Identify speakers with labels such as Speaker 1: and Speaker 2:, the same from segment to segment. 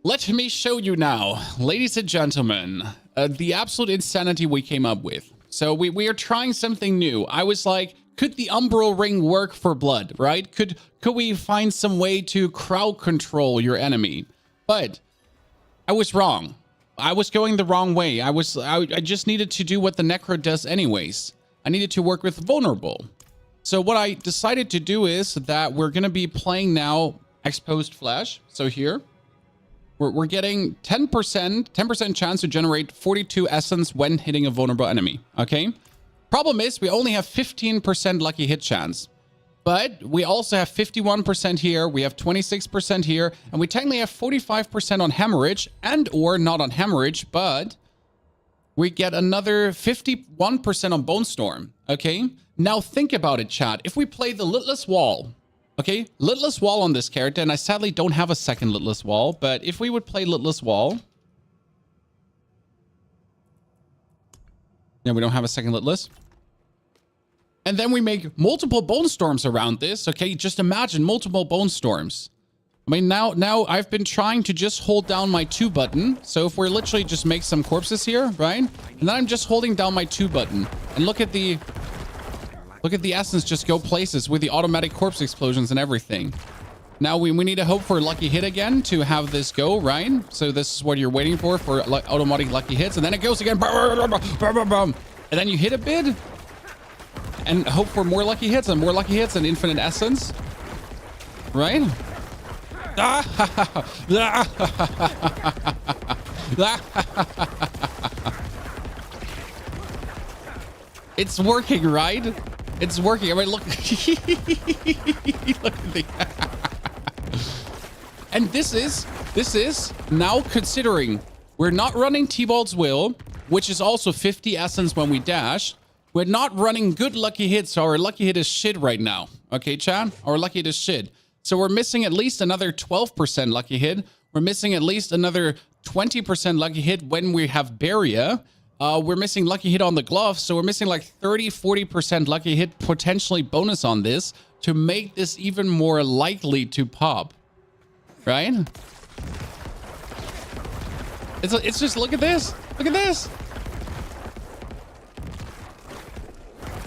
Speaker 1: Let me show you now, ladies and gentlemen, the absolute insanity we came up with. So we are trying something new. I was like, could the Umbral Ring work for blood, right? Could we find some way to crowd control your enemy? But I was wrong. I was going the wrong way. I just needed to do what the Necro does anyways. I needed to work with vulnerable. So what I decided to do is that we're going to be playing now exposed flesh. So here, we're getting 10% chance to generate 42 essence when hitting a vulnerable enemy. Okay. Problem is we only have 15% lucky hit chance, but we also have 51% here. We have 26% here, and we technically have 45% on hemorrhage and or not on hemorrhage, but we get another 51% on bone storm. Okay. Now think about it, chat. If we play the Lidless Wall, okay, Lidless Wall on this character, and I sadly don't have a second Lidless Wall, but if we would play Lidless Wall, yeah, we don't have a second Lidless. And then we make multiple bone storms around this. Okay, just imagine multiple bone storms. I mean, now I've been trying to just hold down my 2 button. So if we're literally just make some corpses here, right? And then I'm just holding down my 2 button. And look at the essence just go places with the automatic corpse explosions and everything. Now we need to hope for a lucky hit again to have this go, right? So this is what you're waiting for automatic lucky hits. And then it goes again. And then you hit a bit. And hope for more lucky hits and infinite essence. Right? It's working, right? It's working. I mean, look. Look at the... And this is now considering we're not running T-Bald's Will, which is also 50 essence when we dash. We're not running good lucky hits, so our lucky hit is shit right now. Okay, chat? Our lucky hit is shit. So we're missing at least another 12% lucky hit. We're missing at least another 20% lucky hit when we have barrier. We're missing lucky hit on the glove, so we're missing like 30-40% lucky hit, potentially bonus on this, to make this even more likely to pop. Right? It's just, look at this. Look at this.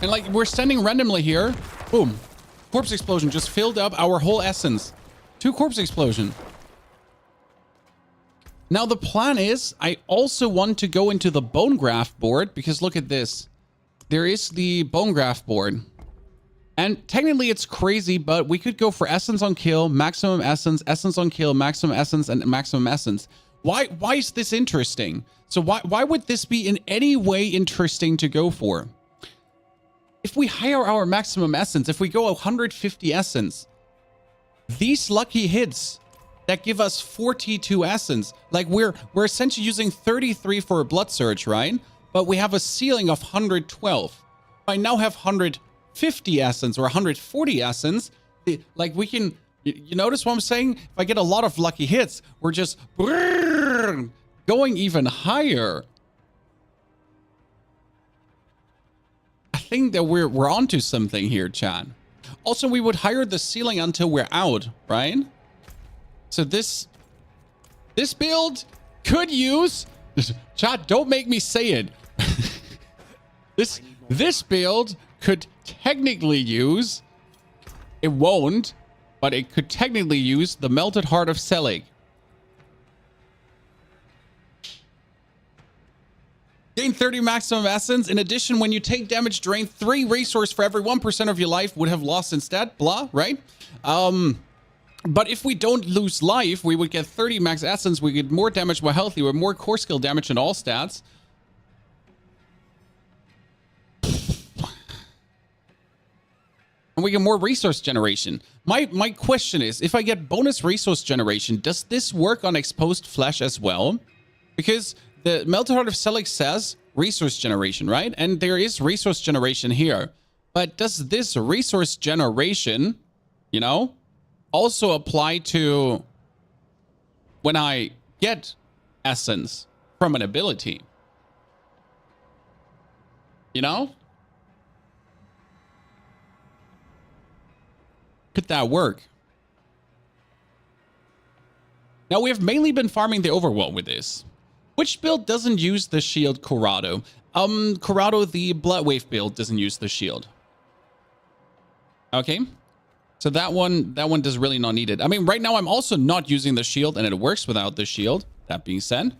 Speaker 1: And like, we're standing randomly here. Boom. Corpse explosion just filled up our whole essence. 2 corpse explosion. Now the plan is, I also want to go into the bone graft board, because look at this. There is the bone graft board. And technically it's crazy, but we could go for essence on kill, maximum essence, essence on kill, maximum essence, and maximum essence. Why is this interesting? So why would this be in any way interesting to go for? If we hire our maximum essence, if we go 150 essence, these lucky hits that give us 42 essence, like we're essentially using 33 for a blood surge, right? But we have a ceiling of 112. I now have 150 essence or 140 essence. Like we can, you notice what I'm saying? If I get a lot of lucky hits, we're just going even higher. I think that we're onto something here, chat. Also, we would hire the ceiling until we're out, right? So this build could use... Chat, don't make me say it. This build could technically use... It won't, but it could technically use the Melted Heart of Selig. Gain 30 maximum essence. In addition, when you take damage, drain 3 resource for every 1% of your life would have lost instead. Blah, right? But if we don't lose life, we would get 30 max essence. We get more damage, more healthy, with more core skill damage in all stats. And we get more resource generation. My question is, if I get bonus resource generation, does this work on exposed flesh as well? Because the Melted Heart of Selig says resource generation, right? And there is resource generation here. But does this resource generation, you know, also apply to when I get essence from an ability? You know? Could that work? Now, we have mainly been farming the overworld with this. Which build doesn't use the shield, Corrado? Corrado, the Bloodwave build doesn't use the shield. Okay. So that one does really not need it. I mean, right now I'm also not using the shield and it works without the shield. That being said.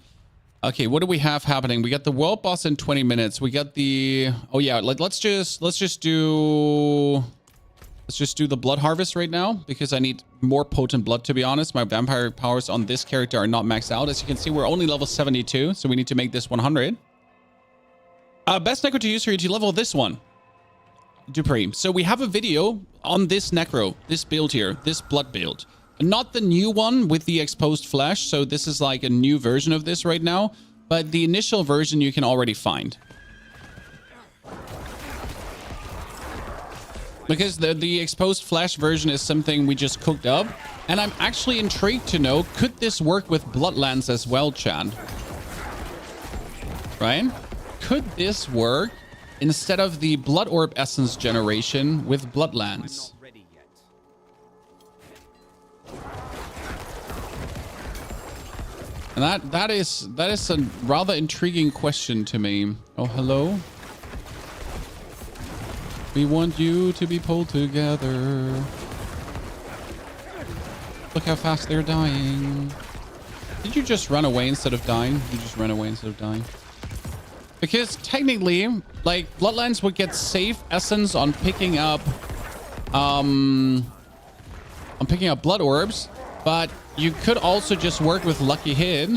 Speaker 1: Okay, what do we have happening? We got the world boss in 20 minutes. We got the... Oh yeah, let's just do the blood harvest right now because I need more potent blood, to be honest. My vampire powers on this character are not maxed out. As you can see, we're only level 72, so we need to make this 100. Best Necro to use here to level this one. Dupree. So we have a video on this Necro, this build here, this blood build. Not the new one with the exposed flesh. So this is like a new version of this right now. But the initial version you can already find. Because the exposed flesh version is something we just cooked up. And I'm actually intrigued to know, could this work with Bloodlands as well, Chad? Right? Could this work instead of the Blood Orb Essence generation with Bloodlands? And that is a rather intriguing question to me. Oh, hello. We want you to be pulled together. Look how fast they're dying. Did you just run away instead of dying? You just ran away instead of dying. Because technically, like, Bloodlands would get safe essence on picking up blood orbs, but you could also just work with Lucky Hit.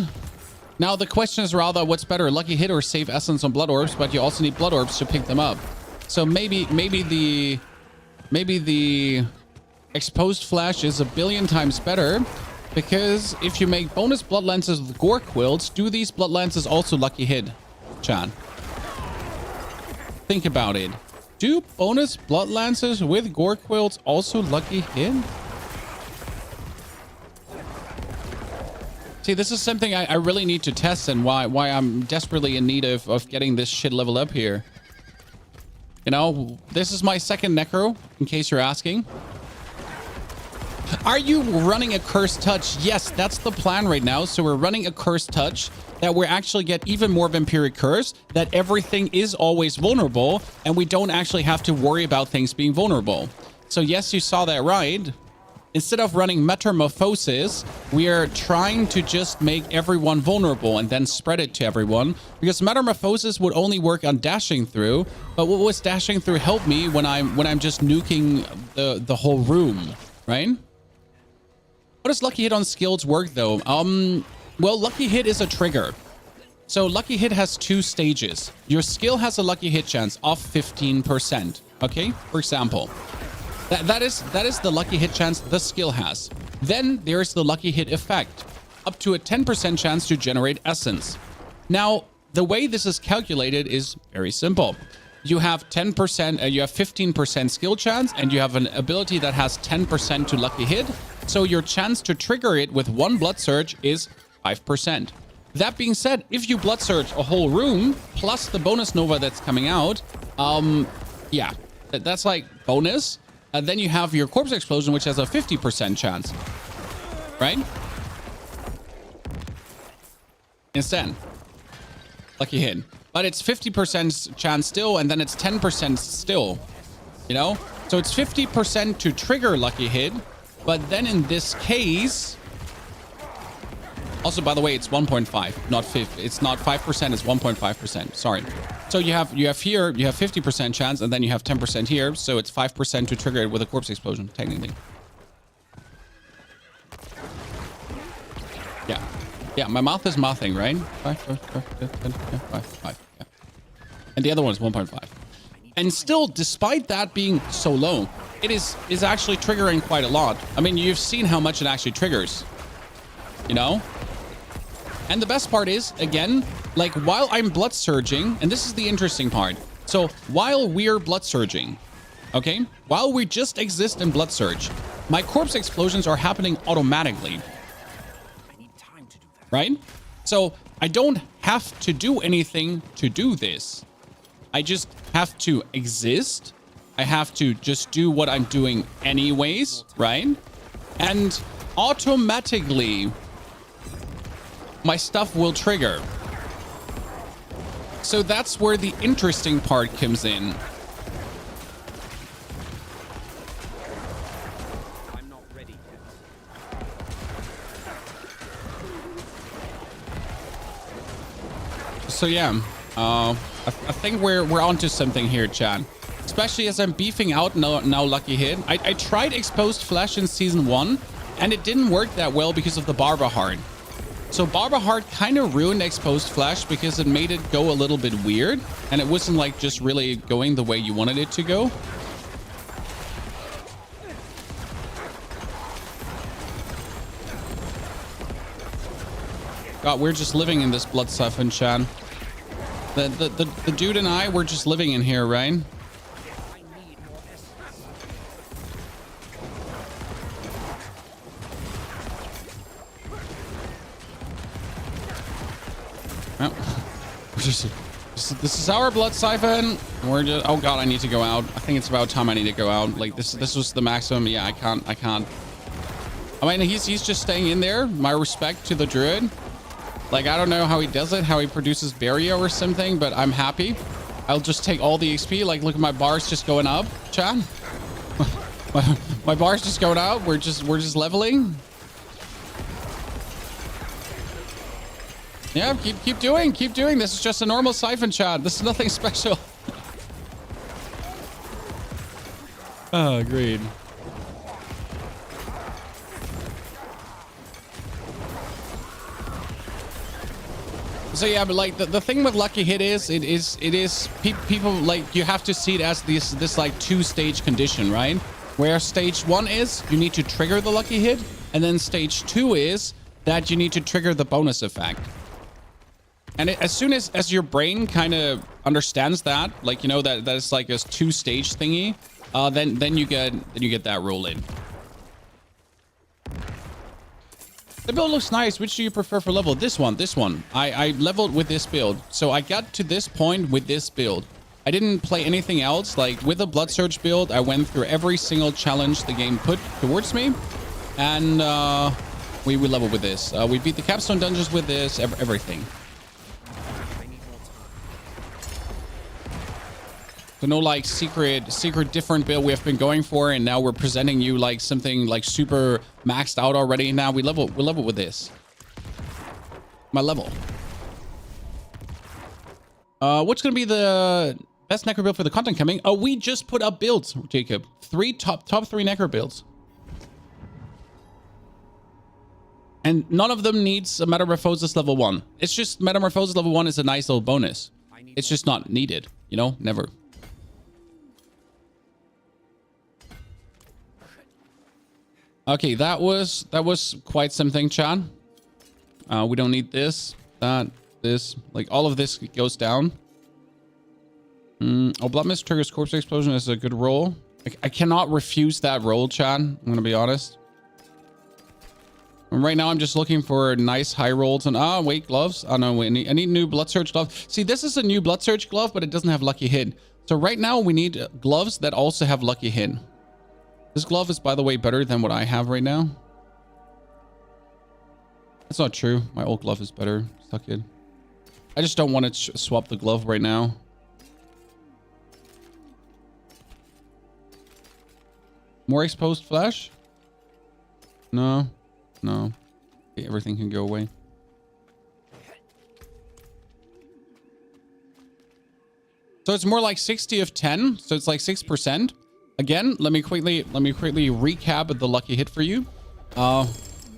Speaker 1: Now the question is rather, what's better, Lucky Hit or save essence on blood orbs? But you also need blood orbs to pick them up. So maybe the exposed flash is a billion times better, because if you make bonus blood lances with gore quilts, do these blood lances also Lucky Hit, Chan? Think about it. Do bonus blood lances with gore quilts also Lucky Hit? See, this is something I really need to test, and why I'm desperately in need of getting this shit level up here. You know, this is my second Necro, in case you're asking. Are you running a Cursed Touch? Yes, that's the plan right now. So we're running a Cursed Touch that we actually get even more Vampiric Curse, that everything is always vulnerable, and we don't actually have to worry about things being vulnerable. So yes, you saw that right. Instead of running Metamorphosis, we are trying to just make everyone vulnerable and then spread it to everyone. Because Metamorphosis would only work on dashing through, but what was dashing through help me when I'm just nuking the whole room, right? How does Lucky Hit on skills work though? Well, Lucky Hit is a trigger. So Lucky Hit has two stages. Your skill has a Lucky Hit chance of 15%. Okay, for example. That is the Lucky Hit chance the skill has. Then there's the Lucky Hit effect, up to a 10% chance to generate essence. Now, the way this is calculated is very simple. You have 10%, you have 15% skill chance, and you have an ability that has 10% to Lucky Hit. So your chance to trigger it with one Blood Surge is 5%. That being said, if you Blood Surge a whole room, plus the bonus Nova that's coming out, yeah, that's like bonus. Then you have your Corpse Explosion, which has a 50% chance, right? Instead, Lucky Hit. But it's 50% chance still, and then it's 10% still, you know? So it's 50% to trigger Lucky Hit, but then in this case... Also, by the way, it's 1.5, not 50. It's not 5%, it's 1.5%. Sorry. So you have here, you have 50% chance, and then you have 10% here. So it's 5% to trigger it with a Corpse Explosion, technically. Yeah. Yeah, my mouth is mouthing, right? 5. Yeah. And the other one is 1.5. And still, despite that being so low, it is actually triggering quite a lot. I mean, you've seen how much it actually triggers. You know? And the best part is, again, like while I'm blood surging, and this is the interesting part. So while we're blood surging, okay, while we just exist in blood surge, my corpse explosions are happening automatically. I need time to do that. Right? So I don't have to do anything to do this. I just have to exist. I have to just do what I'm doing anyways, right? And automatically, my stuff will trigger. So that's where the interesting part comes in.
Speaker 2: I'm not ready yet.
Speaker 1: So yeah, I think we're onto something here, Chad. Especially as I'm beefing out now Lucky Hit. I tried Exposed Flesh in Season 1, and it didn't work that well because of the Barber Heart. So Barber Heart kind of ruined Exposed Flesh because it made it go a little bit weird, and it wasn't like just really going the way you wanted it to go. God, we're just living in this blood siphon, Chan. The dude and I, we're just living in here, right? Oh, this is our blood siphon. We're just, oh god, I need to go out. I think it's about time I need to go out. Like this was the maximum. Yeah, I can't. I mean, he's just staying in there. My respect to the druid. Like, I don't know how he does it, how he produces barrier or something, but I'm happy. I'll just take all the XP. Like, look at my bars just going up, Chad. my bars just going up. We're just leveling. Yeah, keep doing. This is just a normal siphon, Chad. This is nothing special. Oh, agreed. So yeah, but like the thing with Lucky Hit is people, like, you have to see it as this like 2-stage condition, right? Where stage 1 is you need to trigger the Lucky Hit, and then stage 2 is that you need to trigger the bonus effect. And as soon as your brain kind of understands that, like, you know, that it's like a 2-stage thingy, then you get that roll in. The build looks nice. Which do you prefer for level? This one. I leveled with this build. So I got to this point with this build. I didn't play anything else. Like, with the Blood Surge build, I went through every single challenge the game put towards me. And we leveled with this. We beat the capstone dungeons with this, everything. So no like secret different build we have been going for, and now we're presenting you like something like super maxed out already. Now we level with this. My level. What's gonna be the best Necro build for the content coming? Oh, we just put up builds, Jacob. Top three Necro builds. And none of them needs a Metamorphosis level 1. It's just Metamorphosis level 1 is a nice little bonus. It's just not needed, you know? Never. Okay, that was quite something, Chad. We don't need this, that, this. Like, all of this goes down. Oh, Blood Mist triggers Corpse Explosion is a good roll. I cannot refuse that roll, Chad. I'm gonna be honest. And right now, I'm just looking for nice high rolls. And wait, gloves. Oh no, I need new Blood Surge gloves. See, this is a new Blood Surge glove, but it doesn't have Lucky Hit. So right now, we need gloves that also have Lucky Hit. This glove is, by the way, better than what I have right now. That's not true. My old glove is better. Suck it. I just don't want to swap the glove right now. More Exposed Flesh? No. No. Okay, everything can go away. So it's more like 60 of 10. So it's like 6%. Again, let me quickly recap the Lucky Hit for you.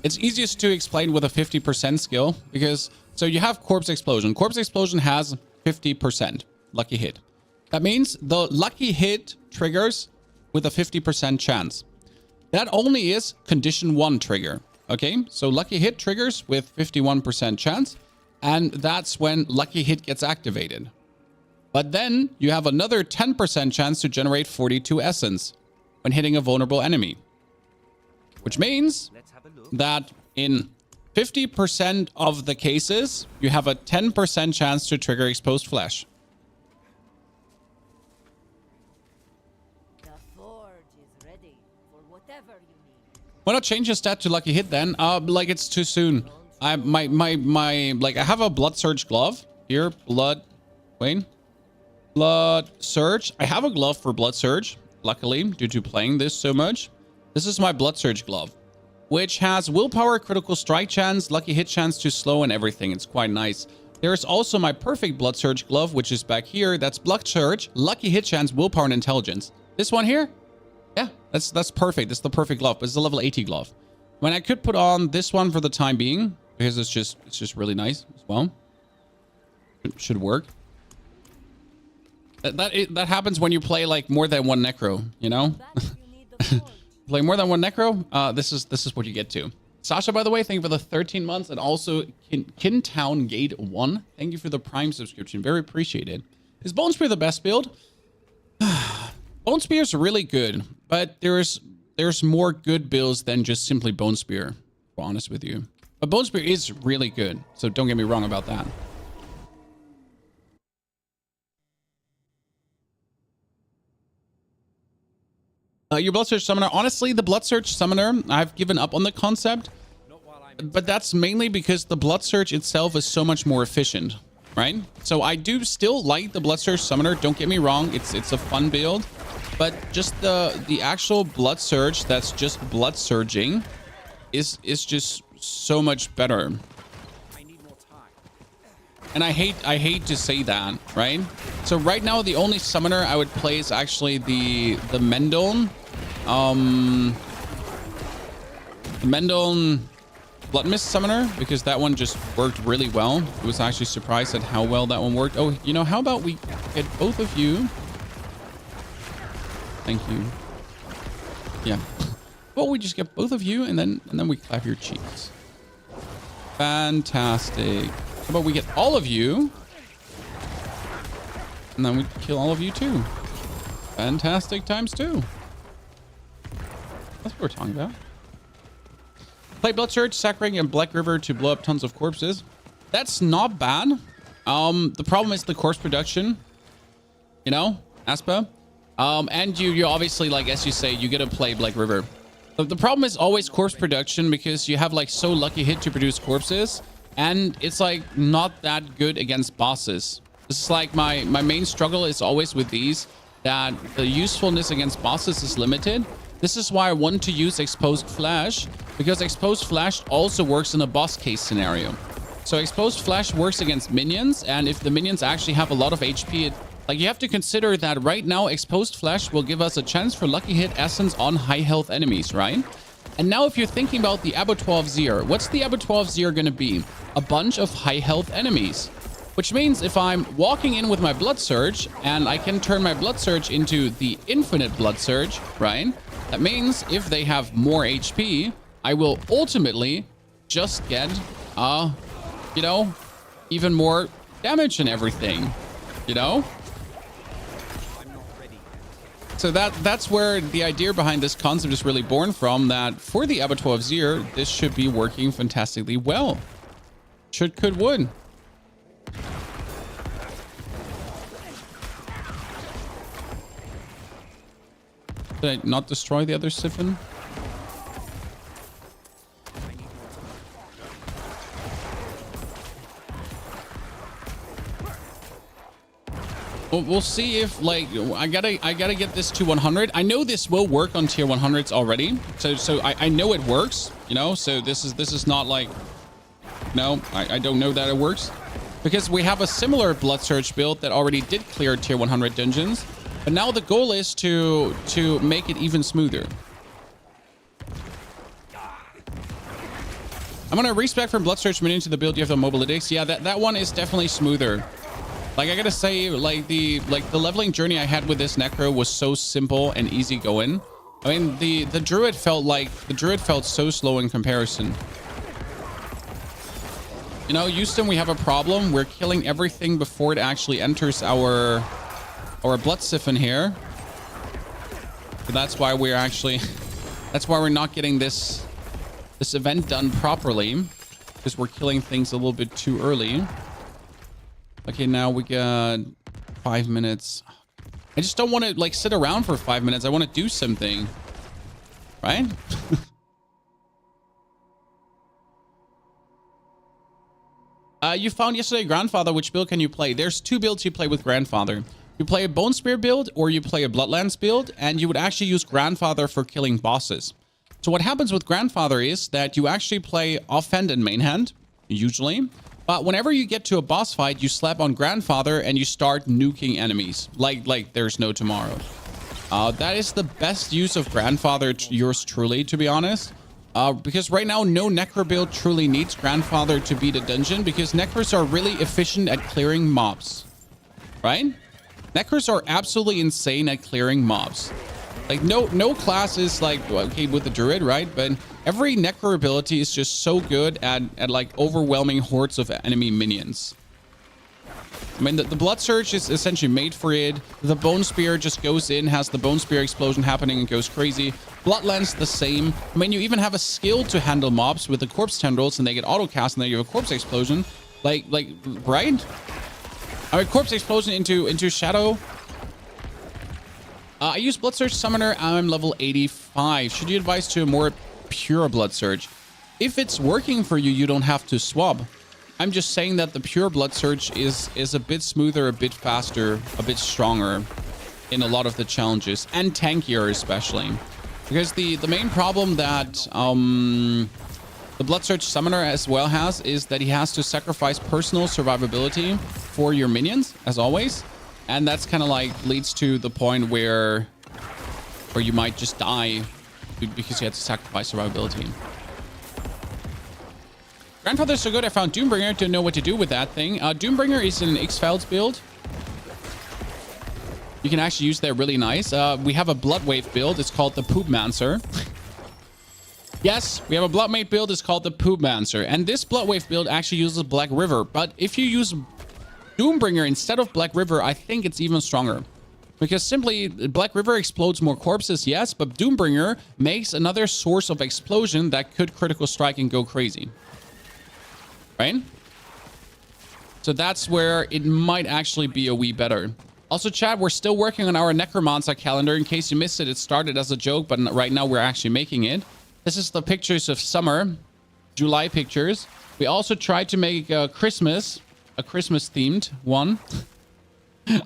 Speaker 1: It's easiest to explain with a 50% skill because so you have Corpse Explosion. Corpse Explosion has 50% Lucky Hit. That means the Lucky Hit triggers with a 50% chance. That only is condition 1 trigger. Okay, so Lucky Hit triggers with 51% chance, and that's when Lucky Hit gets activated. But then you have another 10% chance to generate 42 essence when hitting a vulnerable enemy. Which means that in 50% of the cases, you have a 10% chance to trigger Exposed Flesh.
Speaker 3: The forge is ready for whatever you need.
Speaker 1: Why not change your stat to Lucky Hit then? Like it's too soon. Like I have a blood surge glove here. Blood surge. I have a glove for blood surge. Luckily, due to playing this so much, this is my blood surge glove, which has willpower, critical strike chance, lucky hit chance to slow and everything. It's quite nice. There's also my perfect blood surge glove, which is back here. That's blood surge, lucky hit chance, willpower, and intelligence. This one here, yeah, that's perfect. It's the perfect glove, but it's a level 80 glove. When I could put on this one for the time being, because it's just really nice as well. It should work. That happens when you play like more than one Necro, you know? Play more than one Necro, this is what you get to. Sasha, by the way, thank you for the 13 months, and also Kintown Gate 1. Thank you for the Prime subscription. Very appreciated. Is Bone Spear the best build? Bone Spear is really good, but there's more good builds than just simply Bone Spear, to be honest with you. But Bone Spear is really good, so don't get me wrong about that. Your Blood Surge Summoner. Honestly, the Blood Surge Summoner, I've given up on the concept. But that's mainly because the Blood Surge itself is so much more efficient, right? So I do still like the Blood Surge Summoner. Don't get me wrong. It's a fun build. But just the actual Blood Surge that's just blood surging is just so much better. And I hate to say that, right? So right now the only summoner I would play is actually the Mendon. The Mendon Blood Mist summoner, because that one just worked really well. I was actually surprised at how well that one worked. Oh, you know, how about we get both of you? Thank you. Yeah. Well, we just get both of you and then we clap your cheeks. Fantastic. How about we get all of you? And then we kill all of you too. Fantastic times two. That's what we're talking about. Play Blood Surge, Sackring, and Black River to blow up tons of corpses. That's not bad. The problem is the corpse production. You know, Aspa. And you obviously, like, as you say, you get to play Black River. The problem is always corpse production, because you have like so lucky hit to produce corpses, and it's like not that good against bosses. This is like my main struggle is always with these, that the usefulness against bosses is limited. This is why I want to use Exposed Flash, because Exposed Flash also works in a boss case scenario. So Exposed Flash works against minions, and if the minions actually have a lot of HP, like, you have to consider that right now Exposed Flash will give us a chance for lucky hit essence on high health enemies, right? And now if you're thinking about the Abattoir Vizier, what's the Abattoir Vizier going to be? A bunch of high health enemies. Which means if I'm walking in with my Blood Surge, and I can turn my Blood Surge into the Infinite Blood Surge, right? That means if they have more HP, I will ultimately just get, you know, even more damage and everything, you know? So that's where the idea behind this concept is really born from, that for the Abattoir Vizier, this should be working fantastically well. Would. Did I not destroy the other siphon? Well, we'll see if, like, I gotta get this to 100. I know this will work on tier 100s already, so I know it works, you know. So this is not like, no, I don't know that it works, because we have a similar Blood Surge build that already did clear tier 100 dungeons. But now the goal is to make it even smoother. I'm gonna respec from Blood Surge minion to the build you have on Mobilitics. Yeah, that one is definitely smoother. Like, I gotta say, like the leveling journey I had with this Necro was so simple and easy going. I mean, the Druid felt so slow in comparison. You know, Houston, we have a problem. We're killing everything before it actually enters our blood siphon here. So that's why we're actually, that's why we're not getting this event done properly, because we're killing things a little bit too early. Okay, now we got 5 minutes. I just don't want to, like, sit around for 5 minutes. I want to do something, right? You found yesterday Grandfather. Which build can you play? There's two builds you play with Grandfather. You play a Bone Spear build or you play a Bloodlands build, and you would actually use Grandfather for killing bosses. So what happens with Grandfather is that you actually play offhand and main hand, usually. But whenever you get to a boss fight, you slap on Grandfather and you start nuking enemies. Like there's no tomorrow. That is the best use of Grandfather, yours truly, to be honest. Because right now, no Necro build truly needs Grandfather to beat a dungeon, because Necros are really efficient at clearing mobs, right? Necros are absolutely insane at clearing mobs. Like, no class is like, okay, with the Druid, right? But every Necro ability is just so good at like overwhelming hordes of enemy minions. I mean, the Blood Surge is essentially made for it. The Bone Spear just goes in, has the Bone Spear explosion happening and goes crazy. Bloodlands the same. I mean, you even have a skill to handle mobs with the Corpse Tendrils, and they get auto-cast, and then you have a Corpse Explosion. Like, right? I mean, Corpse Explosion into Shadow. I use Blood Surge Summoner. I'm level 85. Should you advise to a more pure Blood Surge? If it's working for you, you don't have to swap. I'm just saying that the pure Blood Surge is a bit smoother, a bit faster, a bit stronger in a lot of the challenges, and tankier especially. Because the main problem that the Blood Surge Summoner as well has is that he has to sacrifice personal survivability for your minions, as always. And that's kind of like leads to the point where you might just die because you had to sacrifice survivability. Grandfather's so good, I found Doombringer to know what to do with that thing. Doombringer is an X-Files build. You can actually use that really nice. We have a Bloodwave build. It's called the Poopmancer. Yes, we have a Bloodmate build. It's called the Poopmancer. And this Bloodwave build actually uses Black River. But if you use Doombringer instead of Black River, I think it's even stronger. Because simply, Black River explodes more corpses, yes. But Doombringer makes another source of explosion that could critical strike and go crazy. Right? So that's where it might actually be a wee better. Also, chat, we're still working on our Necromancer calendar. In case you missed it, it started as a joke, but right now we're actually making it. This is the pictures of summer, July pictures. We also tried to make a Christmas-themed one.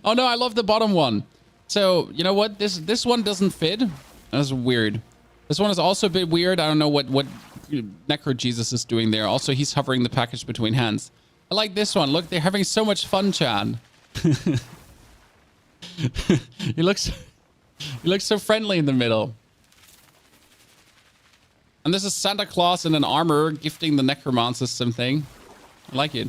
Speaker 1: Oh no, I love the bottom one. So, you know what? This one doesn't fit. That's weird. This one is also a bit weird. I don't know what Necro Jesus is doing there. Also, he's hovering the package between hands. I like this one. Look, they're having so much fun, Chan. He looks so friendly in the middle. And this is Santa Claus in an armor gifting the Necromancer something. I like it.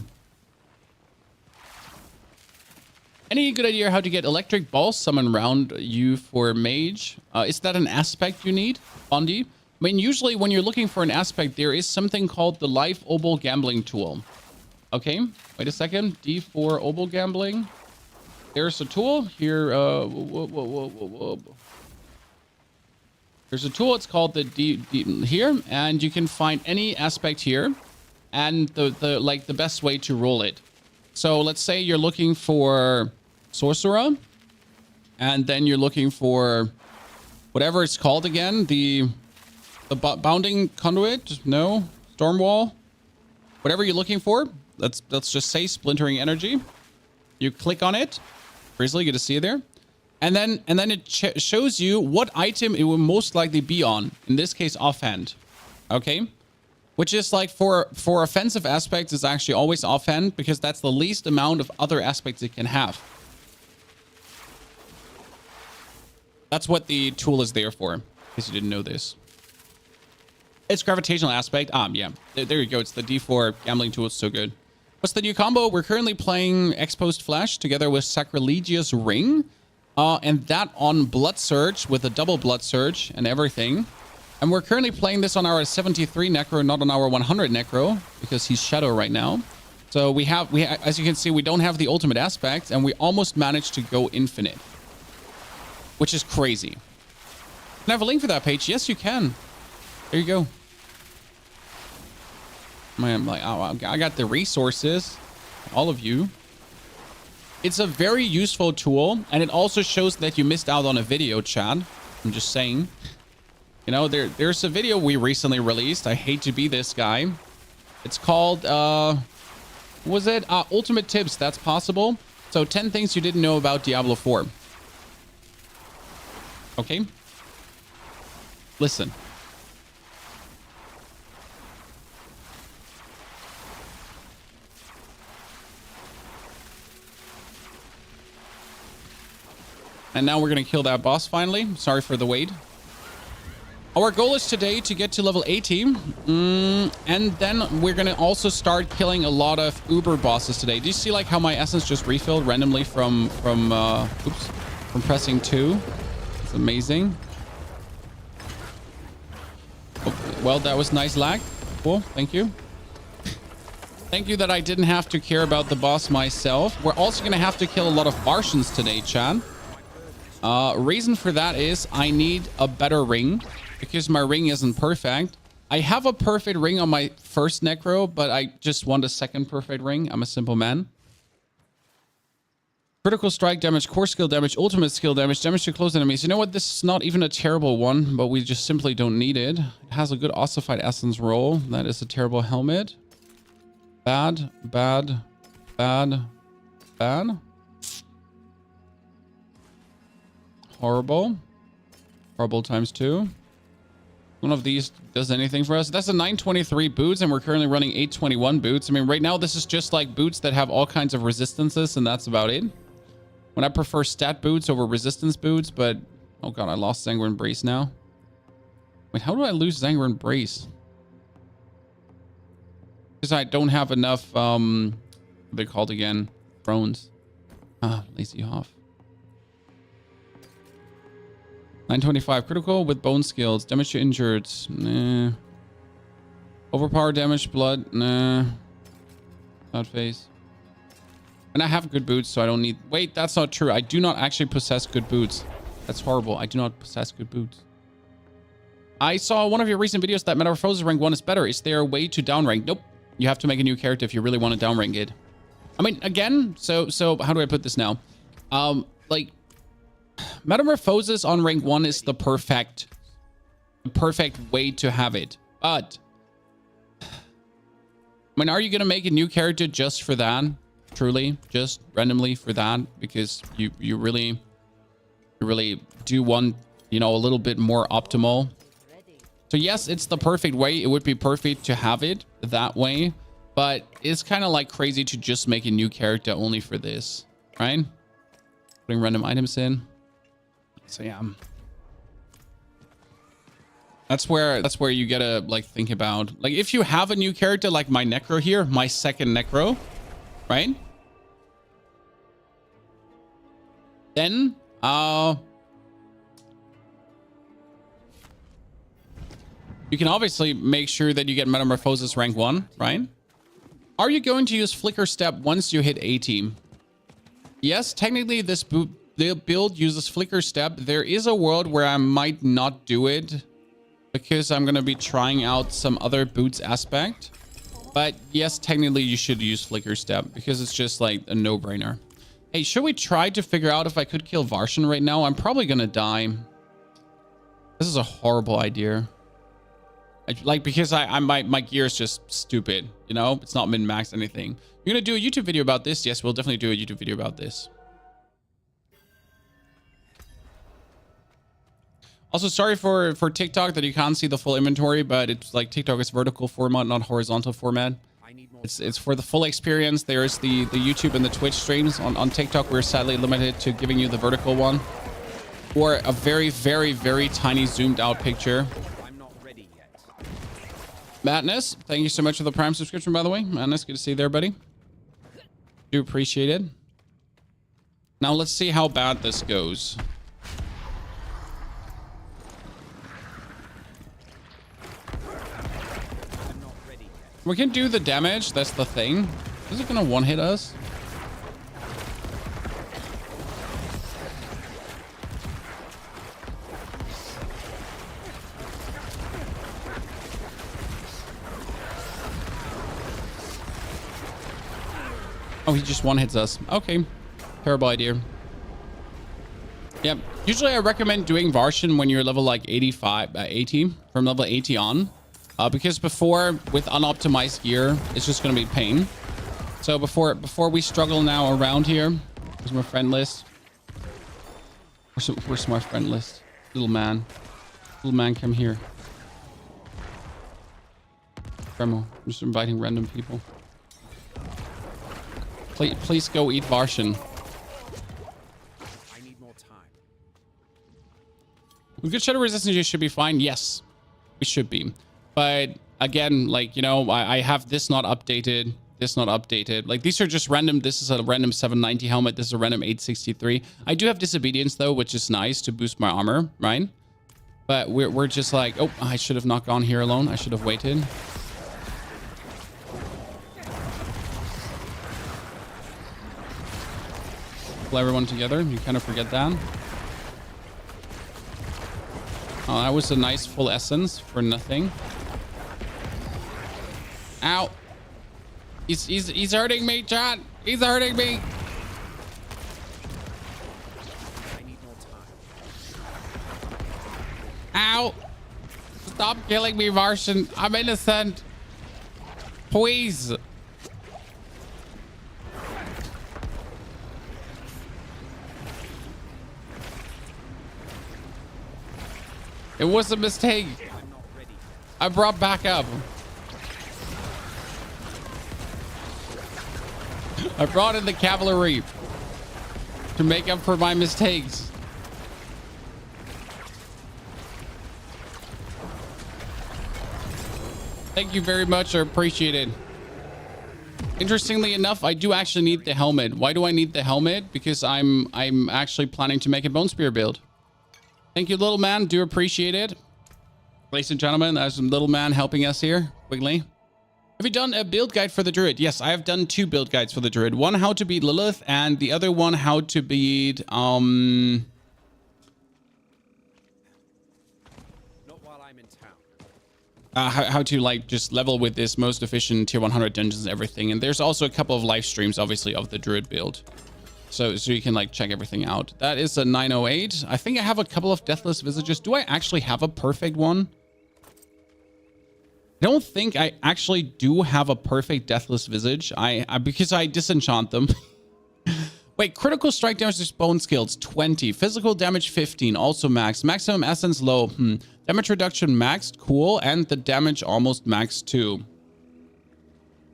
Speaker 1: Any good idea how to get electric balls summoned around you for mage? Is that an aspect you need, Bondi? I mean, usually when you're looking for an aspect, there is something called the Life Obol Gambling Tool. Okay, wait a second. D4 Obol Gambling. There's a tool here. There's a tool. It's called the D here, and you can find any aspect here, and the best way to roll it. So let's say you're looking for Sorcerer, and then you're looking for whatever it's called again. The Bounding Conduit? No. Stormwall? Whatever you're looking for. Let's just say Splintering Energy. You click on it. Grizzly, good to see you there. And then it shows you what item it will most likely be on. In this case, offhand. Okay? Which is like for offensive aspects, it's actually always offhand because that's the least amount of other aspects it can have. That's what the tool is there for, in case you didn't know this. It's gravitational aspect. Yeah. There you go. It's the D4 gambling tool. It's so good. What's the new combo? We're currently playing Exposed Flesh together with Sacrilegious Ring. And that on Blood Surge with a double Blood Surge and everything. And we're currently playing this on our 73 Necro, not on our 100 Necro, because he's Shadow right now. So we have, as you can see, we don't have the ultimate aspect, and we almost managed to go infinite. Which is crazy. Can I have a link for that page? Yes, you can. There you go. I'm like, oh, I got the resources. All of you. It's a very useful tool, and it also shows that you missed out on a video, Chad. I'm just saying. You know, there's a video we recently released. I hate to be this guy. It's called, Was it? Ultimate tips. That's possible. So 10 things you didn't know about Diablo 4. Okay. Listen. And now we're going to kill that boss finally. Sorry for the wait. Our goal is today to get to level 80. And then we're going to also start killing a lot of Uber bosses today. Do you see like how my essence just refilled randomly from pressing 2? It's amazing. Oh, well, that was nice lag. Cool. Thank you. Thank you that I didn't have to care about the boss myself. We're also going to have to kill a lot of Martians today, Chan. Reason for that is I need a better ring because my ring isn't perfect. I have a perfect ring on my first Necro, but I just want a second perfect ring. I'm a simple man. Critical strike damage, core skill damage, ultimate skill damage, damage to close enemies. You know what? This is not even a terrible one, but we just simply don't need it. It has a good ossified essence roll. That is a terrible helmet. Bad, bad, bad, bad. Horrible. Horrible times 2. None of these does anything for us. That's a 923 boots, and we're currently running 821 boots. I mean, right now, this is just like boots that have all kinds of resistances, and that's about it. When I prefer stat boots over resistance boots, but... Oh god, I lost Sanguine Brace now. Wait, how do I lose Sanguine Brace? Because I don't have enough, what are they called again? Thrones. Lazy Hoff. 925 critical with bone skills. Damage to injured. Nah. Overpower damage, blood. Nah. Not face. And I have good boots, so I don't need... Wait, that's not true. I do not actually possess good boots. That's horrible. I do not possess good boots. I saw one of your recent videos that Metamorphosis rank 1 is better. Is there a way to downrank? Nope. You have to make a new character if you really want to downrank it. I mean, again, so how do I put this now? Like... Metamorphosis on rank 1 is the perfect way to have it. But I mean, are you gonna make a new character just for that? Truly, just randomly for that? Because you really do want, you know, a little bit more optimal. So yes, it's the perfect way. It would be perfect to have it that way, but it's kind of like crazy to just make a new character only for this, right? Putting random items in. So yeah, that's where you gotta like think about, like, if you have a new character like my Necro here, my second Necro, right? Then you can obviously make sure that you get Metamorphosis rank 1, right? Are you going to use Flicker Step once you hit 80? Yes, technically the build uses Flicker Step. There is a world where I might not do it because I'm going to be trying out some other boots aspect. But yes, technically you should use Flicker Step because it's just like a no-brainer. Hey, should we try to figure out if I could kill Varshan right now? I'm probably going to die. This is a horrible idea. Because my gear is just stupid, you know? It's not min-max anything. You're going to do a YouTube video about this? Yes, we'll definitely do a YouTube video about this. Also, sorry for TikTok that you can't see the full inventory, but it's like TikTok is vertical format, not horizontal format. It's for the full experience. There's the YouTube and the Twitch streams. On TikTok, we're sadly limited to giving you the vertical one. Or a very, very, very tiny zoomed out picture. I'm not ready yet. Madness, thank you so much for the Prime subscription, by the way. Madness, good to see you there, buddy. Do appreciate it. Now let's see how bad this goes. We can do the damage. That's the thing. Is it gonna one-hit us? Oh, he just one-hits us. Okay. Terrible idea. Yep. Usually I recommend doing Varshan when you're level like 80 from level 80 on. Because before, with unoptimized gear, it's just going to be pain. So before we struggle now around here, where's my friend list? Where's my friend list? Little man. Little man, come here. Remo, I'm just inviting random people. Please go eat Varshan.
Speaker 2: I need more time.
Speaker 1: With good shadow resistance, you should be fine. Yes, we should be. But again, like, you know, I have this not updated. This not updated. Like, these are just random. This is a random 790 helmet. This is a random 863. I do have disobedience though, which is nice to boost my armor, right? But we're just like, oh, I should have not gone here alone. I should have waited. Pull everyone together. You kind of forget that. Oh, that was a nice full essence for nothing. Ow. He's hurting me, chat. He's hurting me.
Speaker 2: I need more time.
Speaker 1: Ow. Stop killing me, Varshan. I'm innocent. Please. It was a mistake.
Speaker 2: I'm not ready.
Speaker 1: I brought back up. I brought in the cavalry to make up for my mistakes. Thank you very much. I appreciate it. Interestingly enough, I do actually need the helmet. Why do I need the helmet? Because I'm actually planning to make a bone spear build. Thank you, little man. Do appreciate it. Ladies and gentlemen, there's some little man helping us here quickly. Have you done a build guide for the druid? Yes, I have done 2 build guides for the druid. One how to beat Lilith, and the other one how to beat
Speaker 2: Not while I'm in town.
Speaker 1: how to like just level with this most efficient tier 100 dungeons and everything. And there's also a couple of live streams, obviously, of the druid build. So you can like check everything out. That is a 908. I think I have a couple of deathless visages. Do I actually have a perfect one? I don't think I actually do have a perfect deathless visage. Because I disenchant them. Wait, critical strike damage to bone skills 20, physical damage 15, also max, maximum essence low. Damage reduction maxed, cool, and the damage almost maxed too.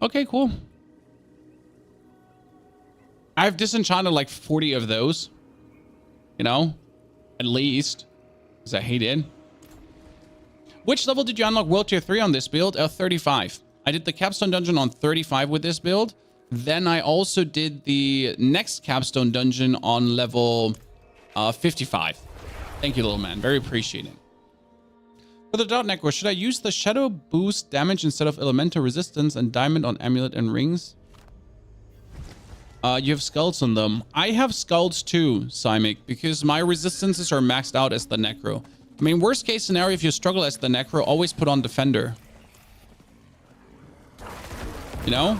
Speaker 1: Okay, cool. I've disenchanted like 40 of those, you know, at least, because I hate it. Which level did you unlock World Tier 3 on this build? 35. I did the Capstone Dungeon on 35 with this build. Then I also did the next Capstone Dungeon on level 55. Thank you, little man. Very appreciated. For the Dot Necro, should I use the Shadow Boost damage instead of Elemental Resistance and Diamond on Amulet and Rings? You have skulls on them. I have skulls too, Simic, because my resistances are maxed out as the Necro. I mean, worst case scenario, if you struggle as the Necro, always put on Defender. You know?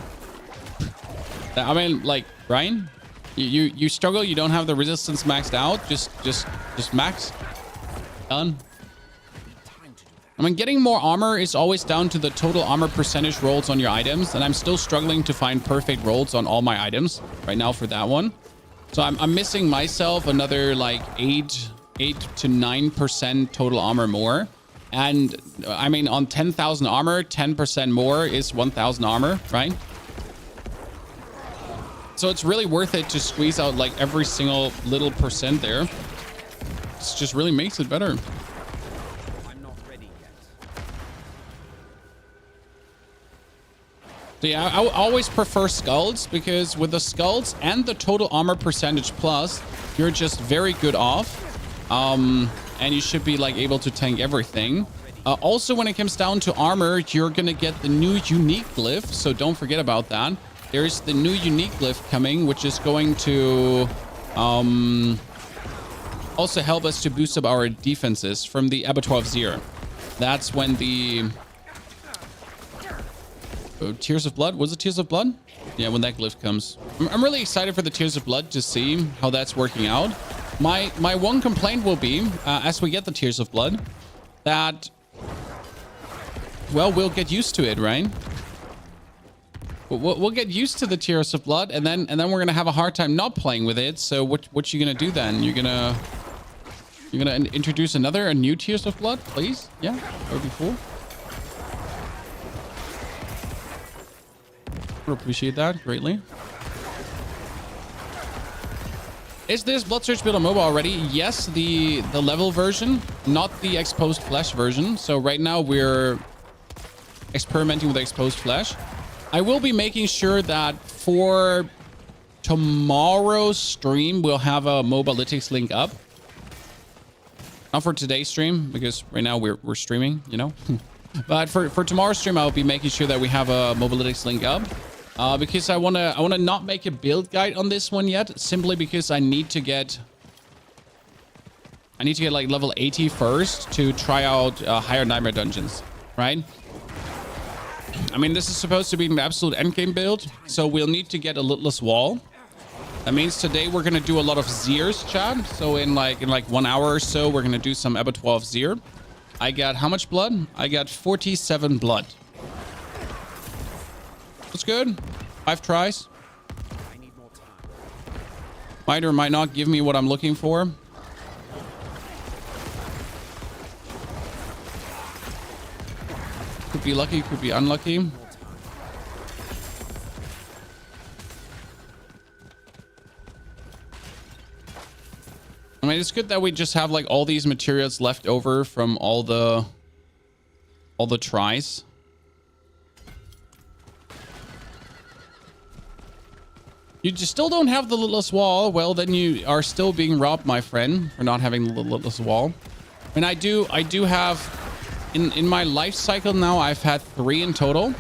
Speaker 1: I mean, like, Ryan, you struggle, you don't have the resistance maxed out, just max. Done. I mean, getting more armor is always down to the total armor percentage rolls on your items, and I'm still struggling to find perfect rolls on all my items right now for that one. So I'm missing myself another like 8 to 9% total armor more. And I mean, on 10,000 armor, 10% more is 1,000 armor, right? So it's really worth it to squeeze out like every single little percent there. It just really makes it better.
Speaker 2: I'm not ready yet.
Speaker 1: So yeah, I always prefer skulls, because with the skulls and the total armor percentage plus, you're just very good off. And you should be like able to tank everything. Also, when it comes down to armor, you're gonna get the new unique glyph, so don't forget about that. There's the new unique glyph coming, which is going to also help us to boost up our defenses from the Abattoir of Zir. That's when the Tears of Blood, was it Tears of Blood? Yeah, when that glyph comes. I'm really excited for the Tears of Blood to see how that's working out. My one complaint will be, as we get the Tears of Blood, that, well, we'll get used to it, right? We'll get used to the Tears of Blood, and then we're gonna have a hard time not playing with it. So what you gonna do then? You're gonna introduce a new Tears of Blood, please? Yeah, that would be cool. Would appreciate that greatly. Is this Blood Surge build on mobile already? Yes, the level version, not the exposed flesh version. So right now we're experimenting with exposed flesh. I will be making sure that for tomorrow's stream, we'll have a Mobalytics link up. Not for today's stream, because right now we're streaming, you know. But for tomorrow's stream, I'll be making sure that we have a Mobalytics link up. Because I wanna not make a build guide on this one yet, simply because I need to get like level 80 first to try out higher nightmare dungeons, right? I mean, this is supposed to be an absolute endgame build, so we'll need to get a Lidless Wall. That means today we're gonna do a lot of Zeers, chat. So in like 1 hour or so, we're gonna do some Abattoir of Zeer. I got how much blood? I got 47 blood. That's good. 5 tries.
Speaker 2: I need more time.
Speaker 1: Might or might not give me what I'm looking for. Could be lucky, could be unlucky. I mean, it's good that we just have like all these materials left over from all the tries. You just still don't have the Lidless Wall. Well, then you are still being robbed, my friend, for not having the Lidless Wall. And I do have in my life cycle now, I've had 3 in total.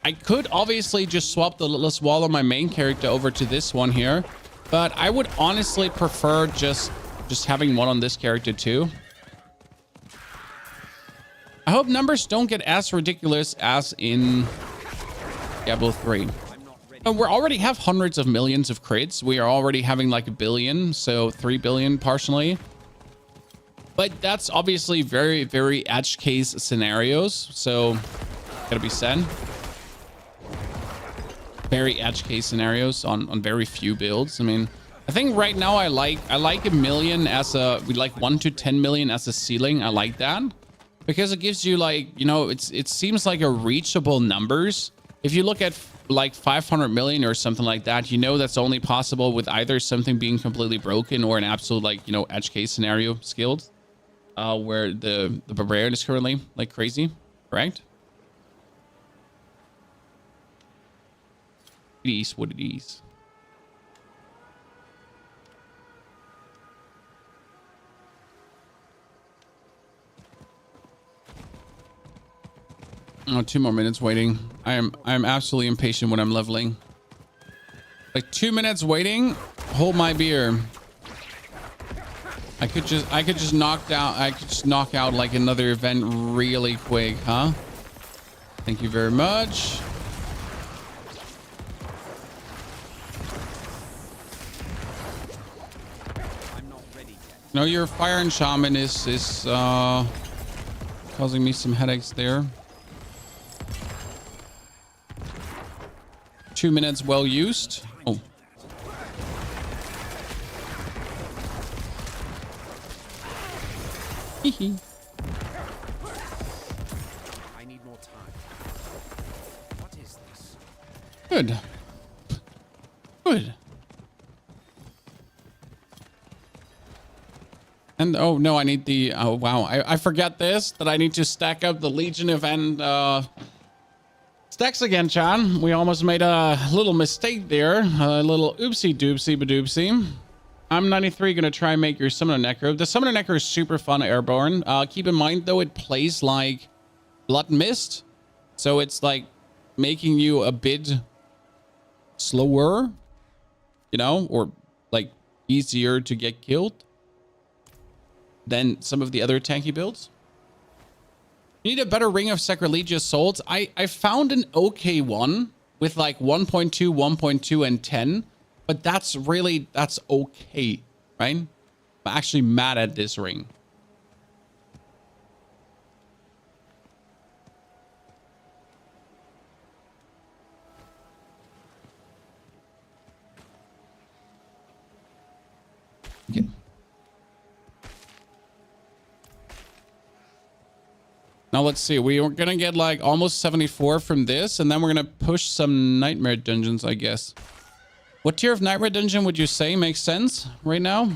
Speaker 1: I could obviously just swap the Lidless Wall on my main character over to this one here, but I would honestly prefer just having one on this character too. I hope numbers don't get as ridiculous as in Diablo 3. We already have hundreds of millions of crits. We are already having like 1 billion, so 3 billion partially. But that's obviously very, very edge case scenarios. So gotta be said. Very edge case scenarios on very few builds. I mean, I think right now I like 1 million as a, we like 1 to 10 million as a ceiling. I like that because it gives you like, you know, it seems like a reachable numbers. If you look at like 500 million or something like that, you know, that's only possible with either something being completely broken or an absolute, like, you know, edge case scenario skilled, where the barbarian is currently like crazy, correct? It is what it is. Oh, 2 more minutes waiting. I'm absolutely impatient when I'm leveling. Like 2 minutes waiting. Hold my beer. I could just knock out like another event really quick, huh? Thank you very much.
Speaker 2: I'm not ready yet.
Speaker 1: No, your fire and shaman is causing me some headaches there. 2 minutes well used. Oh. Hehe.
Speaker 2: I need more time. What is this?
Speaker 1: Good. Good. And oh no, I need the, oh wow, I forget this, that I need to stack up the Legion event stacks again, Chan. We almost made a little mistake there. A little oopsie doopsie badoopsie. I'm 93 gonna try and make your Summoner Necro. The Summoner Necro is super fun airborne. Keep in mind though, it plays like Blood Mist. So it's like making you a bit slower, you know, or like easier to get killed than some of the other tanky builds. You need a better Ring of Sacrilegious Souls. I found an okay one with like 1.2, 1.2, and 10, but that's okay, right? I'm actually mad at this ring. Now let's see. We are gonna get like almost 74 from this, and then we're gonna push some nightmare dungeons, I guess. What tier of nightmare dungeon would you say makes sense right now?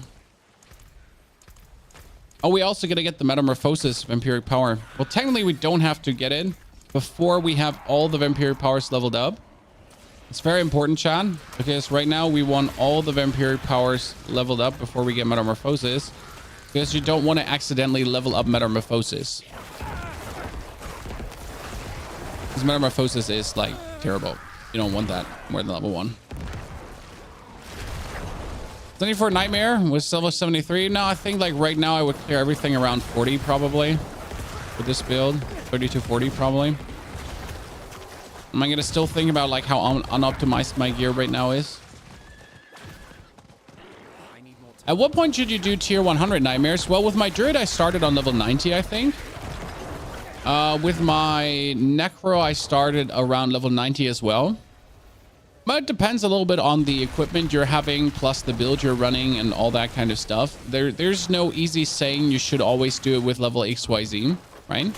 Speaker 1: Oh, we also gonna get the metamorphosis vampiric power. Well, technically we don't have to get it before we have all the vampiric powers leveled up. It's very important, Chan, because right now we want all the vampiric powers leveled up before we get metamorphosis, because you don't want to accidentally level up metamorphosis. Because metamorphosis is like terrible. You don't want that more than level 1. 74 nightmare was level 73. No, I think like right now I would clear everything around 40 probably with this build. 30 to 40 probably. Am I gonna still think about like how unoptimized my gear right now is? At what point should you do tier 100 nightmares? Well, with my druid I started on level 90, I think. With my necro I started around level 90 as well. But it depends a little bit on the equipment you're having, plus the build you're running and all that kind of stuff. There's no easy saying you should always do it with level XYZ, right?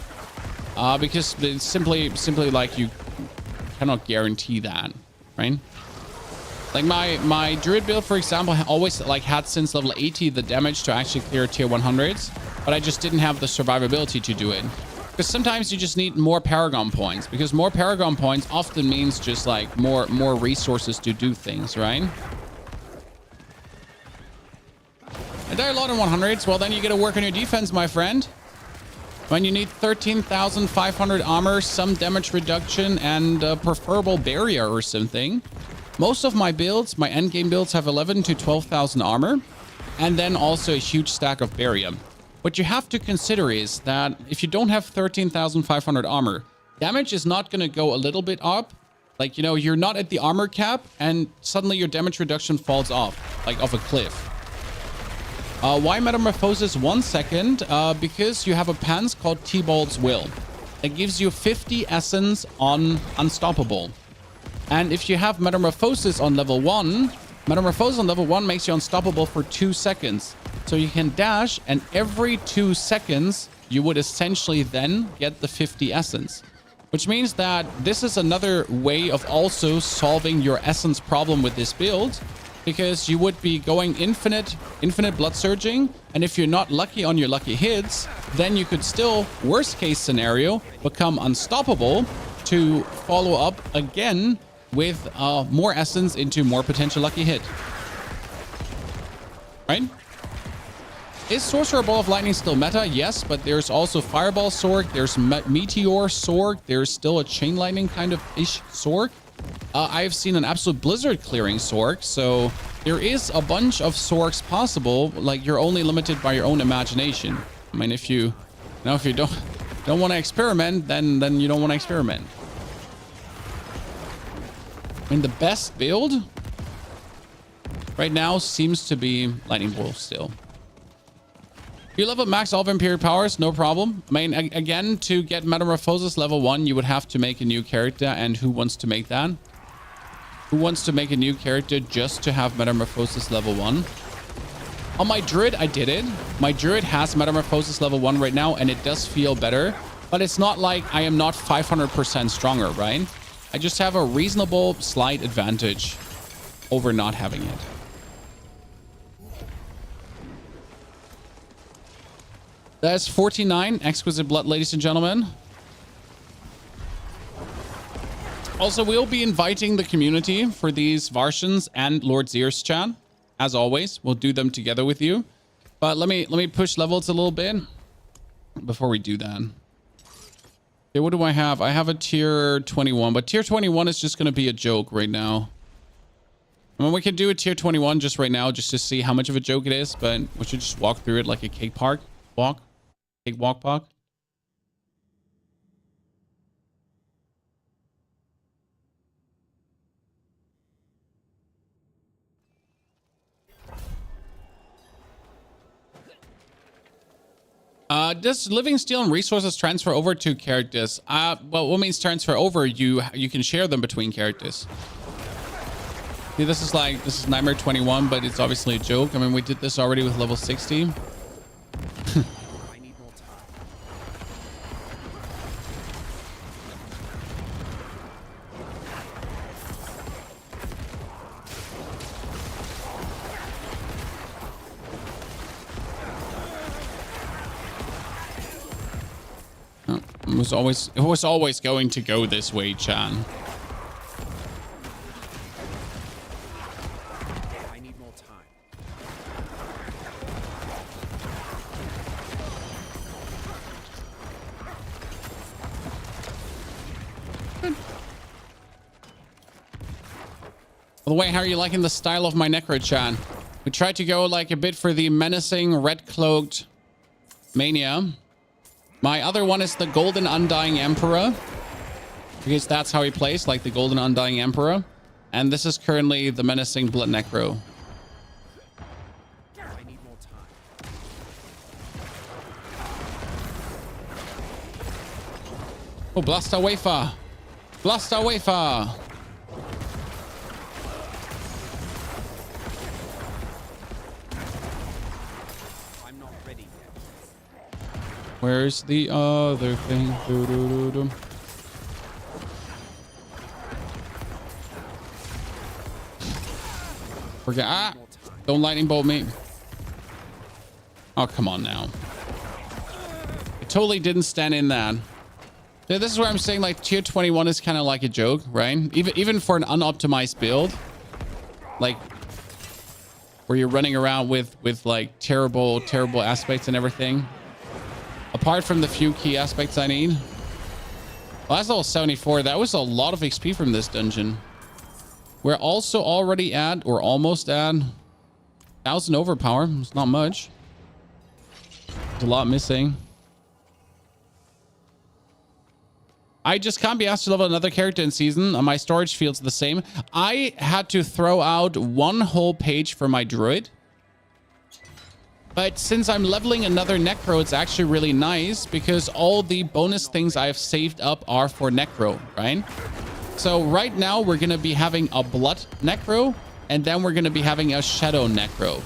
Speaker 1: Because it's simply like you cannot guarantee that, right? Like my druid build, for example, always like had since level 80 the damage to actually clear tier 100s, but I just didn't have the survivability to do it. Because sometimes you just need more paragon points, because more paragon points often means just like more resources to do things, right? I die a lot in 100s. Well, then you gotta work on your defense, my friend. When you need 13,500 armor, some damage reduction, and a preferable barrier or something. Most of my builds, my endgame builds, have 11 to 12,000 armor, and then also a huge stack of barrier. What you have to consider is that if you don't have 13,500 armor, damage is not going to go a little bit up. Like, you know, you're not at the armor cap and suddenly your damage reduction falls off, like off a cliff. Why Metamorphosis 1 second? Because you have a pants called T-Bolt's Will. It gives you 50 essence on Unstoppable. And if you have Metamorphosis on level 1, Metamorphosis on level 1 makes you unstoppable for 2 seconds. So you can dash, and every 2 seconds, you would essentially then get the 50 essence. Which means that this is another way of also solving your essence problem with this build. Because you would be going infinite blood surging. And if you're not lucky on your lucky hits, then you could still, worst case scenario, become unstoppable to follow up again with more essence into more potential lucky hit. Right? Is Sorcerer Ball of Lightning still meta? Yes, but there's also Fireball Sork, there's Meteor Sork, there's still a Chain Lightning kind of ish Sork. I've seen an Absolute Blizzard clearing Sork, so there is a bunch of Sorks possible. Like, you're only limited by your own imagination. I mean, if you don't want to experiment, then you don't want to experiment. I mean, the best build right now seems to be Lightning Bolt still. You level max all vampiric powers, no problem. I mean, again, to get Metamorphosis level 1, you would have to make a new character, and who wants to make that? Who wants to make a new character just to have Metamorphosis level 1? On my Druid, I did it. My Druid has Metamorphosis level 1 right now, and it does feel better. But it's not like I am not 500% stronger, right? I just have a reasonable slight advantage over not having it. That's 49 Exquisite Blood, ladies and gentlemen. Also, we'll be inviting the community for these Varshans and Lord Zeer's chat. As always, we'll do them together with you. But let me push levels a little bit before we do that. Okay, what do I have? I have a tier 21, but tier 21 is just going to be a joke right now. I mean, we can do a tier 21 just right now just to see how much of a joke it is, but we should just walk through it like a cake park walk. Cake walk park. Does living steel and resources transfer over to characters? Well, what means transfer over? You can share them between characters. See, this is Nightmare 21, but it's obviously a joke. I mean, we did this already with level 60. It was always going to go this way, Chan.
Speaker 2: I need more time.
Speaker 1: By the way, how are you liking the style of my Necro, Chan? We tried to go like a bit for the menacing red-cloaked mania. My other one is the Golden Undying Emperor, because that's how he plays, like the Golden Undying Emperor. And this is currently the menacing Blood Necro.
Speaker 2: I need more time.
Speaker 1: Oh, Blaster Wafer! Blaster Wafer!
Speaker 2: I'm not ready yet.
Speaker 1: Where's the other thing? Doo-doo-doo-doo. Forget. Ah! Don't lightning bolt me. Oh, come on now. I totally didn't stand in that. Yeah, this is where I'm saying like tier 21 is kind of like a joke, right? Even for an unoptimized build, like where you're running around with like terrible aspects and everything. Apart from the few key aspects I need. Well, that's level 74. That was a lot of XP from this dungeon. We're also already at, or almost at, 1,000 overpower. It's not much. There's a lot missing. I just can't be asked to level another character in season. My storage feels the same. I had to throw out one whole page for my druid. But since I'm leveling another Necro, it's actually really nice because all the bonus things I've saved up are for Necro, right? So right now we're going to be having a Blood Necro, and then we're going to be having a Shadow Necro.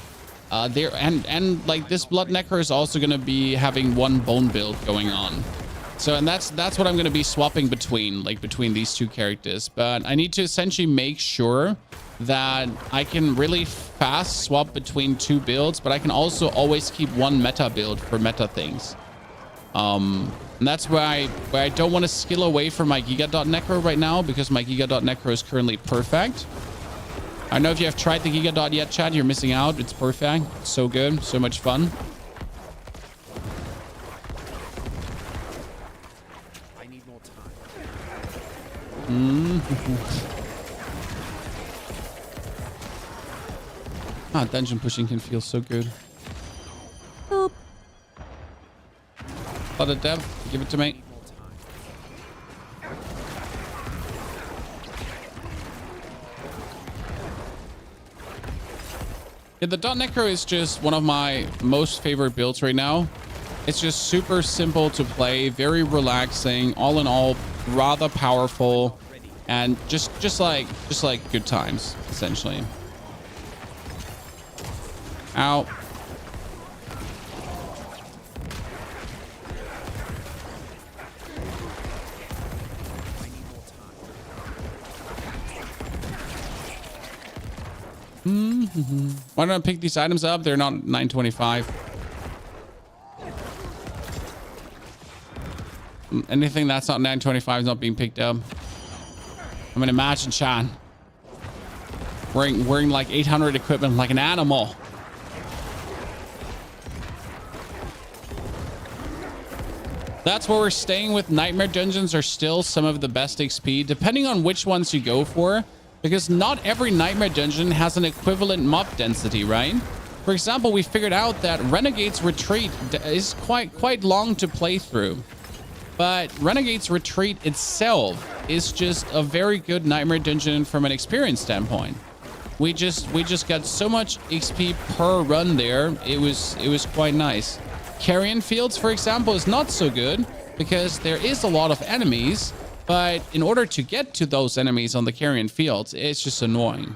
Speaker 1: And like this Blood Necro is also going to be having one bone build going on. So, and that's what I'm going to be swapping between these two characters. But I need to essentially make sure that I can really fast swap between two builds, but I can also always keep one meta build for meta things. And that's why I don't want to skill away from my Giga Necro right now, because my Giga Necro is currently perfect. I don't know if you have tried the Giga yet, Chad. You're missing out. It's perfect. It's so good. So much fun.
Speaker 2: I need more time.
Speaker 1: Dungeon pushing can feel so good. Boop. Lot of depth. Give it to me. Yeah, the Dot Necro is just one of my most favorite builds right now. It's just super simple to play, very relaxing, all in all, rather powerful, and just like good times, essentially. Ow. Why don't I pick these items up? They're not 925. Anything that's not 925 is not being picked up. I mean, imagine Chan wearing like 800 equipment like an animal. That's where we're staying with. Nightmare dungeons are still some of the best XP, depending on which ones you go for, because not every Nightmare dungeon has an equivalent mob density, right? For example, we figured out that Renegade's Retreat is quite long to play through, but Renegade's Retreat itself is just a very good Nightmare dungeon from an experience standpoint. We just got so much XP per run there. It was quite nice. Carrion Fields, for example, is not so good because there is a lot of enemies, but in order to get to those enemies on the Carrion Fields, it's just annoying.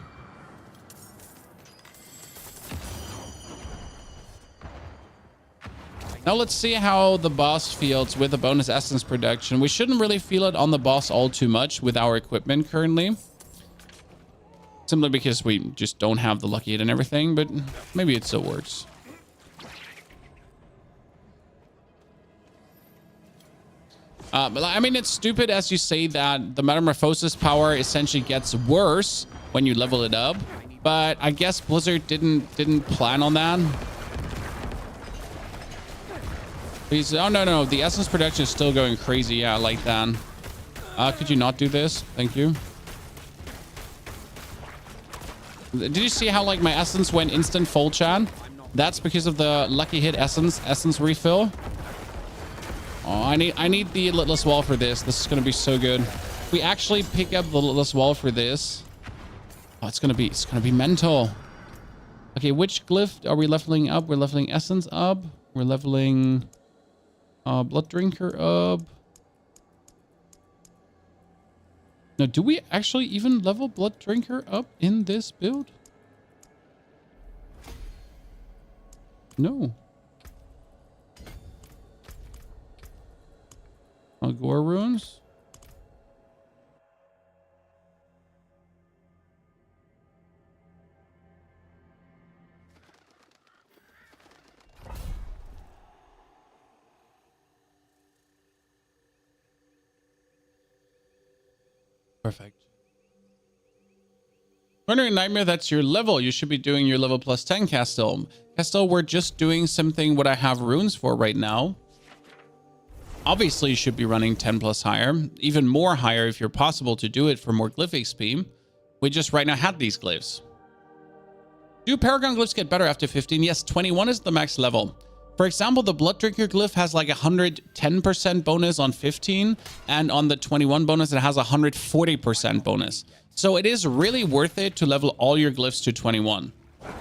Speaker 1: Now let's see how the boss feels with the bonus essence production. We shouldn't really feel it on the boss all too much with our equipment currently. Simply because we just don't have the lucky hit and everything, but maybe it still works. But I mean, it's stupid as you say that the metamorphosis power essentially gets worse when you level it up. But I guess Blizzard didn't plan on that. Please, oh no, the essence production is still going crazy. Yeah, I like that. Could you not do this? Thank you. Did you see how like my essence went instant full, Chan? That's because of the lucky hit essence refill. Oh, I need the Litless Wall for this. This is gonna be so good. We actually pick up the Litless Wall for this. Oh, it's gonna be mental. Okay, which glyph are we leveling up? We're leveling essence up. We're leveling blood drinker up. Now, do we actually even level blood drinker up in this build? No. Gore runes. Perfect. Wondering Nightmare, that's your level. You should be doing your level plus 10, Castle. Castle, we're just doing something what I have runes for right now. Obviously, you should be running 10 plus higher, even more higher if you're possible to do it for more glyph XP. We just right now had these glyphs. Do Paragon glyphs get better after 15? Yes, 21 is the max level. For example, the Blood Drinker glyph has like 110% bonus on 15, and on the 21 bonus, it has 140% bonus. So it is really worth it to level all your glyphs to 21.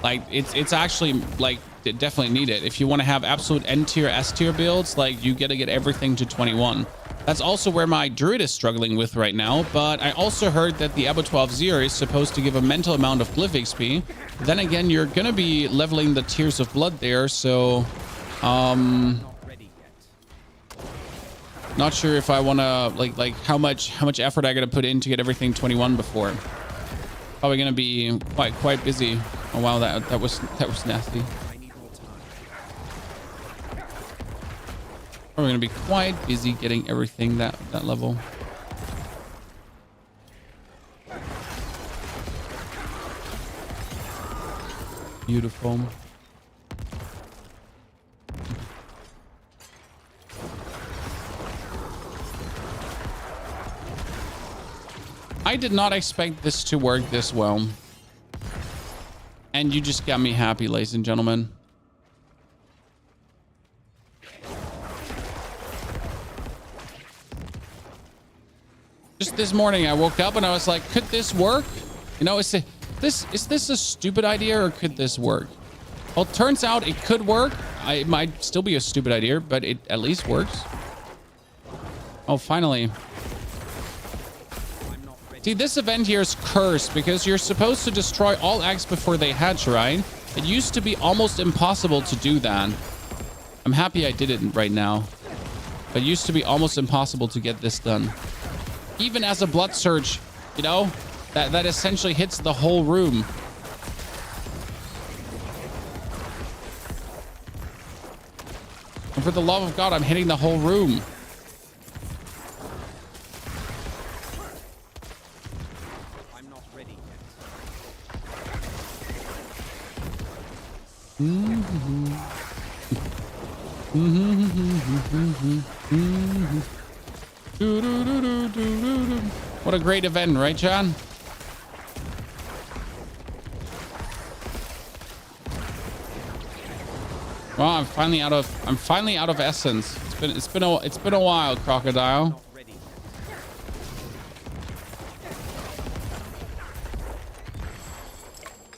Speaker 1: Like, it's actually, like, definitely need it. If you want to have absolute N tier, S tier builds, like, you gotta get everything to 21. That's also where my Druid is struggling with right now, but I also heard that the Abo 12 Zero is supposed to give a mental amount of glyph XP. Then again, you're gonna be leveling the Tears of Blood there, so... not sure if I want to, like how much effort I gotta put in to get everything 21 before. Probably gonna be quite busy. Oh wow, that was nasty. Probably gonna be quite busy getting everything that level. Beautiful. I did not expect this to work this well. And you just got me happy, ladies and gentlemen. Just this morning, I woke up and I was like, could this work? You know, is this a stupid idea or could this work? Well, it turns out it could work. It might still be a stupid idea, but it at least works. Oh, finally. See, this event here is cursed because you're supposed to destroy all eggs before they hatch, right? It used to be almost impossible to do that. I'm happy I did it right now. But it used to be almost impossible to get this done. Even as a blood surge, you know, that essentially hits the whole room. And for the love of God, I'm hitting the whole room. What a great event, right, John? Well, I'm finally out of essence. It's been a while, Crocodile.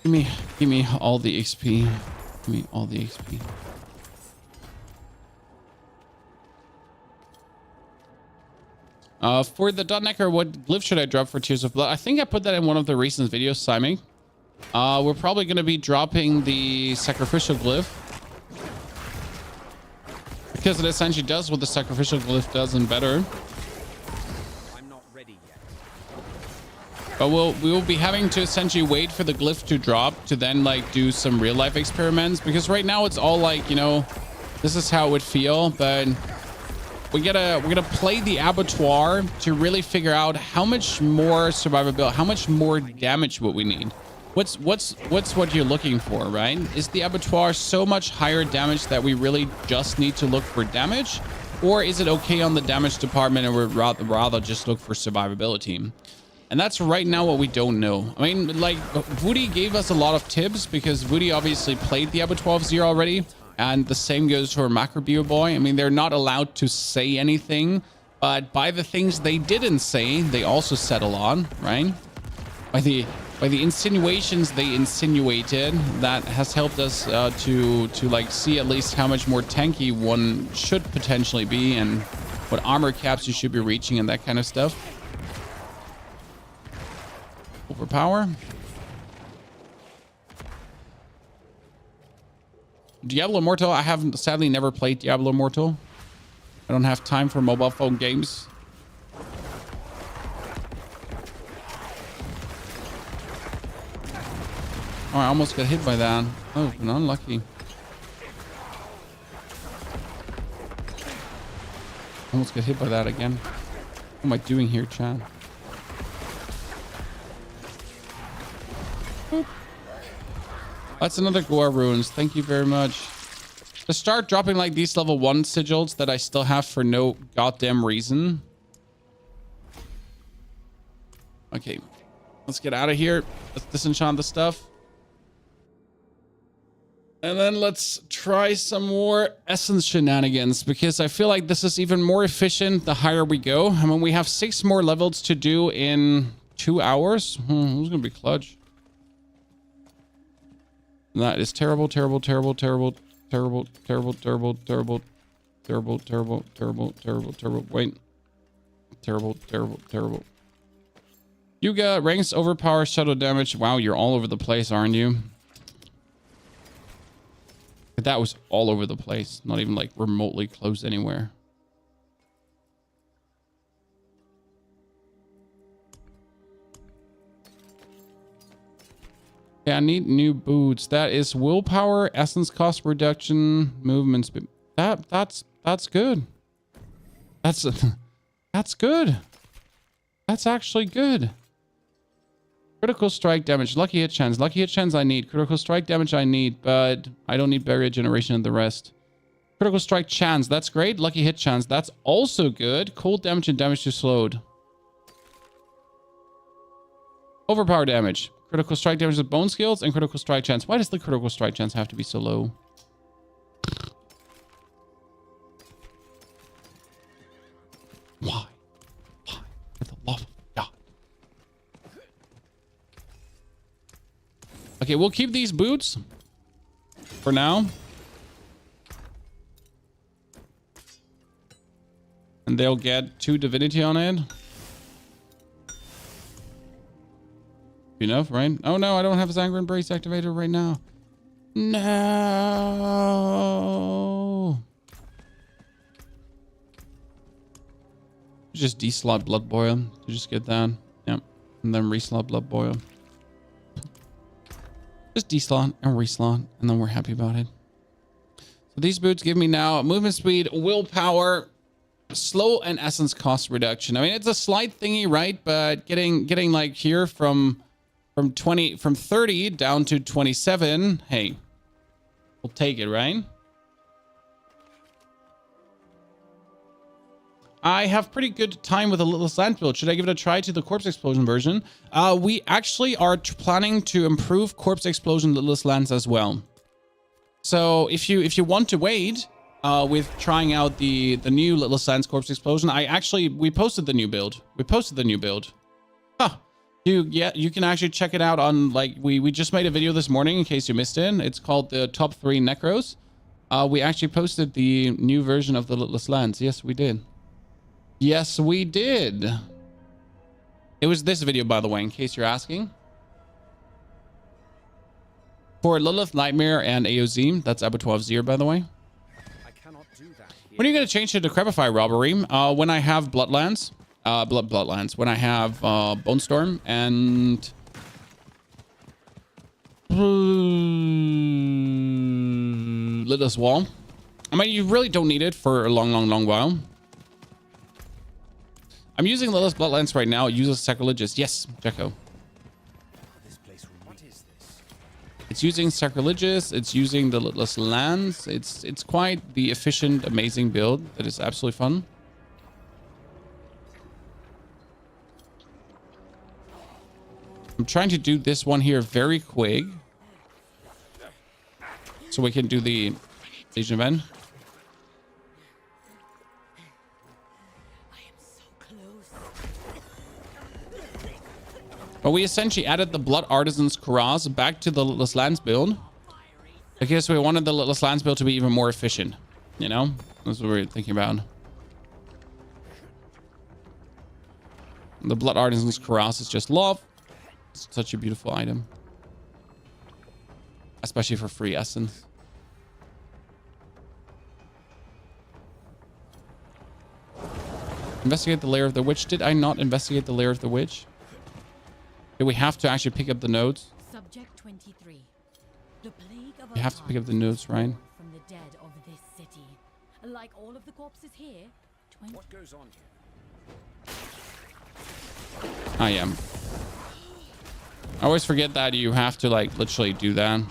Speaker 1: Give me all the XP. Give me all the XP. For the Necro, what glyph should I drop for Tears of Blood? I think I put that in one of the recent videos, Simon. We're probably going to be dropping the Sacrificial Glyph. Because it essentially does what the Sacrificial Glyph does and better.
Speaker 2: I'm not ready yet.
Speaker 1: But we will be having to essentially wait for the glyph to drop to then like do some real life experiments. Because right now it's all like, you know, this is how it would feel. But we're gonna play the abattoir to really figure out how much more survivability, how much more damage would we need. What's what you're looking for, right? Is the abattoir so much higher damage that we really just need to look for damage, or is it okay on the damage department and we'd rather just look for survivability? And that's right now what we don't know. I mean, like, Woody gave us a lot of tips because Woody obviously played the Abattoir 12-0 already. And the same goes for Macrobio Boy. I mean, they're not allowed to say anything, but by the things they didn't say, they also settle on, right? By the insinuations they insinuated, that has helped us to like see at least how much more tanky one should potentially be and what armor caps you should be reaching and that kind of stuff. Overpower. Diablo Immortal. I have sadly never played Diablo Immortal. I don't have time for mobile phone games. Oh, I almost got hit by that. Oh, been unlucky. Almost got hit by that again. What am I doing here, Chad? That's another Gore Runes. Thank you very much. To start dropping like these level 1 sigils that I still have for no goddamn reason. Okay. Let's get out of here. Let's disenchant the stuff. And then let's try some more essence shenanigans because I feel like this is even more efficient the higher we go. I mean, we have 6 more levels to do in 2 hours. Who's going to be clutch? That is terrible, terrible, terrible, terrible, terrible, terrible, terrible, terrible, terrible, terrible, terrible, terrible, terrible. Wait. Terrible, terrible, terrible. You got ranks, overpower, shadow damage. Wow, you're all over the place, aren't you? That was all over the place. Not even like remotely close anywhere. Yeah, I need new boots. That is willpower, essence cost reduction, movement speed. That's good. That's good. That's actually good. Critical strike damage, lucky hit chance. Lucky hit chance I need. Critical strike damage I need, but I don't need barrier generation and the rest. Critical strike chance, that's great. Lucky hit chance, that's also good. Cold damage and damage to slowed. Overpower damage. Critical strike damage with bone skills and critical strike chance. Why does the critical strike chance have to be so low? Why? Why? For the love of God. Okay, we'll keep these boots for now. And they'll get 2 divinity on it. Enough, right? Oh no, I don't have his anger embrace activated right now. No. Just deslot blood boil to just get that. Yep. And then reslot blood boil. Just deslot and reslot, and then we're happy about it. So these boots give me now movement speed, willpower, slow, and essence cost reduction. I mean, it's a slight thingy, right? But getting like here from 30 down to 27. Hey, we'll take it, right? I have pretty good time with a little slant build. Should I give it a try to the corpse explosion version? We actually are planning to improve corpse explosion littlest lands as well. So if you want to wait with trying out the new littlest lands corpse explosion, we posted the new build. Huh. You can actually check it out on, like, we just made a video this morning in case you missed it. It's called the top 3 Necros. We actually posted the new version of the Littlest Lands. Yes, we did. Yes, we did. It was this video, by the way, in case you're asking. For Lilith, Nightmare, and AOZ. That's Abattoir 12-0, by the way.
Speaker 2: I cannot do that here.
Speaker 1: When are you going to change to Decrepify Robbery? When I have Bloodlands. Bloodlands. When I have Bone Storm and Littlest Wall. I mean, you really don't need it for a long while. I'm using Lilith's Bloodlance right now. It uses Sacrilegious. Yes, Jekko.
Speaker 2: This place. What is this?
Speaker 1: It's using Sacrilegious. It's using the Lilith's Lance. It's quite the efficient, amazing build that is absolutely fun. I'm trying to do this one here very quick, so we can do the Legion event. But we essentially added the Blood Artisan's Kuraz back to the Lilith's Lance build because we wanted the Lilith's Lance build to be even more efficient. You know, that's what we were thinking about. The Blood Artisan's Kuraz is just love. It's such a beautiful item, especially for free essence. Investigate the lair of the witch. Did I not investigate the lair of the witch? Do we have to actually pick up the notes?
Speaker 3: Subject 23. The plague of
Speaker 1: We have to pick up the notes, right?
Speaker 3: From the dead of this city. Like all of the corpses here,
Speaker 2: What goes on here?
Speaker 1: I am. I always forget that you have to like literally do that.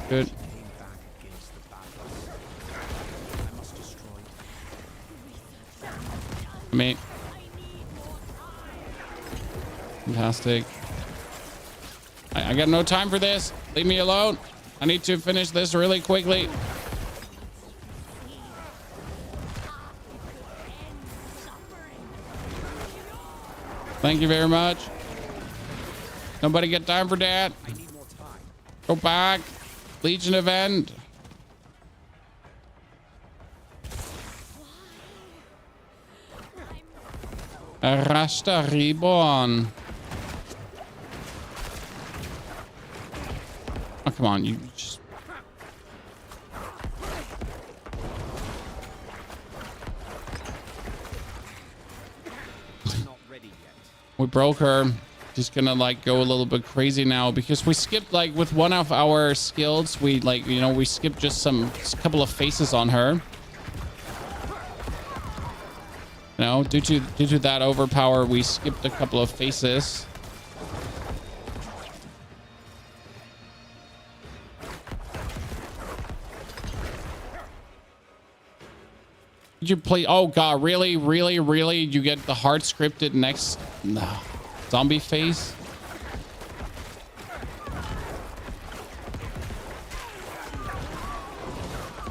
Speaker 1: Good. Me. Fantastic. I got no time for this. Leave me alone. I need to finish this really quickly. Thank you very much. Nobody got time for that.
Speaker 2: I need more time.
Speaker 1: Go back. Legion event. Rasta Reborn. Oh, come on. You just...
Speaker 2: I'm not ready yet.
Speaker 1: We broke her. Just gonna like go a little bit crazy now because we skipped like with one of our skills. We like, you know, we skipped just a couple of faces on her. You know, due to that overpower, we skipped a couple of faces. Did you play? Oh god, really? You get the hard scripted next zombie face?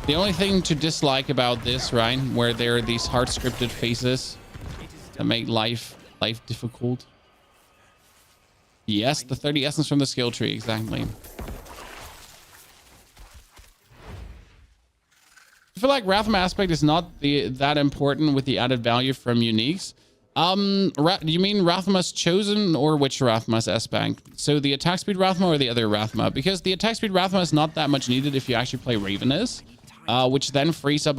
Speaker 1: The only thing to dislike about this, right, where there are these hard scripted faces that make life difficult. Yes, the 30 essence from the skill tree, exactly. I feel like Rathma aspect is not that important with the added value from uniques. Do you mean Rathma's chosen or which Rathma's aspect? So the attack speed Rathma or the other Rathma? Because the attack speed Rathma is not that much needed if you actually play Ravenous. Which then frees up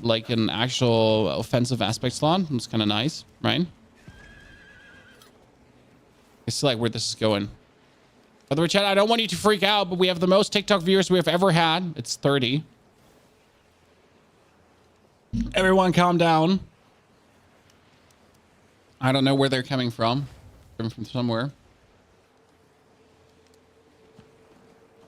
Speaker 1: like an actual offensive aspect slot. It's kind of nice, right? It's like where this is going. By the way, chat, I don't want you to freak out, but we have the most TikTok viewers we have ever had. It's 30. Everyone calm down. I don't know where they're coming from. Coming from somewhere.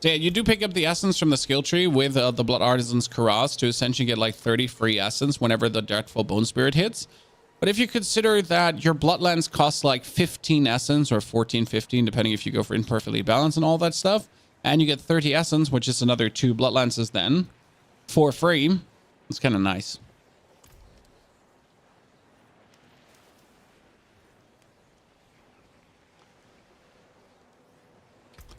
Speaker 1: So yeah, you do pick up the essence from the skill tree with the Blood Artisan's Kuraz to essentially get like 30 free essence whenever the Dreadful Bone Spirit hits. But if you consider that your Bloodlands costs like 15 essence or 14, 15, depending if you go for imperfectly balanced and all that stuff, and you get 30 essence, which is another 2 Bloodlances then, for free, it's kind of nice.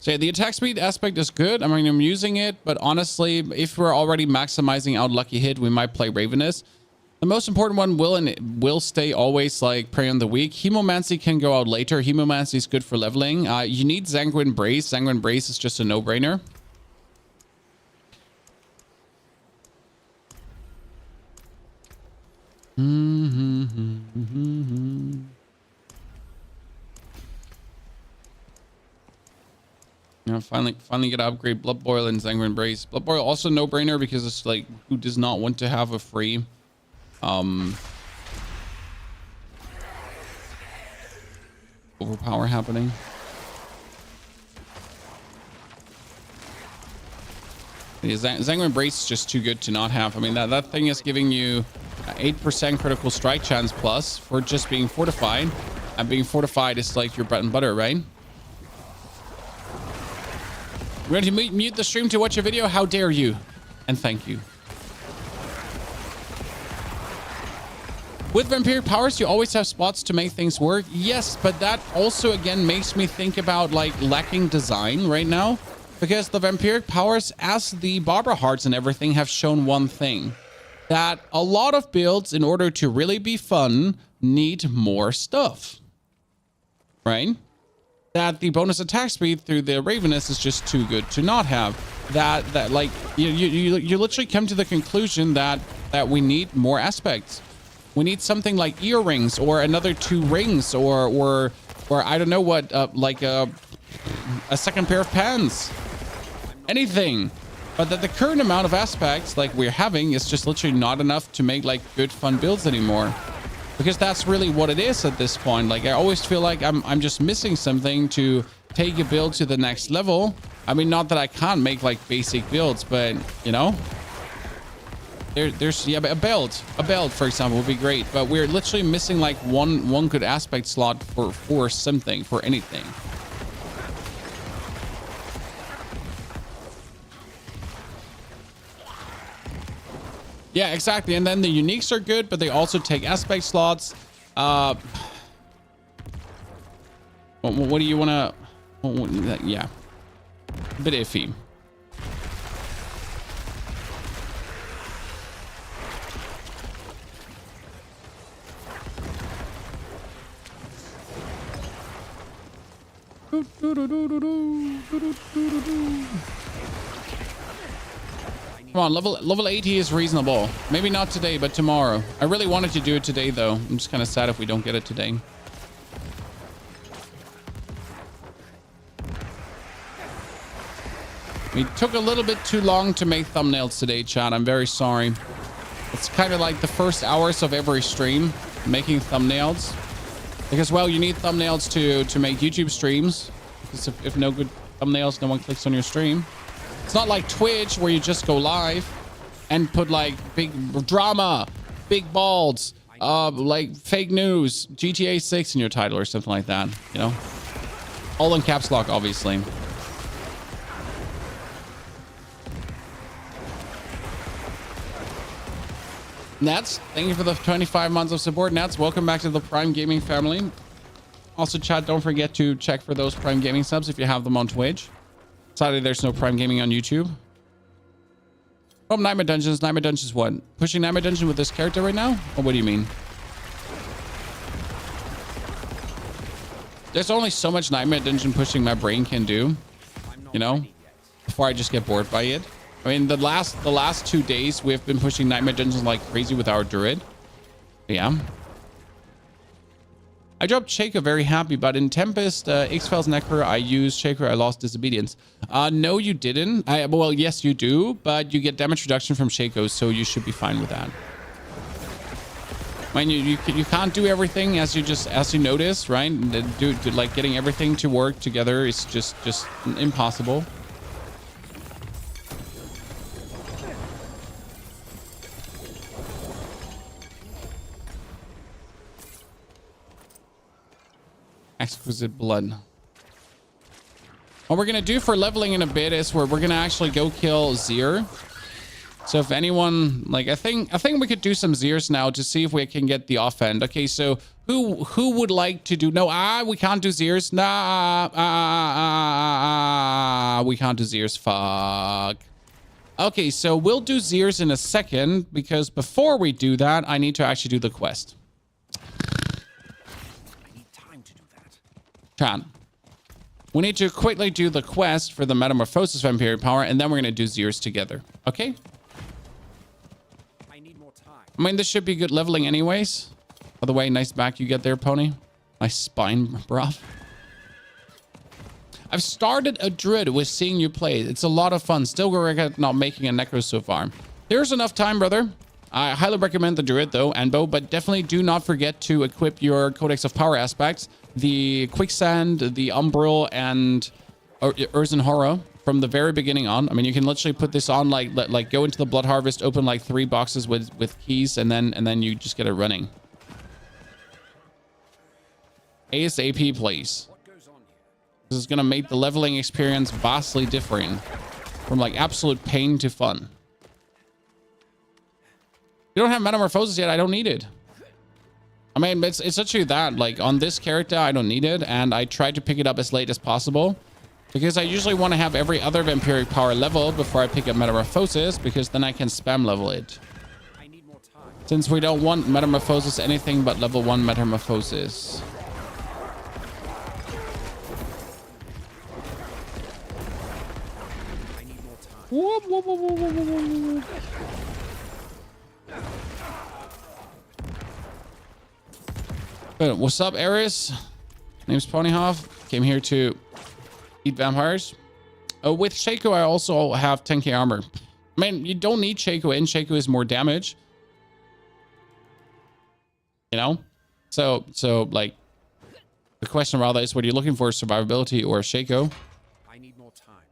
Speaker 1: So yeah, the attack speed aspect is good. I mean, I'm using it, but honestly, if we're already maximizing out Lucky Hit, we might play Ravenous. The most important one will stay always like Prey on the Weak. Hemomancy can go out later. Hemomancy is good for leveling. You need Sanguine Brace. Sanguine Brace is just a no-brainer. You know, finally get to upgrade Blood Boil and Sanguine Brace. Blood Boil also no-brainer because it's like, who does not want to have a free overpower happening. The Zangman Brace is just too good to not have. I mean, that thing is giving you 8% critical strike chance plus for just being fortified. And being fortified is like your bread and butter, right? We're going to mute the stream to watch a video. How dare you? And thank you. With vampiric powers, you always have spots to make things work. Yes, but that also, again, makes me think about, like, lacking design right now. Because the vampiric powers, as the Barbara Hearts and everything, have shown one thing. That a lot of builds, in order to really be fun, need more stuff. Right? That the bonus attack speed through the Ravenous is just too good to not have. That like, you literally come to the conclusion that we need more aspects. We need something like earrings or another 2 rings or I don't know what, like a second pair of pants. Anything. But that the current amount of aspects like we're having is just literally not enough to make like good fun builds anymore. Because that's really what it is at this point. Like I always feel like I'm just missing something to take a build to the next level. I mean, not that I can't make like basic builds, but you know. There's yeah, a belt for example would be great, but we're literally missing like one good aspect slot for something, for anything. Yeah, exactly. And then the uniques are good, but they also take aspect slots. What do you want to? Yeah, a bit iffy. Come on, level 80 is reasonable. Maybe not today, but tomorrow. I really wanted to do it today, though. I'm just kind of sad if we don't get it today. We took a little bit too long to make thumbnails today, chat. I'm very sorry. It's kind of like the first hours of every stream, making thumbnails. Because, well, you need thumbnails to make YouTube streams. Because if no good thumbnails, no one clicks on your stream. It's not like Twitch where you just go live and put like big drama, big balls, like fake news, GTA 6 in your title or something like that, you know? All in caps lock, obviously. Nats, thank you for the 25 months of support. Nats, welcome back to the Prime Gaming family. Also, chat, don't forget to check for those Prime Gaming subs if you have them on Twitch. Sadly, there's no Prime Gaming on YouTube. Oh, Nightmare Dungeons. Nightmare Dungeons what? Pushing Nightmare Dungeon with this character right now? Or what do you mean? There's only so much Nightmare Dungeon pushing my brain can do. You know? Before I just get bored by it. I mean, the last 2 days, we've been pushing Nightmare Dungeons like crazy with our Druid. Yeah. I dropped Shaker, very happy, but in Tempest, X-Files Necro, I used Shaker, I lost Disobedience. No, you didn't. Well, yes, you do, but you get damage reduction from Shaco, so you should be fine with that. I mean, you can't do everything as you notice, right? Like getting everything to work together is just impossible. Exquisite blood. What we're gonna do for leveling in a bit is we're gonna actually go kill Zir. So if anyone, like, I think we could do some Zirs now to see if we can get the offhand. Okay, so who would like to do? No, we can't do Zirs. We can't do Zirs. Fuck. Okay, so we'll do Zirs in a second because before we do that, I need to actually do the quest. Chat. We need to quickly do the quest for the Metamorphosis Vampiric Power, and then we're going to do Zirs together. Okay?
Speaker 2: I need more time.
Speaker 1: I mean, this should be good leveling anyways. By the way, nice back you get there, Pony. Nice spine, bruv. I've started a Druid with seeing you play. It's a lot of fun. Still regret not making a Necro so far. There's enough time, brother. I highly recommend the Druid, though, and Bo, but definitely do not forget to equip your Codex of Power aspects. the quicksand, the umbral, and Urzen Horror from the very beginning on. I mean, you can literally put this on, like go into the blood harvest, open like 3 boxes with keys, and then you just get it running. ASAP, please. This is gonna make the leveling experience vastly different, from like absolute pain to fun. You don't have metamorphosis yet. I don't need it. I mean, it's actually that, like, on this character, I don't need it, and I try to pick it up as late as possible, because I usually want to have every other vampiric power leveled before I pick up metamorphosis, because then I can spam level it. Since we don't want metamorphosis anything but level 1 metamorphosis. Whoop, whoop, whoop, whoop, whoop, whoop, whoop. What's up, Ares? Name's P4wnyhof. Came here to eat vampires. With Shaco, I also have 10k armor. I mean, you don't need Shaco in. Shaco is more damage. You know? So like, the question rather is, what are you looking for, survivability or Shaco?
Speaker 2: I need more time.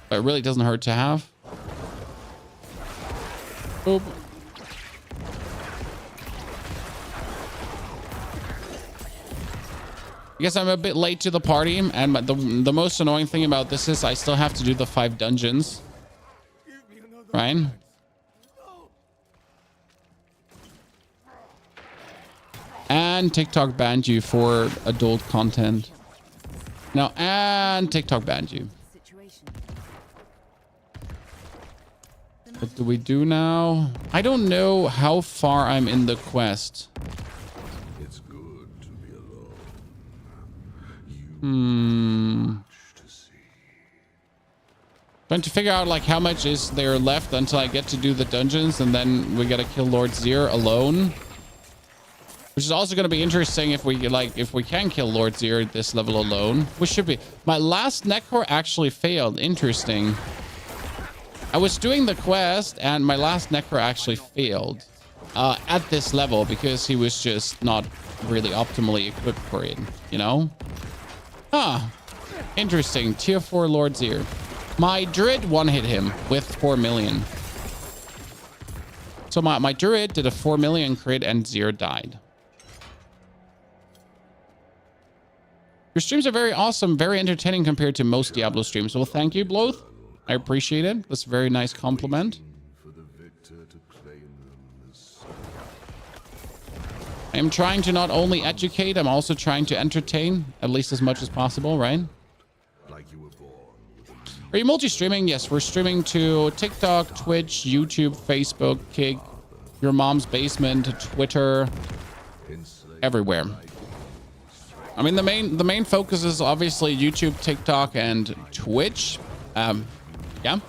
Speaker 1: But it really doesn't hurt to have. Boop. I guess I'm a bit late to the party, and the most annoying thing about this is I still have to do the 5 dungeons. Right? And TikTok banned you for adult content. No, and TikTok banned you. What do we do now? I don't know how far I'm in the quest.
Speaker 4: It's good to be alone.
Speaker 1: Trying to figure out like how much is there left until I get to do the dungeons, and then we gotta kill Lord Zir alone. Which is also gonna be interesting if we can kill Lord Zir at this level alone. Which should be. My last Necro actually failed. Interesting. I was doing the quest and my last Necro actually failed at this level because he was just not really optimally equipped for it, you know? Huh. Interesting. Tier 4 Lord Zir. My Druid one-hit him with 4 million. So my Druid did a 4 million crit and Zir died. Your streams are very awesome, very entertaining compared to most Diablo streams. Well, thank you, Bloth. I appreciate it. That's a very nice compliment. I am trying to not only educate, I'm also trying to entertain, at least as much as possible, right? Are you multi-streaming? Yes, we're streaming to TikTok, Twitch, YouTube, Facebook, Kick, your mom's basement, Twitter, everywhere. I mean, the main focus is obviously YouTube, TikTok, and Twitch. Yeah,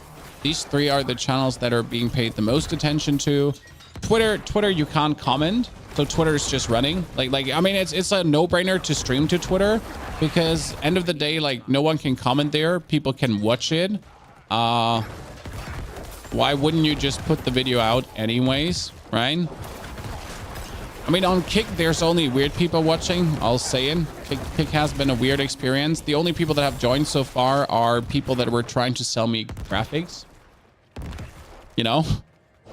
Speaker 1: these 3 are the channels that are being paid the most attention to. Twitter, you can't comment, so Twitter is just running. Like I mean, it's a no-brainer to stream to Twitter because end of the day, like no one can comment there. People can watch it. Why wouldn't you just put the video out anyways, right? I mean, on Kick, there's only weird people watching. I'll say it. Kick has been a weird experience. The only people that have joined so far are people that were trying to sell me graphics. You know?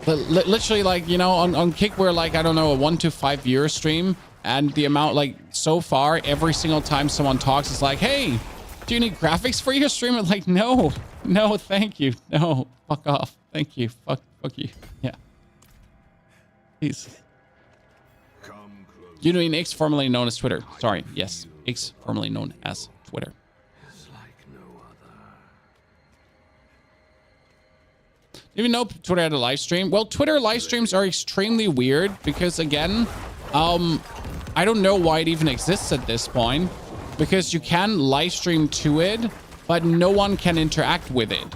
Speaker 1: Literally, like, you know, on Kick, we're like, I don't know, a 1 to 5 year stream. And the amount, like, so far, every single time someone talks, it's like, hey, do you need graphics for your stream? I'm like, no, thank you. No, fuck off. Thank you. Fuck you. Yeah. Please. You mean X, formerly known as Twitter. Sorry, yes. X, formerly known as Twitter. Even though Twitter had a live stream. Well, Twitter live streams are extremely weird because, again, I don't know why it even exists at this point. Because you can live stream to it, but no one can interact with it.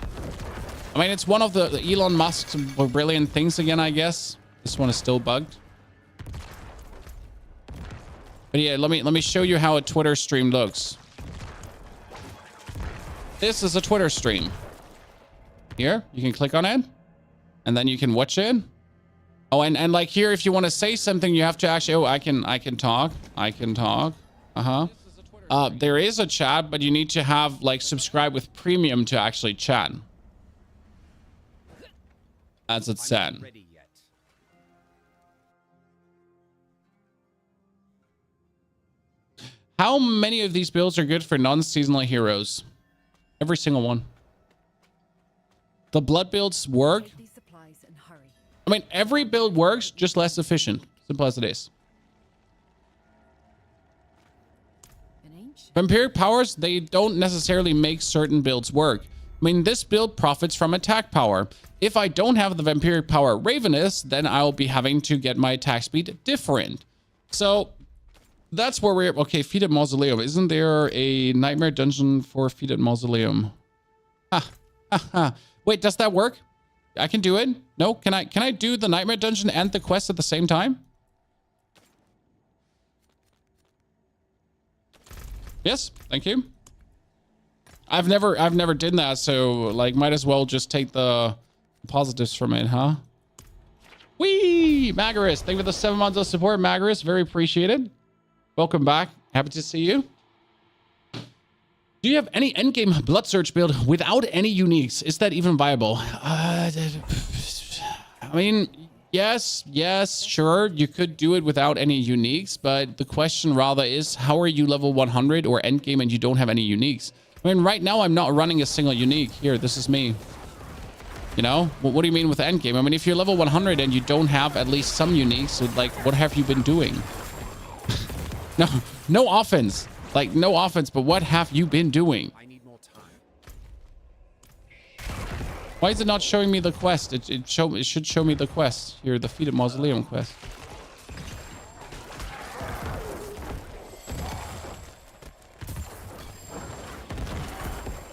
Speaker 1: I mean, it's one of the Elon Musk's brilliant things again, I guess. This one is still bugged. But yeah, let me show you how a Twitter stream looks. This is a Twitter stream. Here, you can click on it, and then you can watch it. Oh, and like here, if you want to say something, you have to actually. Oh, I can talk. I can talk. There is a chat, but you need to have like subscribe with premium to actually chat. As it said.
Speaker 2: Ready yet.
Speaker 1: How many of these builds are good for non-seasonal heroes? Every single one. The blood builds work.
Speaker 3: Take these supplies and hurry.
Speaker 1: I mean, every build works, just less efficient. Simple as it is.
Speaker 3: An ancient.
Speaker 1: Vampiric powers, they don't necessarily make certain builds work. I mean, this build profits from attack power. If I don't have the vampiric power Ravenous, then I'll be having to get my attack speed different. So that's where we're... Okay, Feeded Mausoleum. Isn't there a nightmare dungeon for Feeded Mausoleum? Wait, does that work? I can do it? No? Can I do the nightmare dungeon and the quest at the same time? Yes, thank you. I've never done that, so like might as well just take the positives from it, huh? Whee! Magarus, thank you for the 7 months of support, Magarus. Very appreciated. Welcome back. Happy to see you. Do you have any endgame blood search build without any uniques? Is that even viable? I mean, yes, sure. You could do it without any uniques, but the question rather is, how are you level 100 or endgame and you don't have any uniques? I mean, right now I'm not running a single unique. Here, this is me. You know, what do you mean with endgame? I mean, if you're level 100 and you don't have at least some uniques, so like, what have you been doing? No offense. Like, no offense, but what have you been doing?
Speaker 2: I need more time.
Speaker 1: Why is it not showing me the quest? It should show me the quest. Here, the Feeded Mausoleum quest.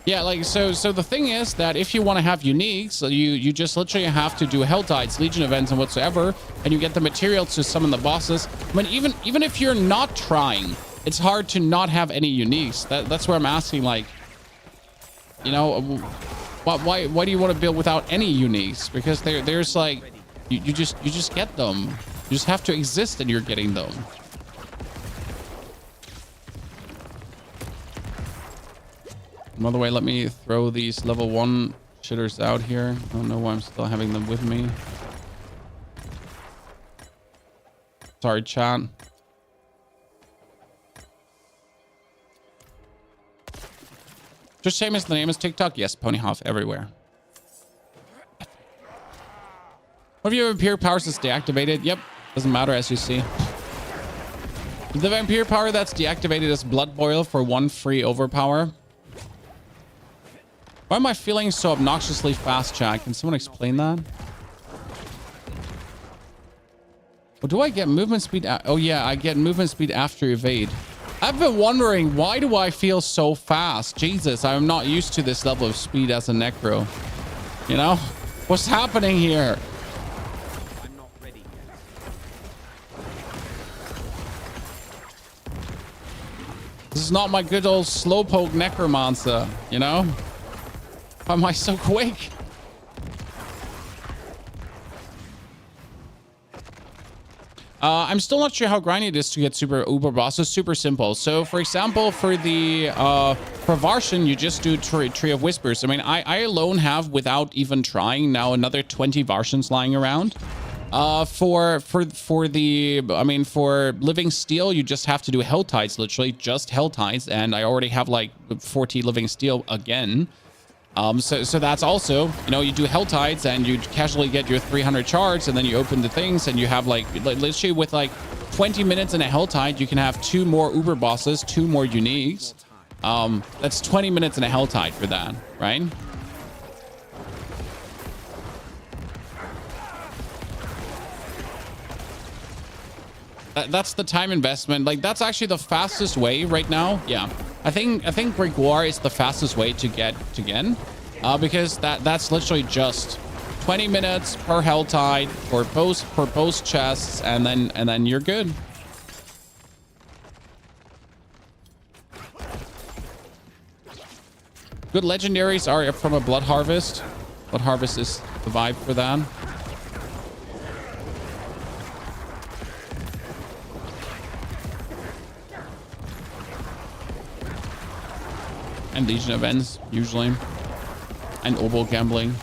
Speaker 1: Yeah, like, so the thing is that if you want to have uniques, you just literally have to do Helltides, Legion events, and whatsoever, and you get the materials to summon the bosses. I mean, even if you're not trying, it's hard to not have any uniques. That's where I'm asking, like, you know, why do you want to build without any uniques? Because there's like, you just get them. You just have to exist and you're getting them. By the way, let me throw these level 1 shitters out here. I don't know why I'm still having them with me. Sorry, chat. Just same as the name is TikTok? Yes, Ponyhof everywhere. What if your vampire powers is deactivated? Yep, doesn't matter as you see. The vampire power that's deactivated is Blood Boil for 1 free overpower. Why am I feeling so obnoxiously fast, chat? Can someone explain that? Or do I get movement speed? Oh yeah, I get movement speed after evade. I've been wondering, why do I feel so fast? Jesus, I'm not used to this level of speed as a Necro. You know? What's happening here?
Speaker 2: I'm not ready yet.
Speaker 1: This is not my good old slowpoke Necromancer, you know? Why am I so quick? I'm still not sure how grindy it is to get super uber bosses. Super simple. So for example, for the for Varshan, you just do Tree of Whispers. I mean, I alone have, without even trying, now another 20 Varshans lying around. For Living Steel, you just have to do Helltides, literally just Helltides, and I already have like 40 Living Steel again. So that's also, you know, you do Helltides and you casually get your 300 shards, and then you open the things and you have like literally with like 20 minutes in a Helltide, you can have 2 more Uber bosses, 2 more uniques. That's 20 minutes in a Helltide for that, right? That's the time investment. Like, that's actually the fastest way right now. Yeah, I think Gregoire is the fastest way to get to Gen, because that's literally just 20 minutes per Helltide for both chests, and then you're good. Good legendaries are from a Blood Harvest. Blood Harvest is the vibe for that. And Legion events, usually. And oboe gambling.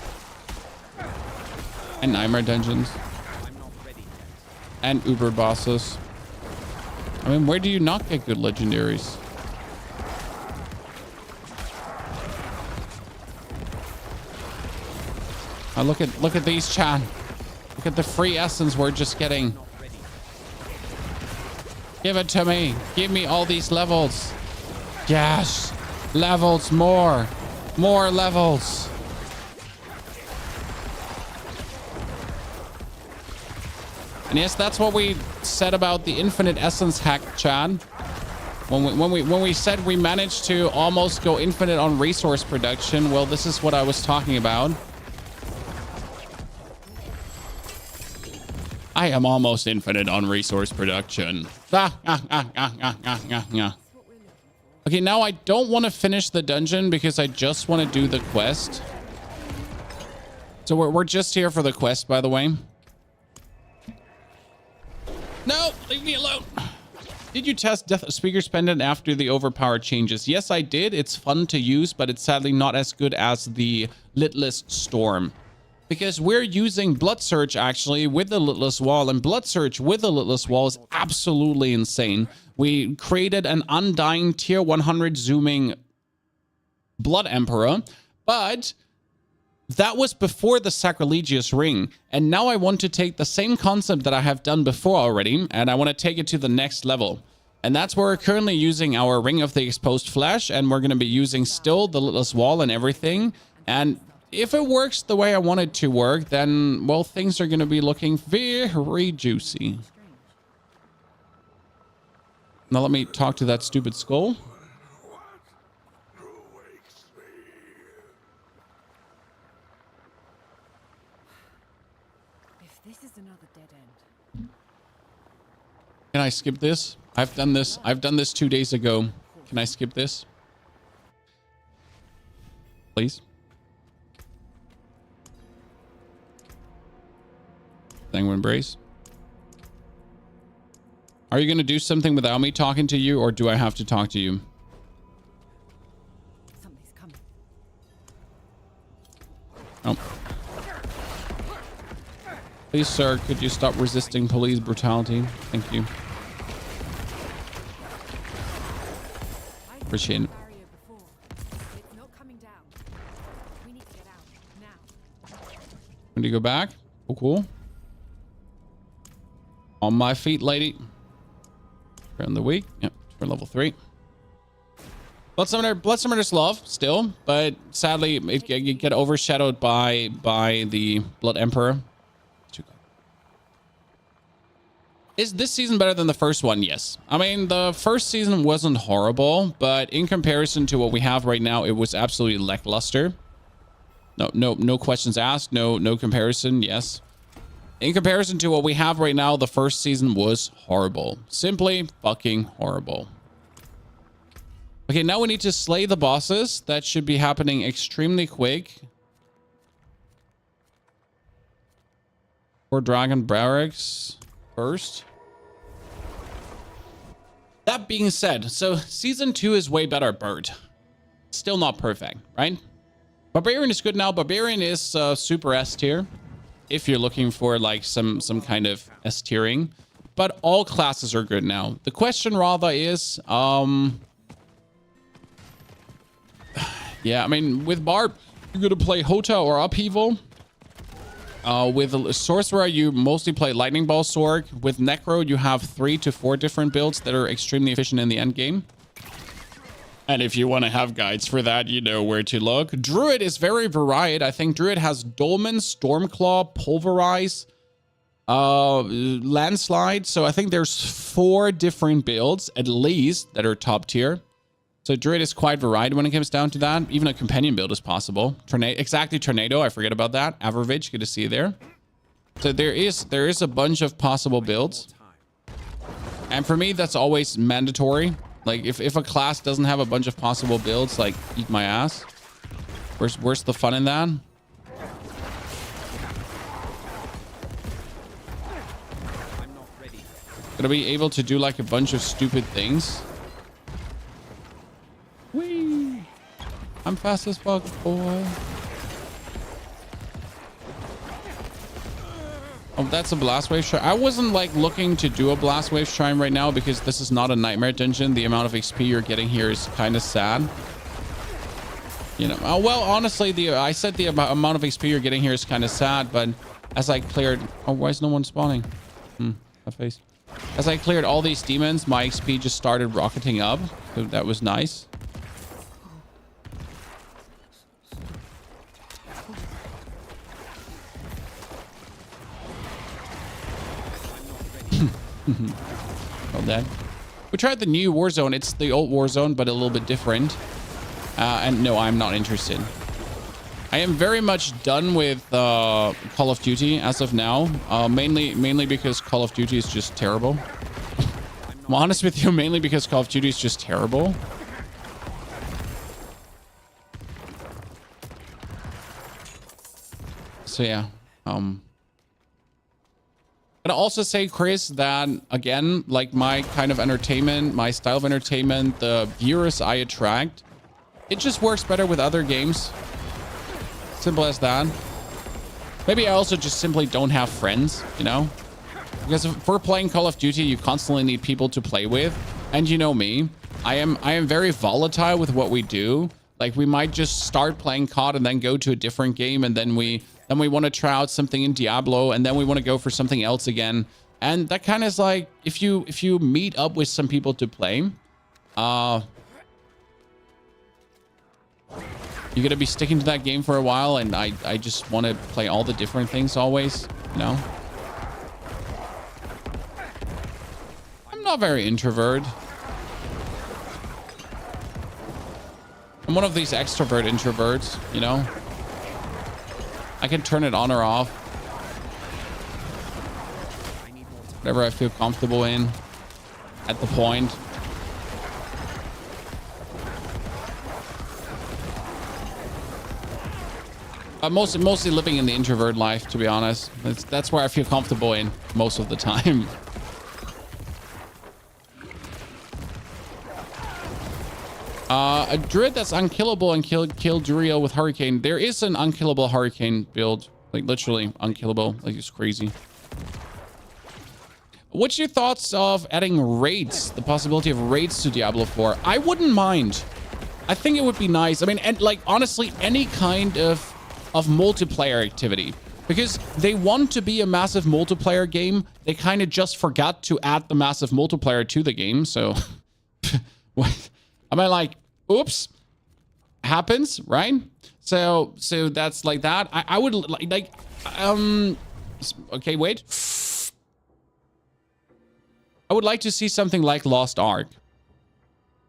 Speaker 1: And nightmare dungeons.
Speaker 2: I'm not ready yet.
Speaker 1: And uber bosses. I mean, where do you not get good legendaries? Oh, look at these, Chan. Look at the free essence we're just getting.
Speaker 2: Not ready.
Speaker 1: Give it to me. Give me all these levels. Yes. Levels, more. More levels. And yes, that's what we said about the infinite essence hack, Chan. When we said we managed to almost go infinite on resource production, well, this is what I was talking about. I am almost infinite on resource production. Okay, now I don't want to finish the dungeon because I just want to do the quest. So we're just here for the quest, by the way. No, leave me alone. Did you test Death Speaker's Pendant after the overpowered changes? Yes, I did. It's fun to use, but it's sadly not as good as the Litless Storm. Because we're using Blood Surge actually with the Litless Wall, and Blood Surge with the Litless Wall is absolutely insane. We created an undying tier 100 zooming Blood Emperor, but that was before the Sacrilegious Ring. And now I want to take the same concept that I have done before already, and I want to take it to the next level. And that's where we're currently using our Ring of the Exposed Flesh, and we're going to be using still the Litless Wall and everything. And if it works the way I want it to work, then, well, things are going to be looking very juicy. Now let me talk to that stupid skull.
Speaker 3: If this is another dead end.
Speaker 1: Can I skip this? I've done this 2 days ago. Can I skip this? Please. Sanguine Embrace. Are you going to do something without me talking to you, or do I have to talk to you?
Speaker 3: Something's coming.
Speaker 1: Oh. Please, sir, could you stop resisting police brutality? Thank you. Appreciate it.
Speaker 3: Barrier before. It's not coming down. We need to get out now.
Speaker 1: When do you go back? Oh, cool. On my feet, lady. Turn the week. Yep, for level 3. Blood Summoner's love still, but sadly it get overshadowed by the Blood Emperor. Is this season better than the first one? Yes. I mean, the first season wasn't horrible, but in comparison to what we have right now, it was absolutely lackluster. No questions asked. No comparison. Yes. In comparison to what we have right now, the first season was horrible. Simply fucking horrible. Okay, now we need to slay the bosses. That should be happening extremely quick. Or Dragon Barracks first. That being said, so season 2 is way better, Bird. Still not perfect, right? Barbarian is good now. Barbarian is super S tier. If you're looking for like some kind of S tiering, but all classes are good now. The question rather is, yeah, I mean, with Barb, you're gonna play Hota or Upheaval. With Sorcerer, you mostly play Lightning Ball Sword. With Necro, you have 3 to 4 different builds that are extremely efficient in the end game. And if you want to have guides for that, you know where to look. Druid is very varied. I think Druid has Dolmen, Stormclaw, Pulverize, Landslide. So I think there's 4 different builds, at least, that are top tier. So Druid is quite varied when it comes down to that. Even a companion build is possible. Tornado, I forget about that. Averovich, good to see you there. So there is a bunch of possible builds. And for me, that's always mandatory. Like, if a class doesn't have a bunch of possible builds, like, eat my ass. Where's the fun in that?
Speaker 2: I'm not ready.
Speaker 1: Gonna be able to do, like, a bunch of stupid things. Whee! I'm fast as fuck, boy. Oh, that's a blast wave shrine. I wasn't like looking to do a blast wave shrine right now because this is not a nightmare dungeon. The amount of XP you're getting here is kind of sad. You know, well, honestly, I said the amount of XP you're getting here is kind of sad, but as I cleared, oh, why is no one spawning? That face. As I cleared all these demons, my XP just started rocketing up. So that was nice. Well done. We tried the new Warzone. It's the old Warzone, but a little bit different. And no, I'm not interested. I am very much done with Call of Duty as of now. Mainly because Call of Duty is just terrible. I'm honest with you, mainly because Call of Duty is just terrible. So yeah. I'd also say, Chris, that again, like my kind of entertainment, my style of entertainment, the viewers I attract, it just works better with other games. Simple as that. Maybe I also just simply don't have friends, you know? Because if we're playing Call of Duty, you constantly need people to play with. And you know me, I am very volatile with what we do. Like we might just start playing COD and then go to a different game, and then we want to try out something in Diablo, and then we want to go for something else again. And that kind of is like, if you meet up with some people to play, you're gonna be sticking to that game for a while, and I just want to play all the different things always, you know? I'm not very introvert. I'm one of these extrovert introverts, you know? I can turn it on or off. Whatever I feel comfortable in at the point. I'm mostly living in the introvert life, to be honest. That's where I feel comfortable in most of the time. A druid that's unkillable and kill Duriel with Hurricane. There is an unkillable Hurricane build. Like, literally unkillable. Like, it's crazy. What's your thoughts of adding raids? The possibility of raids to Diablo 4? I wouldn't mind. I think it would be nice. I mean, and like, honestly, any kind of multiplayer activity. Because they want to be a massive multiplayer game. They kind of just forgot to add the massive multiplayer to the game. So, what? I mean, like, oops, happens, right? So that's like that. I would like, okay, wait. I would like to see something like Lost Ark.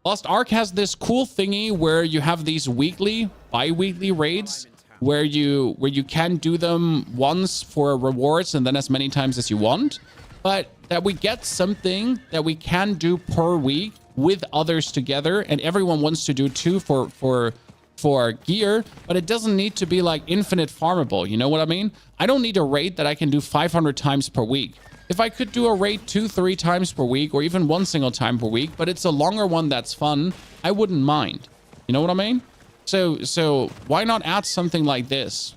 Speaker 1: Lost Ark has this cool thingy where you have these weekly, bi-weekly raids where you can do them once for rewards and then as many times as you want, but that we get something that we can do per week with others together, and everyone wants to do too for gear, but it doesn't need to be like infinite farmable. You know what I mean? I don't need a raid that I can do 500 times per week. If I could do a raid 2-3 times per week, or even one single time per week, but it's a longer one that's fun, I wouldn't mind. You know what I mean? So why not add something like this?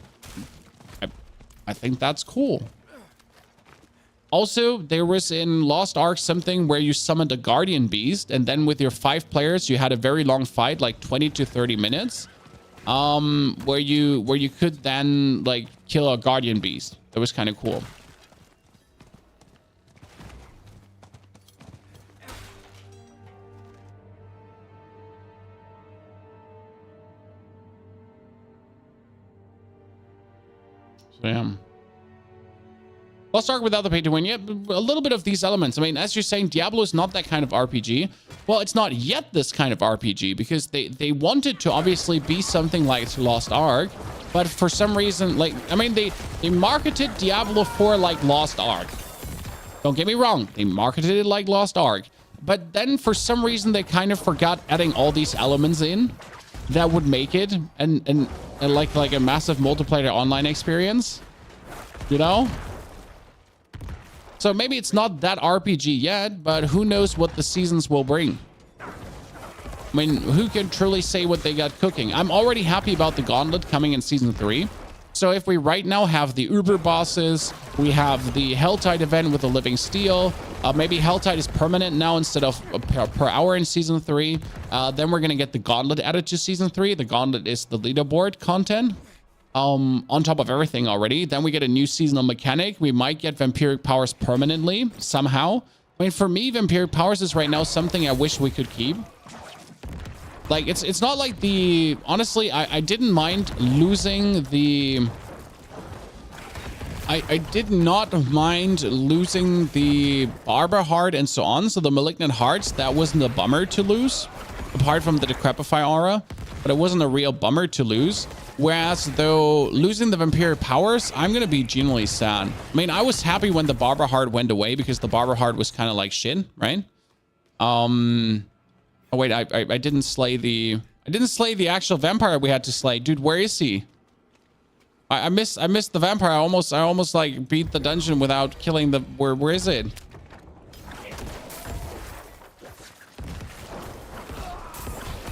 Speaker 1: I think that's cool. Also, there was in Lost Ark something where you summoned a guardian beast, and then with your 5 players, you had a very long fight, like 20 to 30 minutes, where you could then like kill a guardian beast. That was kind of cool. So yeah. Lost Ark without the pay to win. Yeah, a little bit of these elements. I mean, as you're saying, Diablo is not that kind of RPG. Well, it's not yet this kind of RPG because they wanted to obviously be something like Lost Ark, but for some reason, like, I mean, they marketed Diablo 4 like Lost Ark. Don't get me wrong, they marketed it like Lost Ark, but then for some reason they kind of forgot adding all these elements in that would make it and like a massive multiplayer online experience, you know? So maybe it's not that RPG yet, but who knows what the seasons will bring. I mean, who can truly say what they got cooking? I'm already happy about the gauntlet coming in season 3. So if we right now have the Uber bosses, we have the Helltide event with the living steel, maybe Helltide is permanent now instead of per hour in season 3. Then we're going to get the gauntlet added to season 3. The gauntlet is the leaderboard content. On top of everything already. Then we get a new seasonal mechanic. We might get vampiric powers permanently somehow. I mean, for me, vampiric powers is right now something I wish we could keep. Like, it's not like the... Honestly, I didn't mind losing the... I did not mind losing the Barber Heart and so on. So the Malignant Hearts, that wasn't a bummer to lose. Apart from the Decrepify aura. But it wasn't a real bummer to lose. Whereas, though, losing the Vampiric powers, I'm going to be genuinely sad. I mean, I was happy when the Barber Heart went away because the Barber Heart was kind of like shit, right? Oh, wait, I didn't slay the... I didn't slay the actual vampire we had to slay. Dude, where is he? I missed the vampire. I almost like beat the dungeon without killing the... Where is it?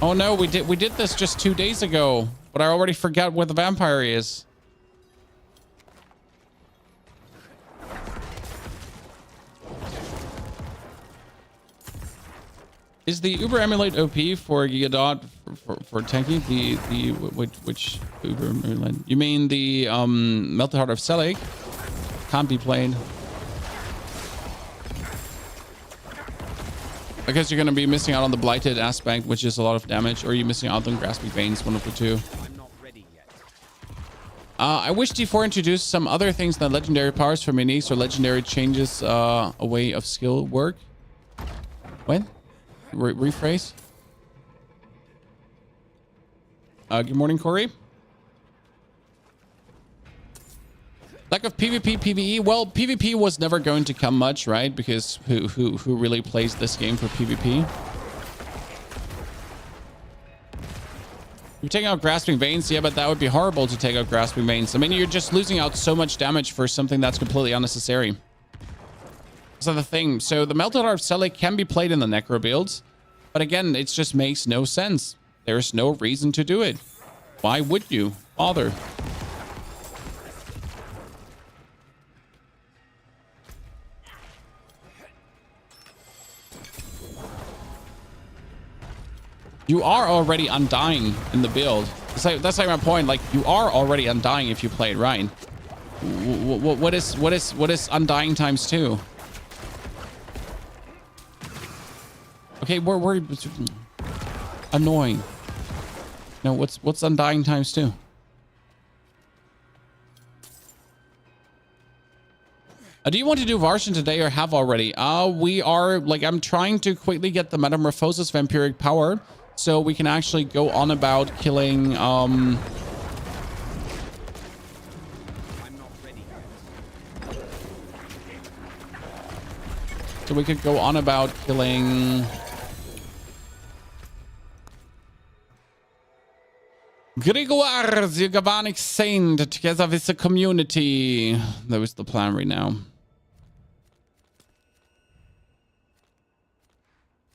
Speaker 1: Oh no, we did this just 2 days ago, but I already forgot where the vampire is. Is the Uber Emulate OP for Gigadot for tanky? Which Uber Emulate? You mean the Melted Heart of Selig? Can't be played. Because you're going to be missing out on the Blighted aspect, which is a lot of damage, or you're missing out on Grasping Veins, one of the two.
Speaker 2: I'm not ready yet.
Speaker 1: I wish D4 introduced some other things than legendary powers for minis or legendary changes a way of skill work. What? Rephrase? Good morning, Corey. Lack of PvP, PvE. Well, PvP was never going to come much, right? Because who really plays this game for PvP? You're taking out Grasping Veins, yeah, but that would be horrible to take out Grasping Veins. I mean, you're just losing out so much damage for something that's completely unnecessary. So the thing, so the Melted Heart of Selig can be played in the Necro builds, but again, it just makes no sense. There's no reason to do it. Why would you bother? You are already undying in the build. That's like my point. Like, you are already undying if you play it right. What is undying times 2? Okay, we're annoying. No, what's undying times 2? Do you want to do Varshan today or have already? We are, like, I'm trying to quickly get the Metamorphosis Vampiric power so we can actually go on about killing,
Speaker 2: I'm not ready yet.
Speaker 1: so we could go on about killing Grégoire, the Galvanic Saint, together with the community. That was the plan right now.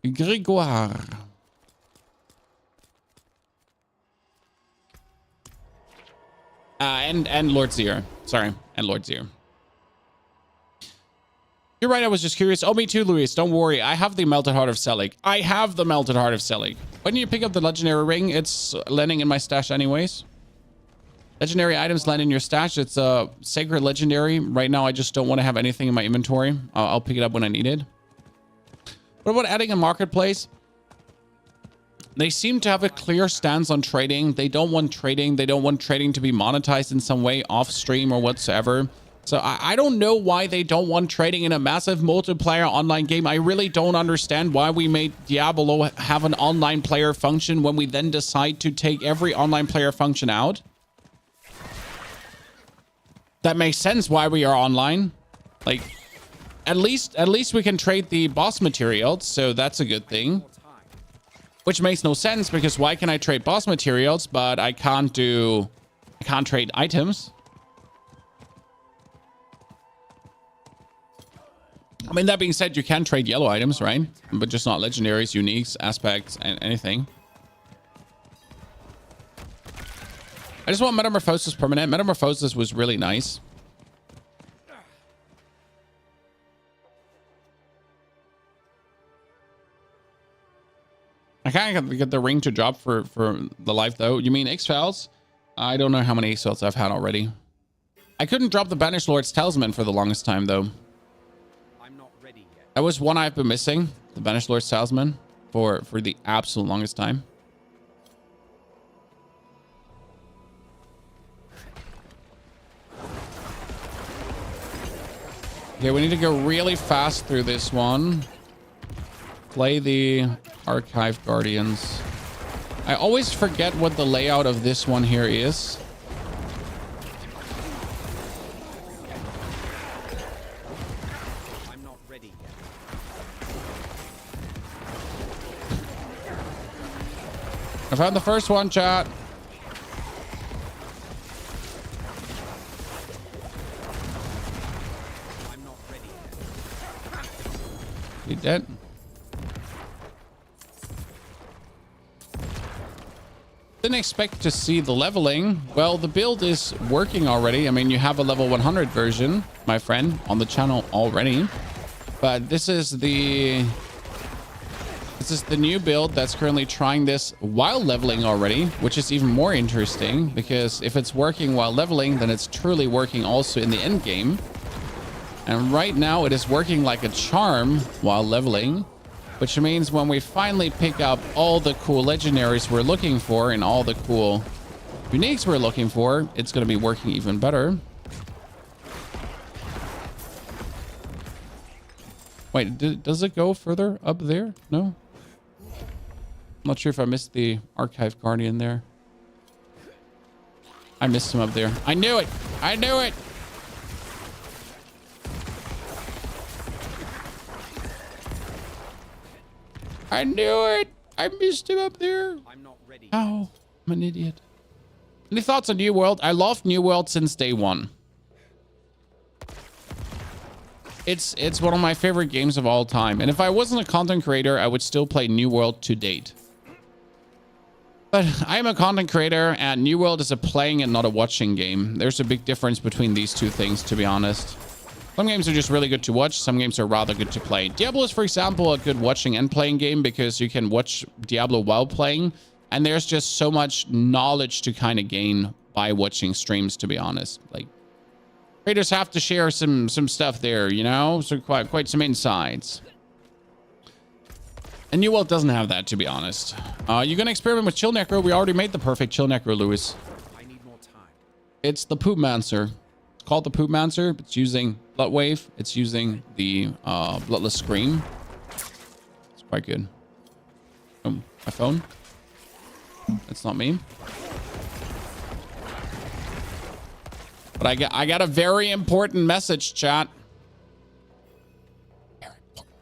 Speaker 1: Grégoire. And Lord Zier. Sorry, and Lord Zier. You're right, I was just curious. Oh, me too, Luis. Don't worry. I have the Melted Heart of Selig. I have the Melted Heart of Selig. When you pick up the Legendary Ring, it's landing in my stash anyways. Legendary items land in your stash. It's a Sacred Legendary. Right now, I just don't want to have anything in my inventory. I'll pick it up when I need it. What about adding a marketplace? They seem to have a clear stance on trading. They don't want trading. They don't want trading to be monetized in some way off stream or whatsoever. So I don't know why they don't want trading in a massive multiplayer online game. I really don't understand why we made Diablo have an online player function when we then decide to take every online player function out. That makes sense why we are online. Like, at least we can trade the boss materials, so that's a good thing. Which makes no sense because why can I trade boss materials, but I can't trade items? I mean, that being said, you can trade yellow items, right? But just not legendaries, uniques, aspects, and anything. I just want Metamorphosis permanent. Metamorphosis was really nice. I can't get the ring to drop for the life, though. You mean X-Files? I don't know how many X-Files I've had already. I couldn't drop the Banished Lord's Talisman for the longest time, though.
Speaker 2: I'm not ready yet.
Speaker 1: That was one I've been missing, the Banished Lord's Talisman, for the absolute longest time. Okay, we need to go really fast through this one. Play the Archive Guardians. I always forget what the layout of this one here is.
Speaker 2: I'm not ready yet.
Speaker 1: I found the first one, chat.
Speaker 2: I'm not ready yet.
Speaker 1: You dead? Didn't expect to see the leveling. Well, the build is working already. I mean, you have a level 100 version, my friend, on the channel already. But this is the new build that's currently trying this while leveling already, which is even more interesting because if it's working while leveling, then it's truly working also in the end game. And right now it is working like a charm while leveling, which means when we finally pick up all the cool legendaries we're looking for and all the cool uniques we're looking for, it's going to be working even better. Wait, does it go further up there? No? I'm not sure if I missed the Archive Guardian there. I missed him up there. I knew it! I knew it! I knew it! I missed him up there.
Speaker 2: I'm not ready.
Speaker 1: Oh, I'm an idiot. Any thoughts on New World? I loved New World since day one. It's one of my favorite games of all time. And if I wasn't a content creator, I would still play New World to date. But I am a content creator and New World is a playing and not a watching game. There's a big difference between these two things, to be honest. Some games are just really good to watch. Some games are rather good to play. Diablo is, for example, a good watching and playing game because you can watch Diablo while playing. And there's just so much knowledge to kind of gain by watching streams, to be honest. Like, creators have to share some stuff there, you know? So quite some insights. And New World doesn't have that, to be honest. You're going to experiment with Chill Necro. We already made the perfect Chill Necro, Lewis.
Speaker 2: I need more time.
Speaker 1: It's the Poopmancer. It's called the Poopmancer. It's using Blood Wave. It's using the Bloodless Scream. It's quite good. Oh, my phone. That's not me. But I got a very important message, chat. Very important.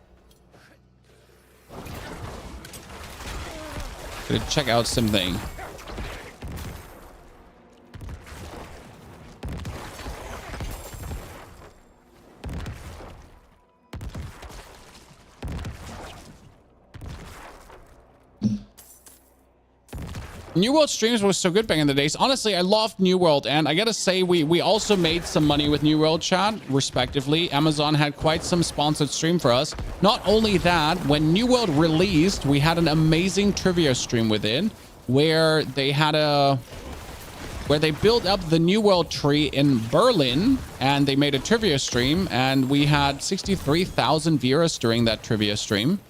Speaker 1: Gonna check out something. New World streams was so good back in the days. Honestly, I loved New World, and I gotta say, we also made some money with New World, chat, respectively. Amazon had quite some sponsored stream for us. Not only that, when New World released, we had an amazing trivia stream with it, where they built up the New World tree in Berlin, and they made a trivia stream, and we had 63,000 viewers during that trivia stream.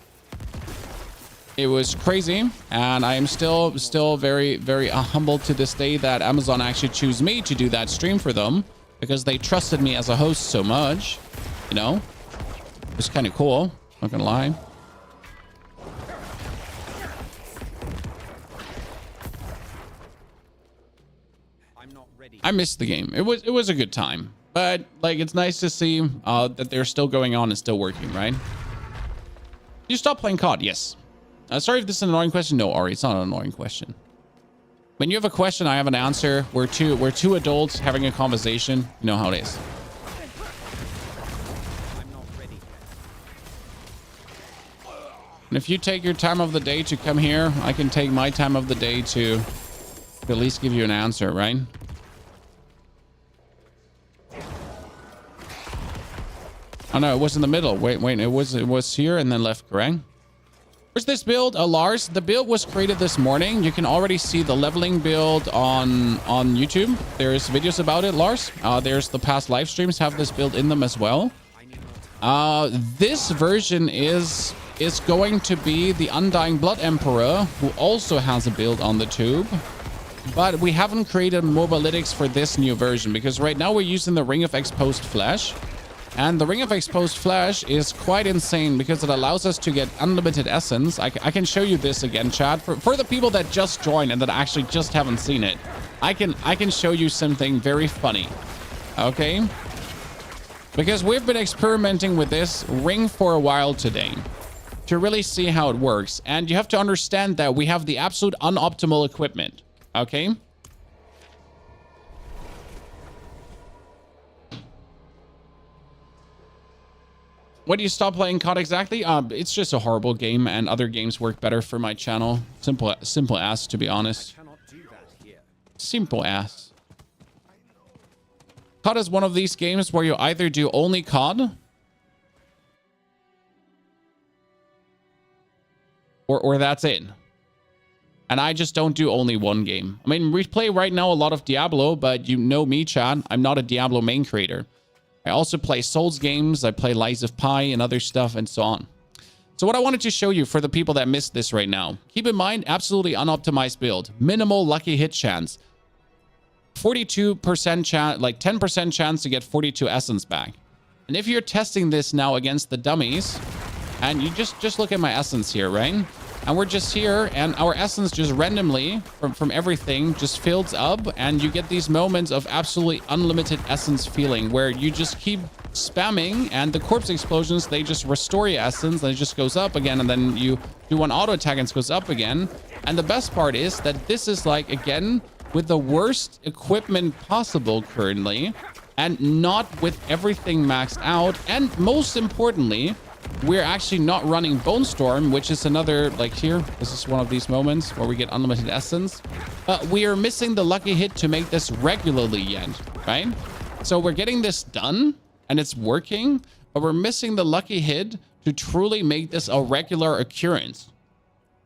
Speaker 1: It was crazy, and I am still very, very humbled to this day that Amazon actually chose me to do that stream for them because they trusted me as a host so much, you know? It was kind of cool, not gonna lie.
Speaker 2: I'm not ready.
Speaker 1: I missed the game. It was a good time, but like it's nice to see that they're still going on and still working, right? You stopped playing COD? Yes. Sorry if this is an annoying question. No, Ari, it's not an annoying question. When you have a question, I have an answer. We're two adults having a conversation. You know how it is.
Speaker 2: I'm not ready.
Speaker 1: And if you take your time of the day to come here, I can take my time of the day to at least give you an answer, right? Oh no, it was in the middle. Wait, it was here and then left, correct? Where's this build? Lars, the build was created this morning. You can already see the leveling build on YouTube. There's videos about it, Lars. There's the past live streams have this build in them as well. This version is going to be the Undying Blood Emperor, who also has a build on the tube. But we haven't created mobalytics for this new version because right now we're using the Ring of Exposed Flesh. And the Ring of Exposed Flesh is quite insane because it allows us to get unlimited essence. I can show you this again, chat. For the people that just joined and that actually just haven't seen it, I can show you something very funny. Okay? Because we've been experimenting with this ring for a while today to really see how it works. And you have to understand that we have the absolute unoptimal equipment. Okay? When do you stop playing COD exactly? It's just a horrible game and other games work better for my channel. Simple as, to be honest. Simple as. COD is one of these games where you either do only COD or that's it. And I just don't do only one game. I mean, we play right now a lot of Diablo, but you know me, Chad. I'm not a Diablo main creator. I also play Souls games. I play Lies of Pi and other stuff and so on. So what I wanted to show you for the people that missed this right now, keep in mind, absolutely unoptimized build, minimal lucky hit chance, 42% chance, like 10% chance to get 42 essence back. And if you're testing this now against the dummies, and you just look at my essence here, right? And we're just here, and our essence just randomly from everything just fills up, and you get these moments of absolutely unlimited essence feeling where you just keep spamming, and the corpse explosions, they just restore your essence, and it just goes up again, and then you do one auto attack and it goes up again. And the best part is that this is like, again, with the worst equipment possible currently, and not with everything maxed out, and most importantly, we're actually not running Bone Storm, which is another, like here, this is one of these moments where we get unlimited essence. But we are missing the lucky hit to make this regularly yet, right? So we're getting this done and it's working, but we're missing the lucky hit to truly make this a regular occurrence.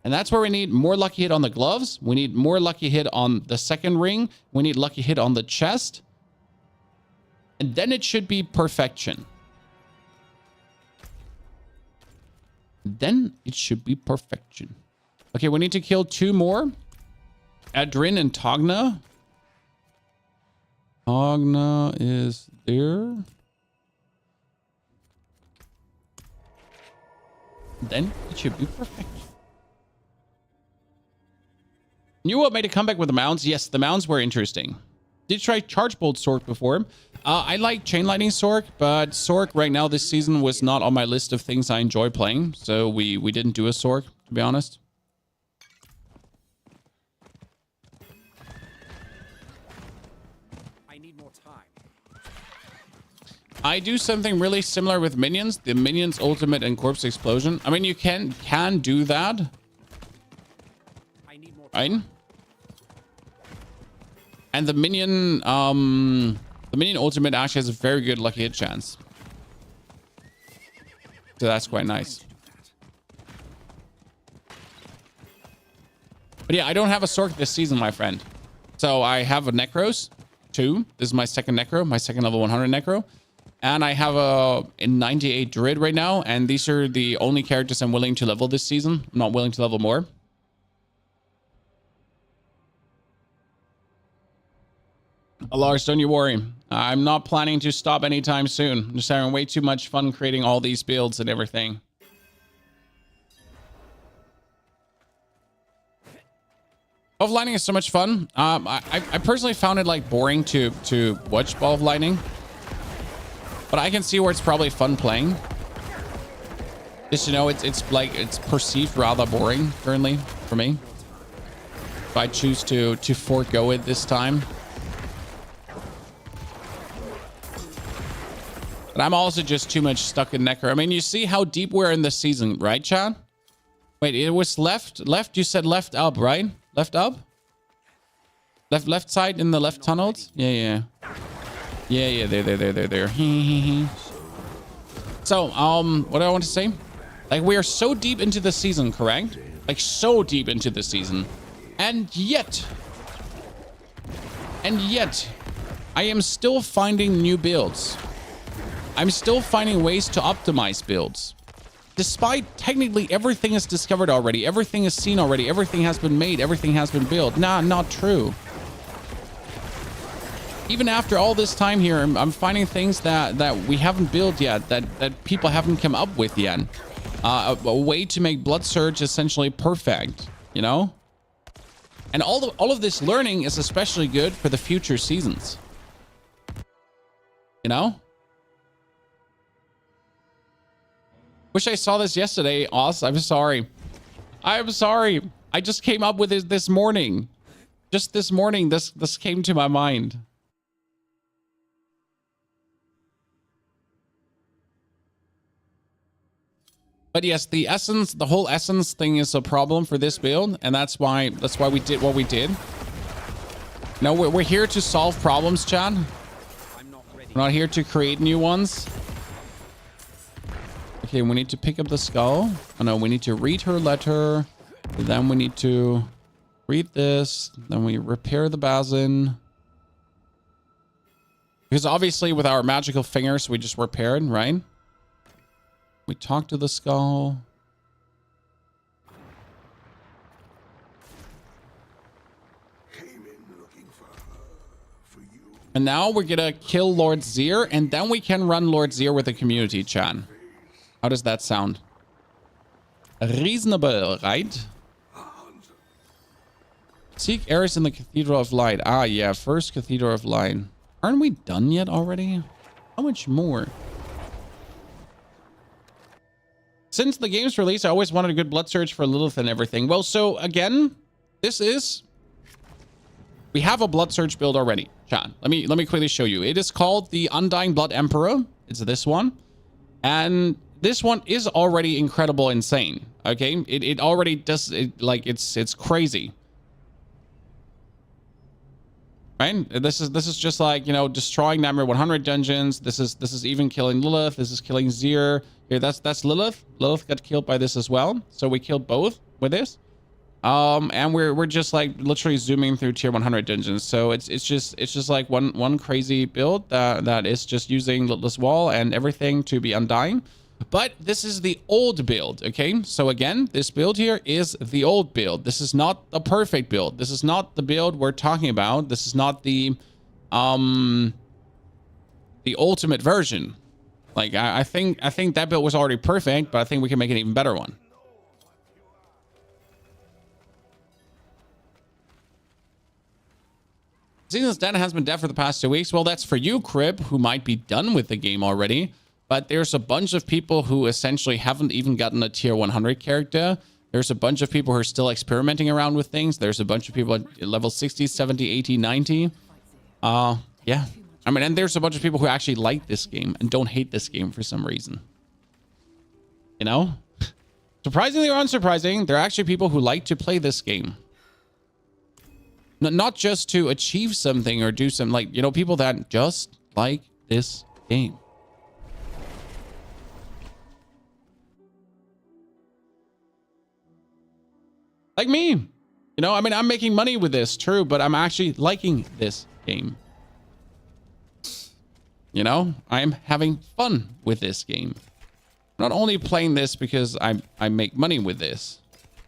Speaker 1: And that's where we need more lucky hit on the gloves. We need more lucky hit on the second ring. We need lucky hit on the chest. And then it should be perfection. Then it should be perfection. Okay, we need to kill 2 more. Adrin and Togna. Togna is there. Then it should be perfection. Knew what made a comeback with the mounts? Yes, the mounts were interesting. Did try Charge Bolt Sork before. I like Chain Lightning Sork, but Sork right now this season was not on my list of things I enjoy playing. So we didn't do a Sork, to be honest.
Speaker 2: I need more time.
Speaker 1: I do something really similar with minions. The minions ultimate and corpse explosion. I mean, you can do that.
Speaker 2: I need more time.
Speaker 1: Right? And the minion ultimate actually has a very good lucky hit chance. So that's quite nice. But yeah, I don't have a Sork this season, my friend. So I have a Necros 2. This is my second Necro, my second level 100 Necro. And I have a 98 Druid right now. And these are the only characters I'm willing to level this season. I'm not willing to level more. Lars, don't you worry. I'm not planning to stop anytime soon. I'm just having way too much fun creating all these builds and everything. Ball of Lightning is so much fun. I personally found it like boring to watch Ball of Lightning. But I can see where it's probably fun playing. Just, you know, it's perceived rather boring currently for me. If I choose to forego it this time. But I'm also just too much stuck in Necro. I mean, you see how deep we're in this season, right, Chad? Wait, it was left. Left? You said left up, right? Left up? Left side in the left tunnels? Yeah. There. So, what do I want to say? Like, we are so deep into the season, correct? Like, so deep into the season. And yet, I am still finding new builds. I'm still finding ways to optimize builds. Despite technically everything is discovered already, everything is seen already, everything has been made, everything has been built. Nah, not true. Even after all this time here, I'm finding things that we haven't built yet, that people haven't come up with yet. A way to make Blood Surge essentially perfect, you know? And all of this learning is especially good for the future seasons. You know? Wish I saw this yesterday, Oz. I'm sorry. I'm sorry. I just came up with it this morning. Just this morning, this came to my mind. But yes, the whole essence thing is a problem for this build, and that's why we did what we did. No, we're here to solve problems, Chad. We're not here to create new ones. Okay, we need to pick up the skull. Oh no, we need to read her letter. Then we need to read this. Then we repair the basin. Because obviously with our magical fingers, we just repaired, right? We talk to the skull.
Speaker 4: Came in looking for you.
Speaker 1: And now we're gonna kill Lord Zir, and then we can run Lord Zir with the community, Chan. How does that sound? Reasonable, right? Seek heirs in the Cathedral of Light. Ah, yeah, first Cathedral of Light. Aren't we done yet already? How much more? Since the game's release, I always wanted a good Blood Surge for Lilith and everything. Well, so again, we have a Blood Surge build already. Chan, let me quickly show you. It is called the Undying Blood Emperor. It's this one. And this one is already incredible insane. Okay? It already does it, like it's crazy. Right? This is just like, you know, destroying Nightmare 100 dungeons. This is even killing Lilith. This is killing Zir. Here, that's Lilith. Lilith got killed by this as well. So we killed both with this. And we're just like literally zooming through tier 100 dungeons. So it's just like one crazy build that is just using Lilith's Wall and everything to be undying. But this is the old build, okay? So again, this build here is the old build. This is not a perfect build. This is not the build we're talking about. This is not the ultimate version. Like I think that build was already perfect, but I think we can make an even better one. Season's Den has been dead for the past 2 weeks. Well, that's for you, Crib, who might be done with the game already. But there's a bunch of people who essentially haven't even gotten a tier 100 character. There's a bunch of people who are still experimenting around with things. There's a bunch of people at level 60, 70, 80, 90. Yeah. I mean, and there's a bunch of people who actually like this game and don't hate this game for some reason. You know? Surprisingly or unsurprising, there are actually people who like to play this game. Not just to achieve something or do some, like, you know, people that just like this game. Like me. You know, I mean, I'm making money with this, true, but I'm actually liking this game. You know, I'm having fun with this game. I'm not only playing this because I make money with this.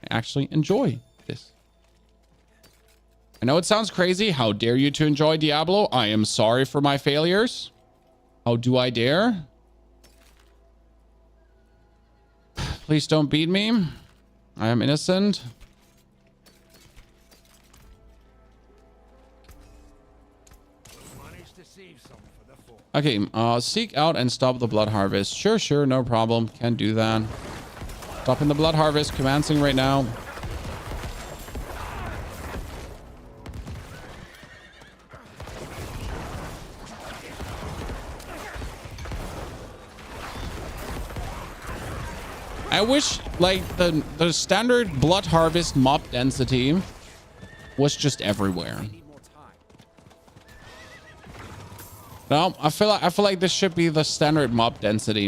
Speaker 1: I actually enjoy this. I know it sounds crazy. How dare you to enjoy Diablo? I am sorry for my failures. How do I dare? Please don't beat me. I am innocent. Okay, seek out and stop the blood harvest. Sure, no problem. Can do that. Stopping the blood harvest, commencing right now. I wish like the standard blood harvest mob density was just everywhere.
Speaker 2: Need more time.
Speaker 1: No, I feel like this should be the standard mob density.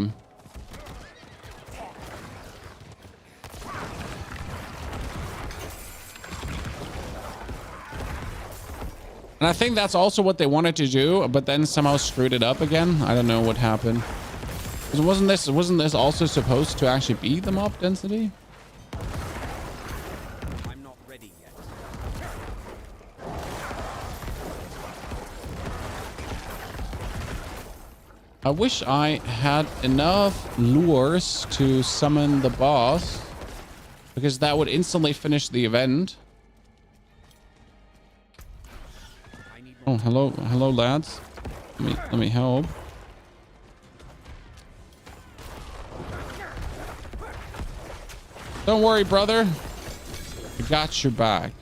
Speaker 1: And I think that's also what they wanted to do, but then somehow screwed it up again. I don't know what happened. 'Cause wasn't this also supposed to actually be the mob density?
Speaker 2: I'm not ready yet.
Speaker 1: I wish I had enough lures to summon the boss, because that would instantly finish the event.
Speaker 2: I need
Speaker 1: Oh, hello, lads. Let me help. Don't worry, brother. I got your back.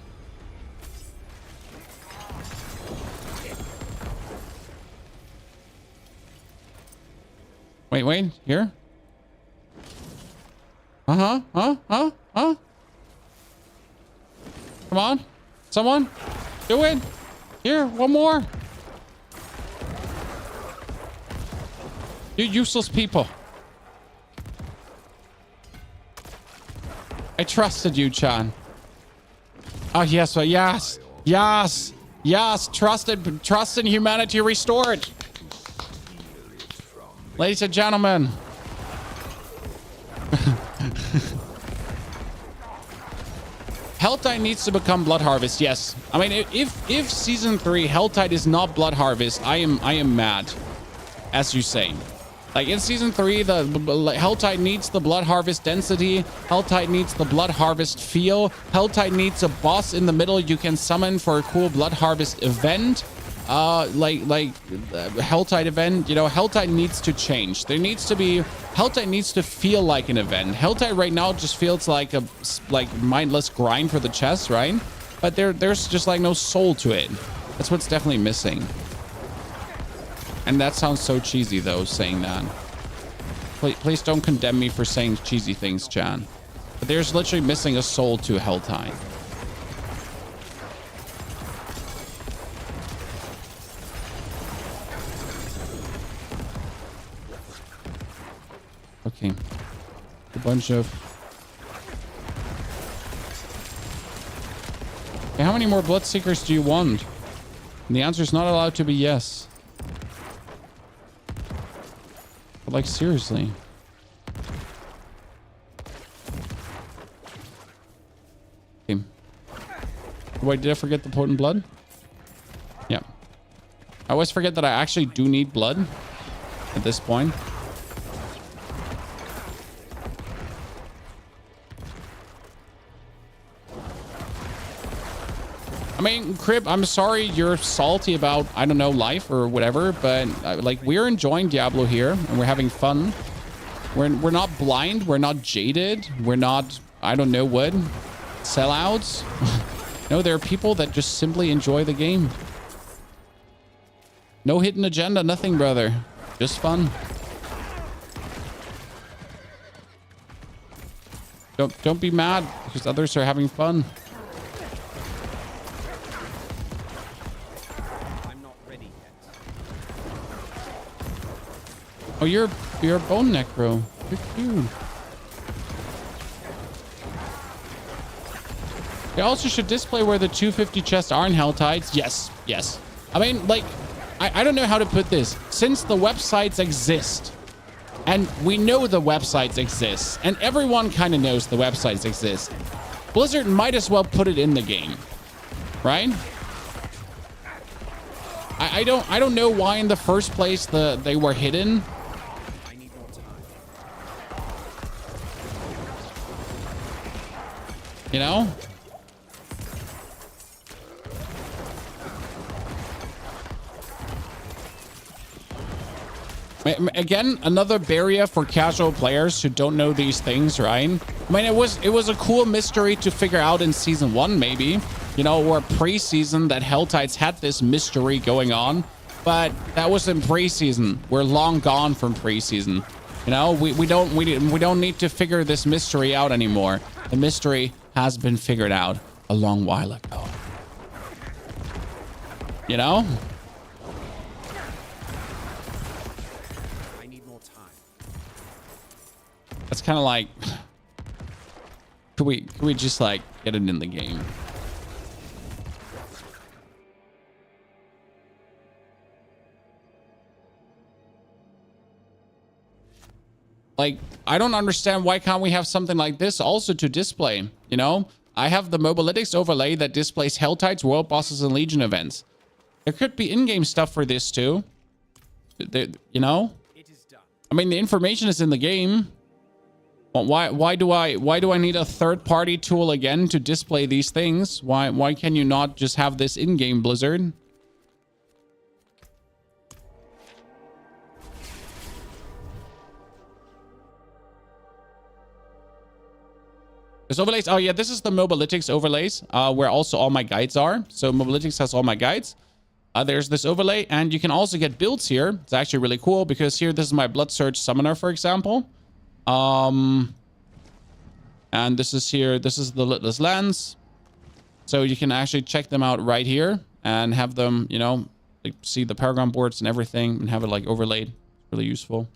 Speaker 1: Wait, here? Huh? Come on. Someone? Do it. Here, one more. You useless people. I trusted you, Chan. Oh, yes, well, yes. Trust in humanity restored. Ladies and gentlemen. Helltide needs to become Blood Harvest, yes. I mean, if Season 3 Helltide is not Blood Harvest, I am mad, as you say. Like in Season 3, the Helltide needs the Blood Harvest density. Helltide needs the Blood Harvest feel. Helltide needs a boss in the middle you can summon for a cool Blood Harvest event. Helltide event, you know, Helltide needs to change. Helltide needs to feel like an event. Helltide right now just feels like a mindless grind for the chest, right? But there's just like no soul to it. That's what's definitely missing. And that sounds so cheesy though, saying that. Please don't condemn me for saying cheesy things, Chan. But there's literally missing a soul to Helltide. Okay. A bunch of... Okay, how many more Bloodseekers do you want? And the answer is not allowed to be yes. But like, seriously. Okay. Wait, did I forget the potent blood? Yeah. I always forget that I actually do need blood at this point. I mean, Crib, I'm sorry you're salty about, I don't know, life or whatever, but like, we're enjoying Diablo here and we're having fun. We're not blind. We're not jaded. We're not, I don't know what, sellouts. No, there are people that just simply enjoy the game. No hidden agenda, nothing, brother. Just fun. Don't be mad because others are having fun. Oh, you're a bone necro. You're cute. They also should display where the 250 chests are in Helltides. Yes. I mean, like, I don't know how to put this. Since the websites exist, and we know the websites exist, and everyone kind of knows the websites exist, Blizzard might as well put it in the game, right? I don't know why in the first place they were hidden. You know? Again, another barrier for casual players who don't know these things, right? I mean, it was a cool mystery to figure out in Season 1, maybe. You know, or pre-season that Helltides had this mystery going on. But that was in pre-season. We're long gone from pre-season. You know, we don't need to figure this mystery out anymore. The mystery has been figured out a long while ago. You know?
Speaker 2: I need more time.
Speaker 1: That's kind of like, could we just like get it in the game? Like, I don't understand why can't we have something like this also to display, you know? I have the Mobalytics overlay that displays Helltides, World Bosses, and Legion events. There could be in-game stuff for this too. You know?
Speaker 2: It is done.
Speaker 1: I mean, the information is in the game. But why do I need a third-party tool again to display these things? Why can you not just have this in-game, Blizzard? There's overlays. Oh yeah, this is the Mobalytics overlays, where also all my guides are. So Mobalytics has all my guides. There's this overlay, and you can also get builds here. It's actually really cool because here, this is my Blood Surge Summoner, for example. And this is here. This is the Litless Lands. So you can actually check them out right here and have them, you know, like see the Paragon boards and everything and have it like overlaid. Really useful.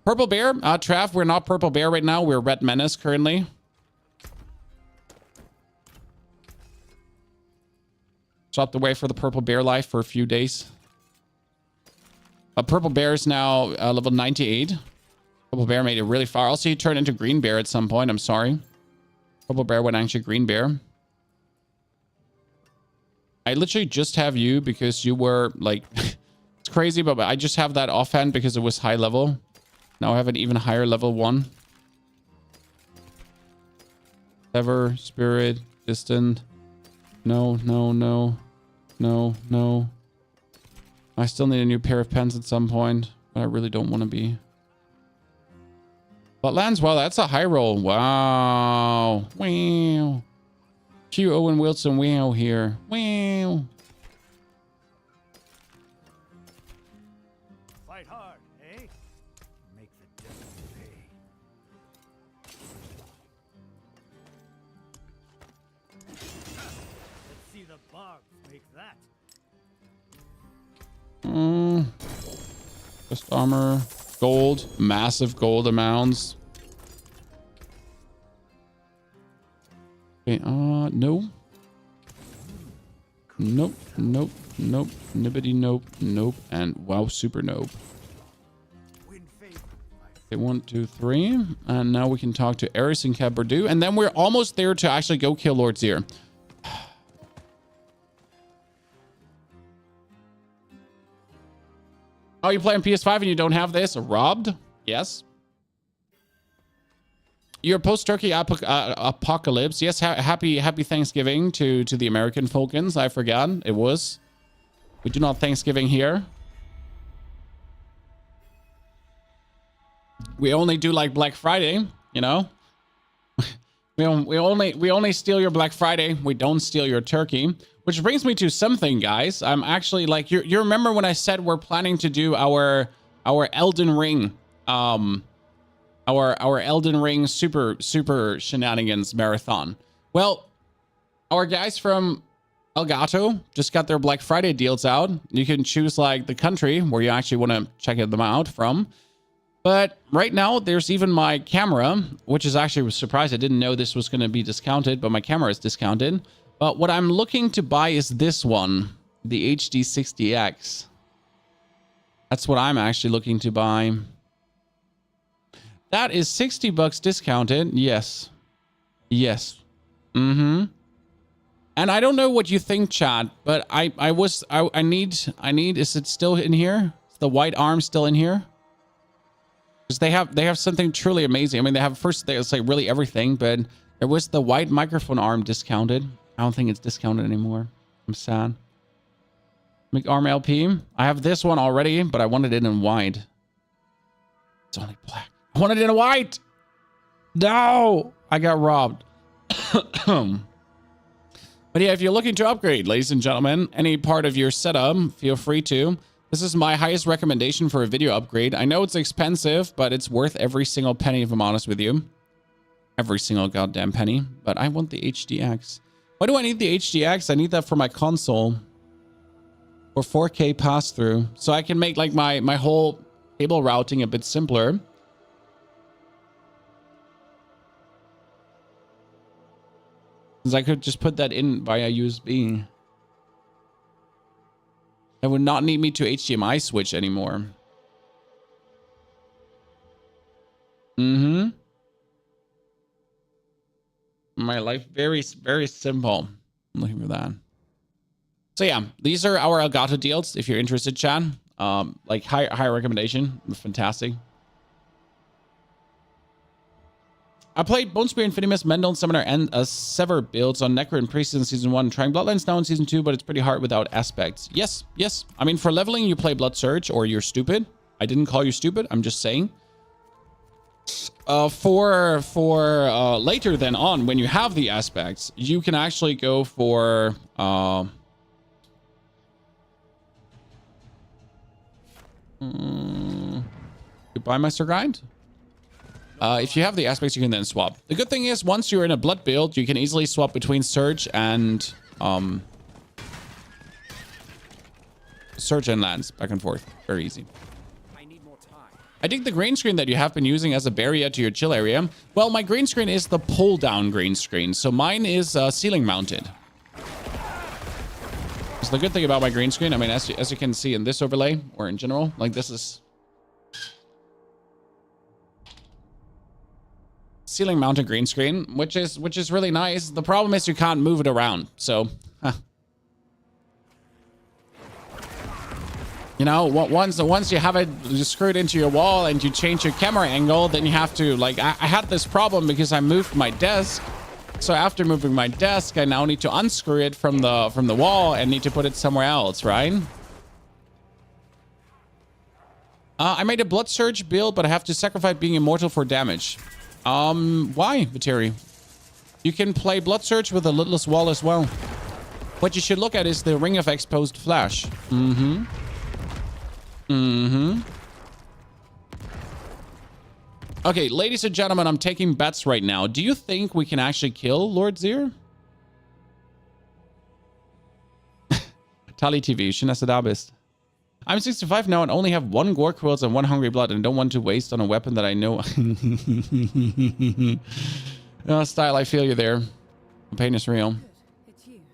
Speaker 1: Purple Bear, Trav, we're not Purple Bear right now. We're Red Menace currently. Stopped away for the Purple Bear life for a few days. Purple Bear is now level 98. Purple Bear made it really far. Also, he turned into Green Bear at some point. I'm sorry. Purple Bear went actually Green Bear. I literally just have you because you were like... it's crazy, but I just have that offhand because it was high level. Now I have an even higher level 1. Ever, Spirit, Distant. No. I still need a new pair of pens at some point, but I really don't want to be. But lands, well, that's a high roll. Wow. Wow. Q Owen Wilson, wow here. Wow.
Speaker 2: Fight hard, eh? Make the devil pay. Let's see the barbs make that.
Speaker 1: Just armor. Gold. Massive gold amounts. Okay, no. Nope. Nibbity nope. And wow, super nope. Okay, 1, 2, 3. And now we can talk to Eris and Cab Bordeaux. And then we're almost there to actually go kill Lord Seer. Oh, you play on PS5 and you don't have this? Robbed? Yes. Your post-turkey apocalypse. Yes, happy Thanksgiving to the American Falcons. I forgot. It was. We do not Thanksgiving here. We only do like Black Friday, you know? we only steal your Black Friday. We don't steal your turkey. Which brings me to something, guys. I'm actually like, you remember when I said we're planning to do our Elden Ring, our Elden Ring super shenanigans marathon. Well, our guys from Elgato just got their Black Friday deals out. You can choose like the country where you actually want to check them out from. But right now, there's even my camera, which is actually a surprise. I didn't know this was going to be discounted, but my camera is discounted. But what I'm looking to buy is this one, the HD60X. That's what I'm actually looking to buy. That is $60 discounted. Yes. And I don't know what you think, chat, but I need, is it still in here? Is the white arm still in here? Because they have something truly amazing. I mean, they have it's like really everything, but there was the white microphone arm discounted. I don't think it's discounted anymore. I'm sad. Make arm LP. I have this one already, but I wanted it in white. It's only black. I wanted it in white. No, I got robbed. But yeah, if you're looking to upgrade, ladies and gentlemen, any part of your setup, feel free to. This is my highest recommendation for a video upgrade. I know it's expensive, but it's worth every single penny if I'm honest with you. Every single goddamn penny. But I want the HDX. Why do I need the HDX? I need that for my console. For 4K pass-through. So I can make like my whole cable routing a bit simpler. Because I could just put that in via USB. That would not need me to HDMI switch anymore. Mm-hmm. My life very, very simple. I'm looking for that. So yeah, these are our Elgato deals. If you're interested, Chan. Like high recommendation. Fantastic. I played Bone Spear, Infinimus, Mendel, Summoner, and Sever builds on Necro and Priest in Season 1, trying Bloodlines now in Season 2, but it's pretty hard without aspects. Yes, yes. I mean, for leveling, you play Blood Surge, or you're stupid. I didn't call you stupid. I'm just saying. For later than on, when you have the aspects, you can actually go for... Goodbye, Master Grind. If you have the aspects, you can then swap. The good thing is, once you're in a blood build, you can easily swap between Surge and Lance back and forth. Very easy.
Speaker 2: I need more time.
Speaker 1: I think the green screen that you have been using as a barrier to your chill area. Well, my green screen is the pull down green screen, so mine is ceiling mounted. So the good thing about my green screen, I mean, as you can see in this overlay or in general, like this is ceiling mounted green screen, which is really nice. The problem is you can't move it around. So, you know, once you have it screwed into your wall and you change your camera angle, then you have to like. I had this problem because I moved my desk. So after moving my desk, I now need to unscrew it from the wall and need to put it somewhere else, right? I made a Blood Surge build, but I have to sacrifice being immortal for damage. Why, Viteri? You can play Blood Surge with a Lidless Wall as well. What you should look at is the Ring of Exposed Flash. Mm-hmm. Mm-hmm. Okay, ladies and gentlemen, I'm taking bets right now. Do you think we can actually kill Lord Zir? Tali TV, schön, dass du da bist. I'm 65 now and only have 1 Gore Quills and 1 Hungry Blood and don't want to waste on a weapon that I know. Style, I feel you there. The pain is real.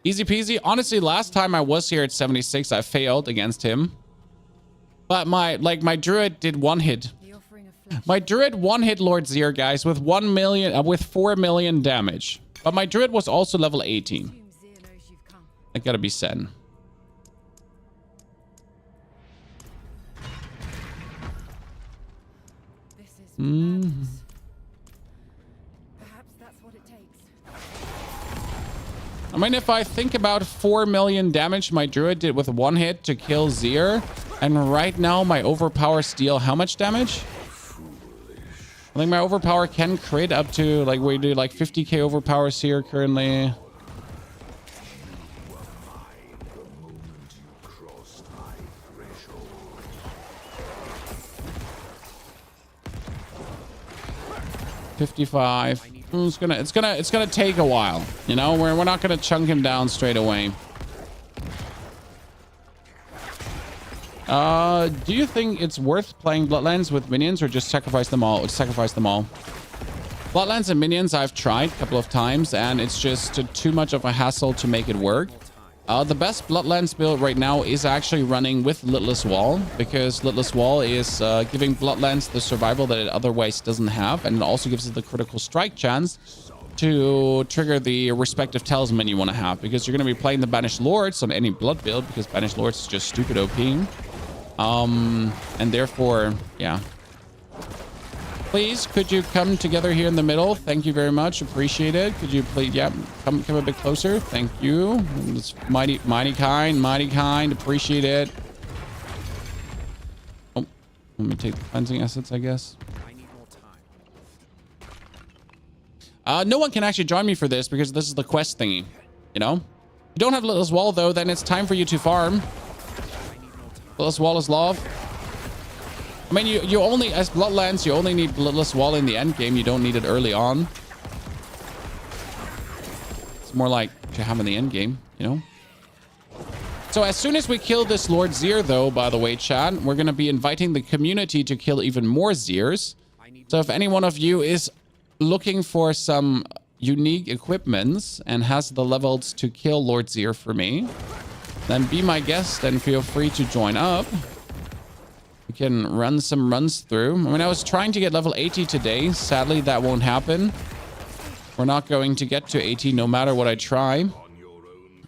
Speaker 1: Easy peasy. Honestly, last time I was here at 76, I failed against him. But my druid did 1 hit. My druid 1-hit Lord Zir, guys, with 4 million damage. But my druid was also level 18. That gotta be said.
Speaker 3: Perhaps that's what it takes.
Speaker 1: I mean, if I think about 4 million damage my druid did with 1 hit to kill Zir, and right now my overpower deal how much damage? I think my overpower can crit up to, like, we do like 50k overpowers here currently. $55. It's gonna take a while. You know, we're not gonna chunk him down straight away. Do you think it's worth playing Bloodlands with minions or just sacrifice them all? Sacrifice them all. Bloodlands and minions I've tried a couple of times and it's just too much of a hassle to make it work. The best Bloodlands build right now is actually running with Lidless Wall because Lidless Wall is giving Bloodlands the survival that it otherwise doesn't have, and it also gives it the critical strike chance to trigger the respective talisman you want to have, because you're going to be playing the Banished Lords on any blood build because Banished Lords is just stupid OP. And therefore, yeah. Please, could you come together here in the middle? Thank you very much. Appreciate it. Could you please, yeah, come a bit closer? Thank you. It's mighty kind. Appreciate it. Oh, let me take the cleansing assets, I guess.
Speaker 2: I need more time.
Speaker 1: No one can actually join me for this because this is the quest thingy. You know? You don't have Lidless Wall, though, then it's time for you to farm. Bloodless Wall is love. I mean, you only, as Bloodlands, you only need Bloodless Wall in the end game. You don't need it early on. It's more like to have in the end game, you know? So as soon as we kill this Lord Zir, though, by the way, chat, we're going to be inviting the community to kill even more Zirs. So if any one of you is looking for some unique equipments and has the levels to kill Lord Zir for me, then be my guest and feel free to join up. We can run some runs through. I mean, I was trying to get level 80 today. Sadly, that won't happen. We're not going to get to 80 no matter what I try. We're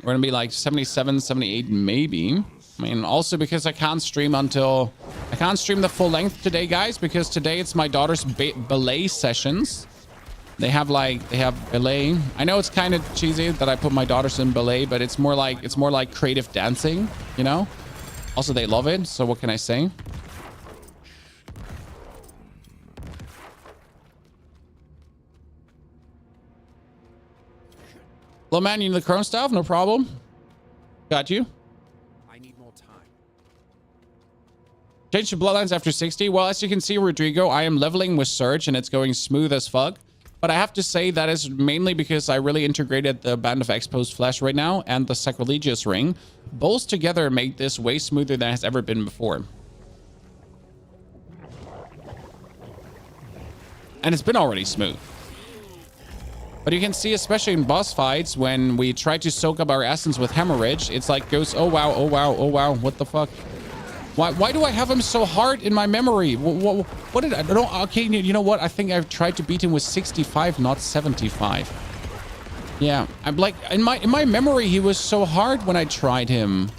Speaker 1: going to be like 77, 78 maybe. I mean, also because I can't stream until... I can't stream the full length today, guys, because today it's my daughter's ballet sessions. They have ballet. I know it's kind of cheesy that I put my daughters in ballet, but it's more like creative dancing, you know? Also, they love it, so what can I say? Little man, you need the chrome stuff? No problem. Got you.
Speaker 2: I need more time.
Speaker 1: Change to Bloodlines after 60. Well, as you can see, Rodrigo, I am leveling with Surge and it's going smooth as fuck. But I have to say that is mainly because I really integrated the Band of Exposed Flesh right now and the Sacrilegious Ring. Both together make this way smoother than it has ever been before. And it's been already smooth. But you can see, especially in boss fights, when we try to soak up our essence with Hemorrhage, it's like goes, oh wow, oh wow, oh wow, what the fuck? Why do I have him so hard in my memory? What did I don't? Okay, you know what? I think I've tried to beat him with 65, not 75. Yeah, I'm like in my memory, he was so hard when I tried him.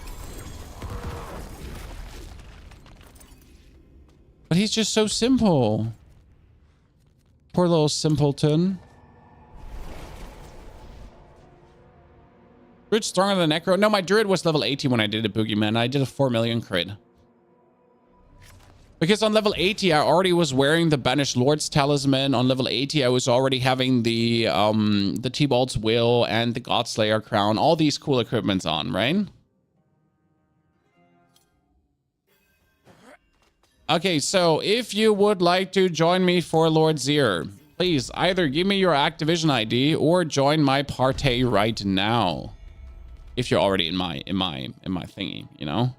Speaker 1: But he's just so simple. Poor little simpleton. Druid stronger than Necro? No, my Druid was level 80 when I did a Boogeyman. I did a 4 million crit. Because on level 80, I already was wearing the Banished Lord's Talisman. On level 80, I was already having the T-Bolt's Will and the Godslayer Crown. All these cool equipments on, right? Okay, so if you would like to join me for Lord Zir, please either give me your Activision ID or join my party right now. If you're already in my thingy, you know?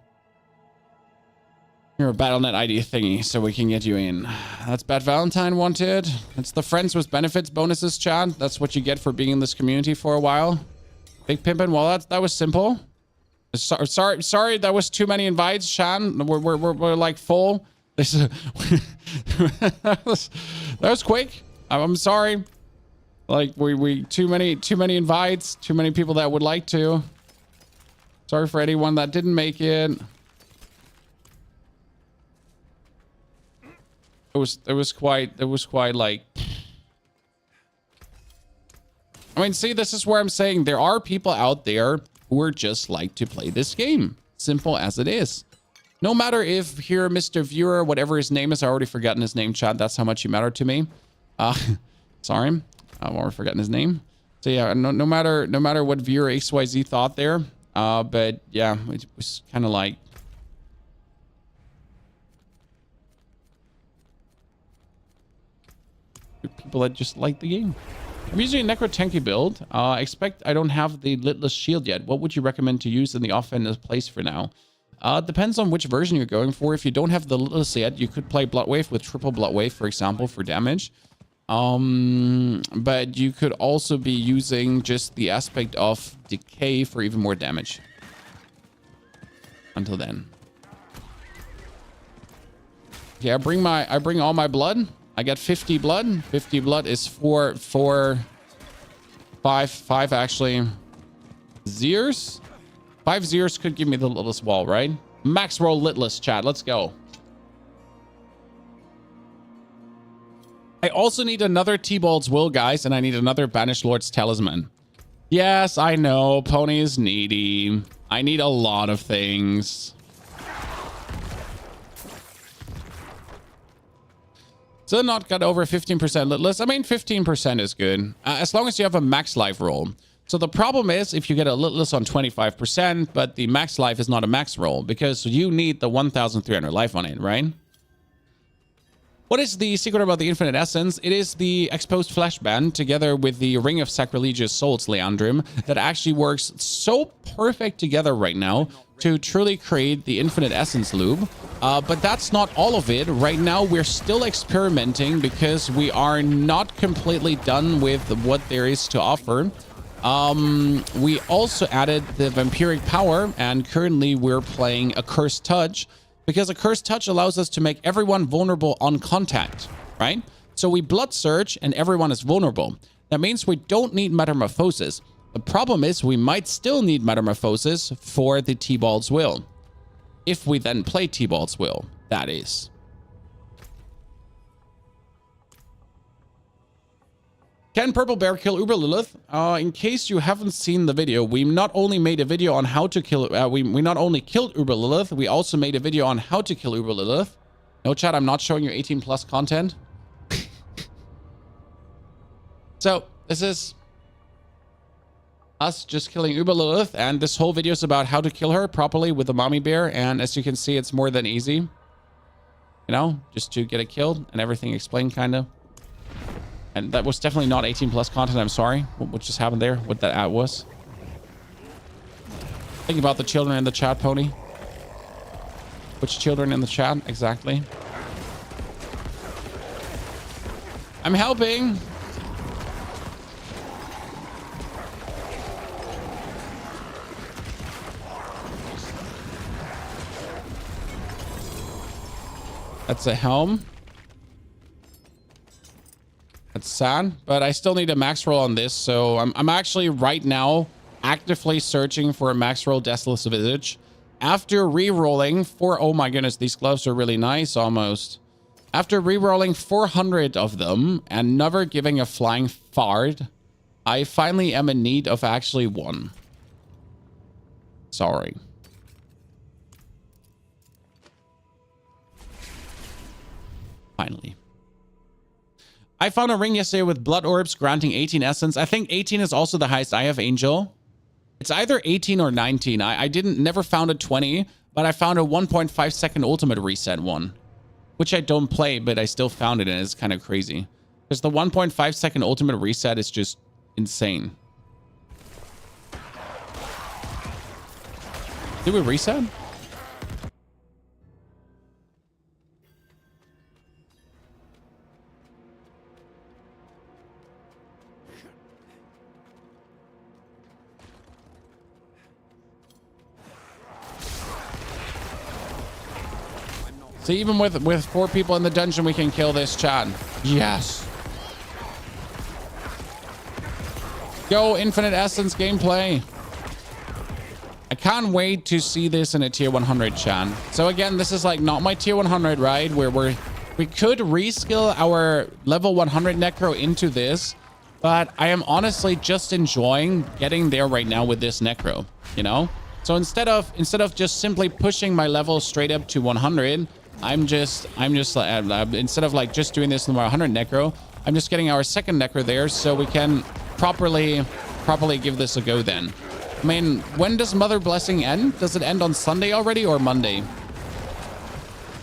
Speaker 1: You're a BattleNet ID thingy, so we can get you in. That's Bad Valentine wanted. It's the Friends with Benefits bonuses, chat. That's what you get for being in this community for a while. Big Pimpin', well, that was simple. Sorry, that was too many invites, Shan. We're like full. This is that was quick. I'm sorry. Like we too many invites, too many people that would like to. Sorry for anyone that didn't make it. It was quite like, I mean, see, this is where I'm saying there are people out there who are just like to play this game. Simple as it is. No matter if here, Mr. Viewer, whatever his name is, I already forgotten his name, chat. That's how much you matter to me. Sorry, I've already forgotten his name. So yeah, no matter what Viewer XYZ thought there. But yeah, it was kind of like, people that just like the game. I'm using a Necro tanky build. Expect I don't have the Litless Shield yet. What would you recommend to use in the offensive place for now? Depends on which version you're going for. If you don't have the Litless yet, you could play Bloodwave with triple Bloodwave, for example, for damage. But you could also be using just the aspect of Decay for even more damage. Until then. Yeah, I bring all my blood. I got 50 blood. 50 blood is 5 actually. Zirs? 5 Zirs could give me the Litless Wall, right? Max roll Litless, chat. Let's go. I also need another T-Bolt's Will, guys, and I need another Banished Lord's Talisman. Yes, I know. Pony is needy. I need a lot of things. Still not got over 15% Litless. I mean, 15% is good. As long as you have a max life roll. So the problem is if you get a Littless on 25%, but the max life is not a max roll because you need the 1,300 life on it, right? What is the secret about the Infinite Essence? It is the Exposed Flesh Band together with the Ring of Sacrilegious Souls, Leandrim, that actually works so perfect together right now to truly create the Infinite Essence loop. But that's not all of it. Right now, we're still experimenting because we are not completely done with what there is to offer. We also added the Vampiric Power, and currently we're playing a Cursed Touch, because a Cursed Touch allows us to make everyone vulnerable on contact, right? So we Blood Surge and everyone is vulnerable. That means we don't need Metamorphosis. The problem is we might still need Metamorphosis for the T-Ball's Will. If we then play T-Ball's Will, that is. Can Purple Bear kill Uber Lilith? In case you haven't seen the video, we not only made a video on how to kill... we not only killed Uber Lilith, we also made a video on how to kill Uber Lilith. No, chat, I'm not showing you 18 plus content. So, this is us just killing Uber Lilith, and this whole video is about how to kill her properly with the mommy bear, and as you can see, it's more than easy. You know, just to get it killed and everything explained, kind of. And that was definitely not 18 plus content. I'm sorry. What just happened there? What that ad was? Think about the children in the chat, Pony. Which children in the chat? Exactly. I'm helping. That's a helm. That's sad, but I still need a max roll on this, so I'm actually right now actively searching for a max roll Deathless Visage. After re-rolling for... Oh my goodness, these gloves are really nice, almost. After re-rolling 400 of them and never giving a flying fart, I finally am in need of actually one. Sorry. Finally. I found a ring yesterday with blood orbs granting 18 essence. I think 18 is also the highest I have, Angel. It's either 18 or 19. I never found a 20, but I found a 1.5 second ultimate reset one, which I don't play, but I still found it, and it's kind of crazy because the 1.5 second ultimate reset is just insane. Did we reset? See, even with 4 people in the dungeon, we can kill this, chat. Yes. Go, Infinite Essence gameplay. I can't wait to see this in a tier 100, chat. So again, this is like not my tier 100, right? Where we could reskill our level 100 Necro into this, but I am honestly just enjoying getting there right now with this Necro, you know? So instead of just simply pushing my level straight up to 100, I'm just instead of like just doing this in my 100 Necro, I'm just getting our second Necro there so we can properly give this a go then. I mean, when does Mother Blessing end? Does it end on Sunday already or Monday?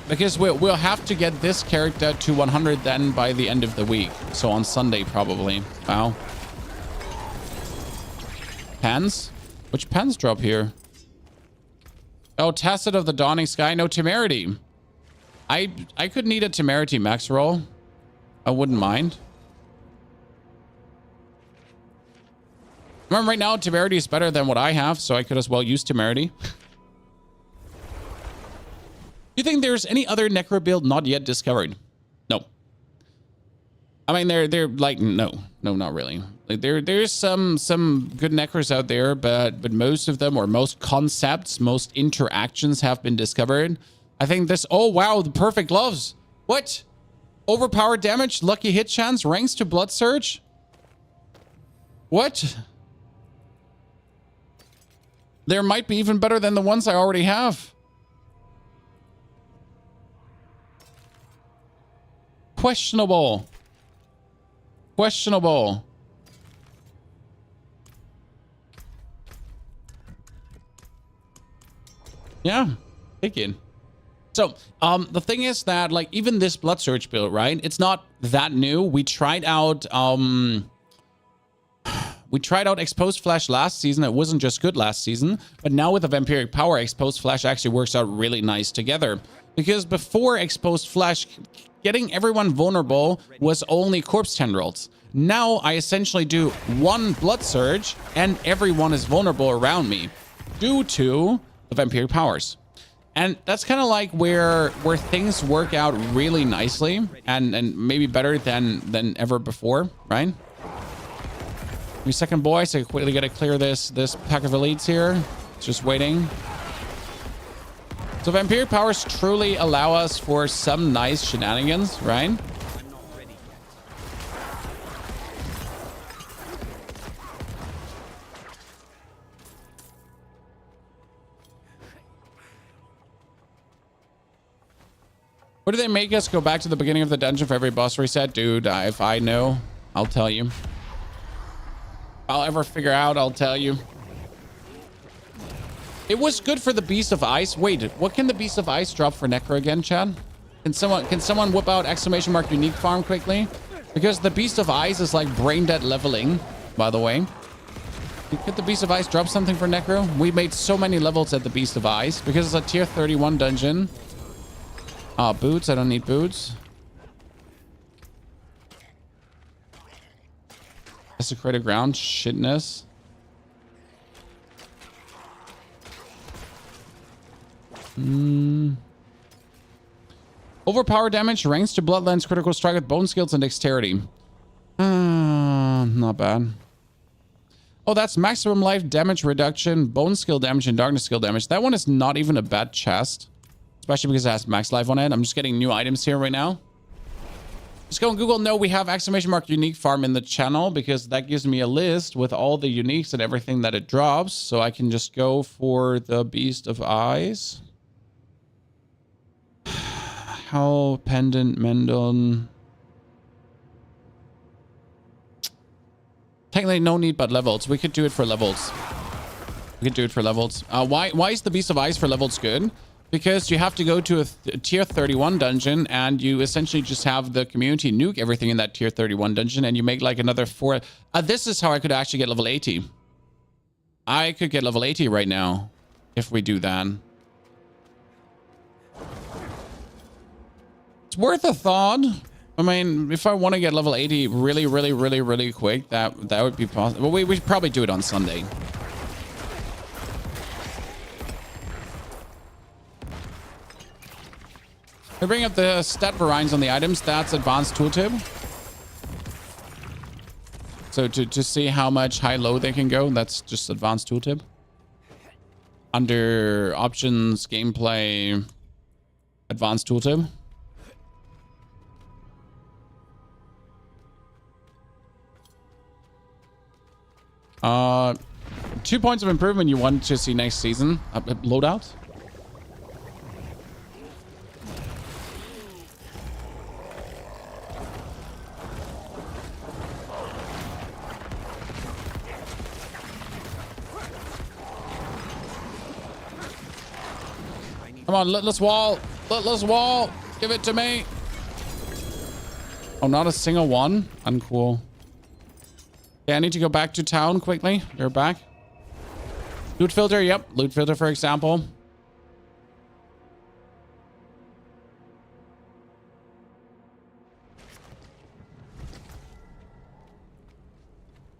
Speaker 1: Because we'll have to get this character to 100 then by the end of the week. So on Sunday probably. Wow. Pans? Which pans drop here? Oh, Tacit of the Dawning Sky. No, Temerity. I could need a Temerity max roll. I wouldn't mind. Remember, right now, Temerity is better than what I have, so I could as well use Temerity. Do you think there's any other Necro build not yet discovered? No. I mean, they're like, no, not really. Like, there's some good Necros out there, but most of them, or most concepts, most interactions have been discovered. I think this... Oh, wow, the perfect gloves. What? Overpowered damage, lucky hit chance, ranks to blood surge? What? There might be even better than the ones I already have. Questionable. Questionable. Yeah, take it. So, the thing is that, like, even this Blood Surge build, right? It's not that new. We tried out Exposed Flash last season. It wasn't just good last season, but now with the Vampiric Power, Exposed Flash actually works out really nice together. Because before Exposed Flash, getting everyone vulnerable was only Corpse Tendrils. Now I essentially do one Blood Surge and everyone is vulnerable around me due to the Vampiric Powers. And that's kind of like where things work out really nicely and maybe better than ever before, right? Give me a second, boys. So I quickly got to clear this pack of elites here. It's just waiting. So Vampiric Powers truly allow us for some nice shenanigans, right?
Speaker 2: I'm not ready yet.
Speaker 1: What do they make us go back to the beginning of the dungeon for every boss reset? Dude, if I know, I'll tell you. If I'll ever figure out, I'll tell you. It was good for the Beast of Ice. Wait, what can the Beast of Ice drop for Necro again, Chad? Can someone whip out ! Unique farm quickly? Because the Beast of Ice is like brain dead leveling, by the way. Could the Beast of Ice drop something for Necro? We made so many levels at the Beast of Ice because it's a tier 31 dungeon. Boots. I don't need boots. Desecrated ground. Shitness. Overpower damage. Ranks to Bloodlines. Critical strike with bone skills and dexterity. Not bad. Oh, that's maximum life damage reduction, bone skill damage, and darkness skill damage. That one is not even a bad chest. Especially because it has max life on it. I'm just getting new items here right now. Just go on Google. No, we have ! Unique farm in the channel because that gives me a list with all the uniques and everything that it drops. So I can just go for the Beast of Eyes. How Pendant Mendon. Technically no need but levels. We could do it for levels. We could do it for levels. Why is the Beast of Eyes for levels good? Because you have to go to a tier 31 dungeon and you essentially just have the community nuke everything in that tier 31 dungeon and you make like another 4. This is how I could actually get level 80. I could get level 80 right now if we do that. It's worth a thought. I mean, if I want to get level 80 really quick, that would be possible. Well, we should probably do it on Sunday. We bring up the stat varines on the items. That's advanced tooltip. So to see how much high-low they can go, that's just advanced tooltip. Under options, gameplay, advanced tooltip. Uh, 2 points of improvement you want to see next season. Loadout. Come on, Litless Wall. Litless Wall. Give it to me. Oh, not a single one. Uncool. Okay, I need to go back to town quickly. You're back. Loot filter. Yep. Loot filter, for example.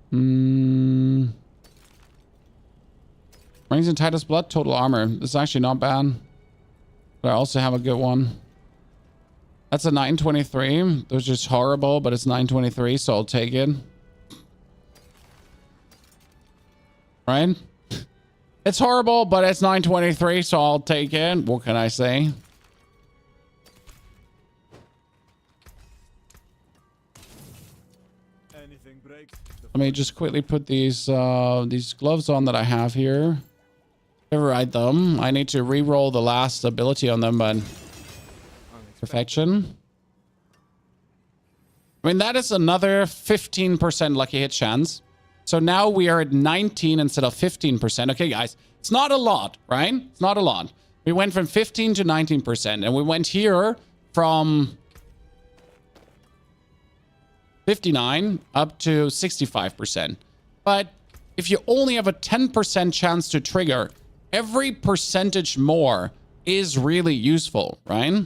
Speaker 1: Rings in Titus Blood. Total armor. This is actually not bad. But I also have a good one. That's a 923. Those are just horrible, but it's 923, so I'll take it. Right? It's horrible, but it's 923, so I'll take it. What can I say?
Speaker 2: Anything breaks.
Speaker 1: Let me just quickly put these gloves on that I have here. Override them. I need to re-roll the last ability on them, but perfection. I mean, that is another 15% lucky hit chance. So now we are at 19 instead of 15%. Okay, guys, it's not a lot, right? It's not a lot. We went from 15 to 19%, and we went here from 59 up to 65%. But if you only have a 10% chance to trigger, every percentage more is really useful, right?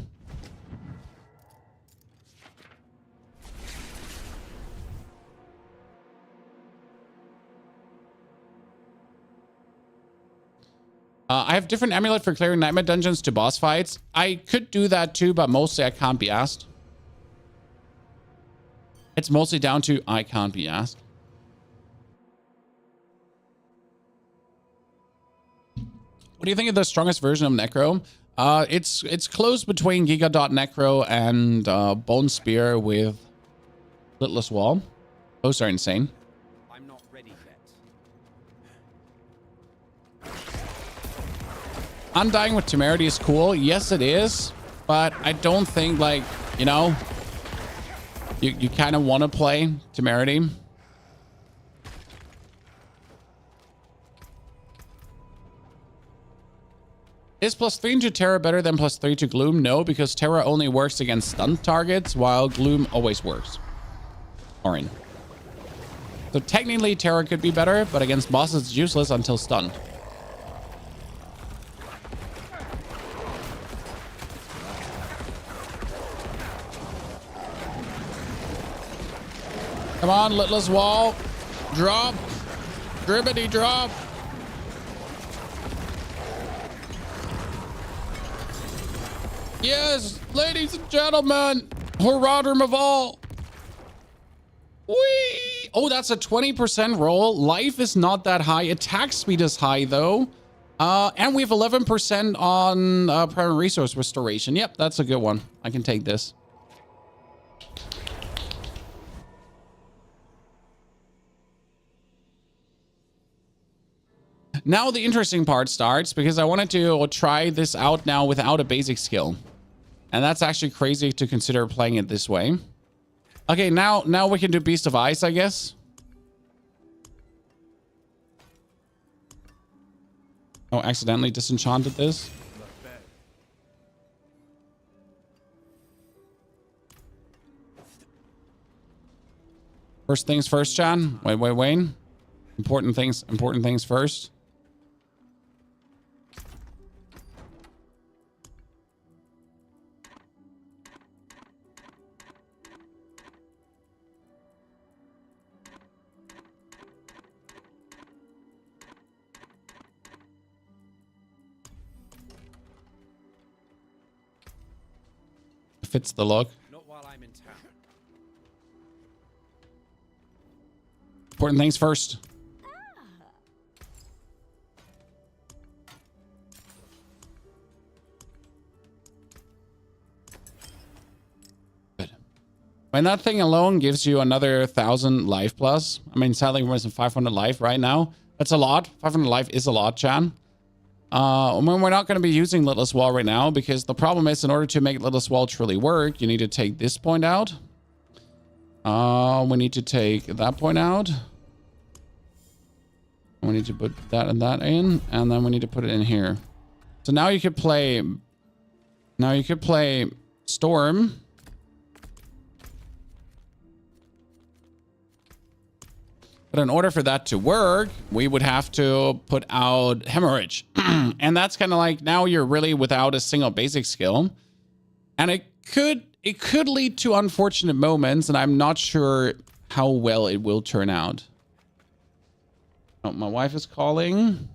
Speaker 1: I have different amulet for clearing nightmare dungeons to boss fights. I could do that too, but mostly I can't be asked. It's mostly down to I can't be asked. What do you think of the strongest version of Necro? It's close between Giga.Necro and Bone Spear with Littlest Wall. Those are insane.
Speaker 2: I'm not ready yet.
Speaker 1: Undying with Temerity is cool. Yes, it is. But I don't think, like, you know, you kind of want to play Temerity. Is +3 into Terra better than +3 to Gloom? No, because Terra only works against stunned targets, while Gloom always works. Orin. So technically Terra could be better, but against bosses it's useless until stunned. Come on, Littlest Wall. Drop. Dribbity drop. Yes, ladies and gentlemen, Horadrim of all. Whee! Oh, that's a 20% roll. Life is not that high. Attack speed is high, though. And we have 11% on primary resource restoration. Yep, that's a good one. I can take this. Now the interesting part starts, because I wanted to try this out now without a basic skill. And that's actually crazy to consider playing it this way. Okay, now we can do Beast of Ice, I guess. Oh, accidentally disenchanted this. First things first, John. Wait, Wayne. Important things first. Fits the look.
Speaker 2: Not while I'm in town.
Speaker 1: Important things first. Good. I mean, that thing alone gives you another 1,000 life plus. I mean, sadly, we're missing 500 life right now. That's a lot. 500 life is a lot, Chan. I mean, we're not going to be using Littlest Wall right now, because the problem is, in order to make Littlest Wall truly work, you need to take this point out. We need to take that point out. We need to put that and that in, and then we need to put it in here. So now you could play... Now you could play Storm. But in order for that to work, we would have to put out Hemorrhage. And that's kind of like, now you're really without a single basic skill. And it could lead to unfortunate moments, and I'm not sure how well it will turn out. Oh, my wife is calling.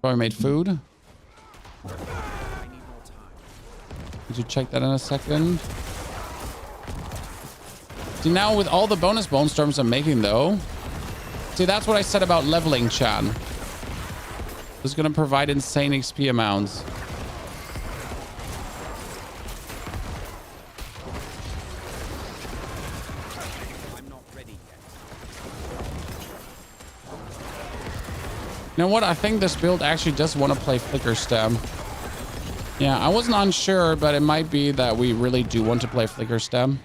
Speaker 1: Probably made food.
Speaker 2: I need more time.
Speaker 1: Did you check that in a second? See, now with all the bonus bone storms I'm making, though. See, that's what I said about leveling, Chan. It's going to provide insane XP amounts.
Speaker 2: I'm not ready yet.
Speaker 1: You know what? I think this build actually does want to play Flicker Stem. Yeah, I wasn't unsure, but it might be that we really do want to play Flicker Stem.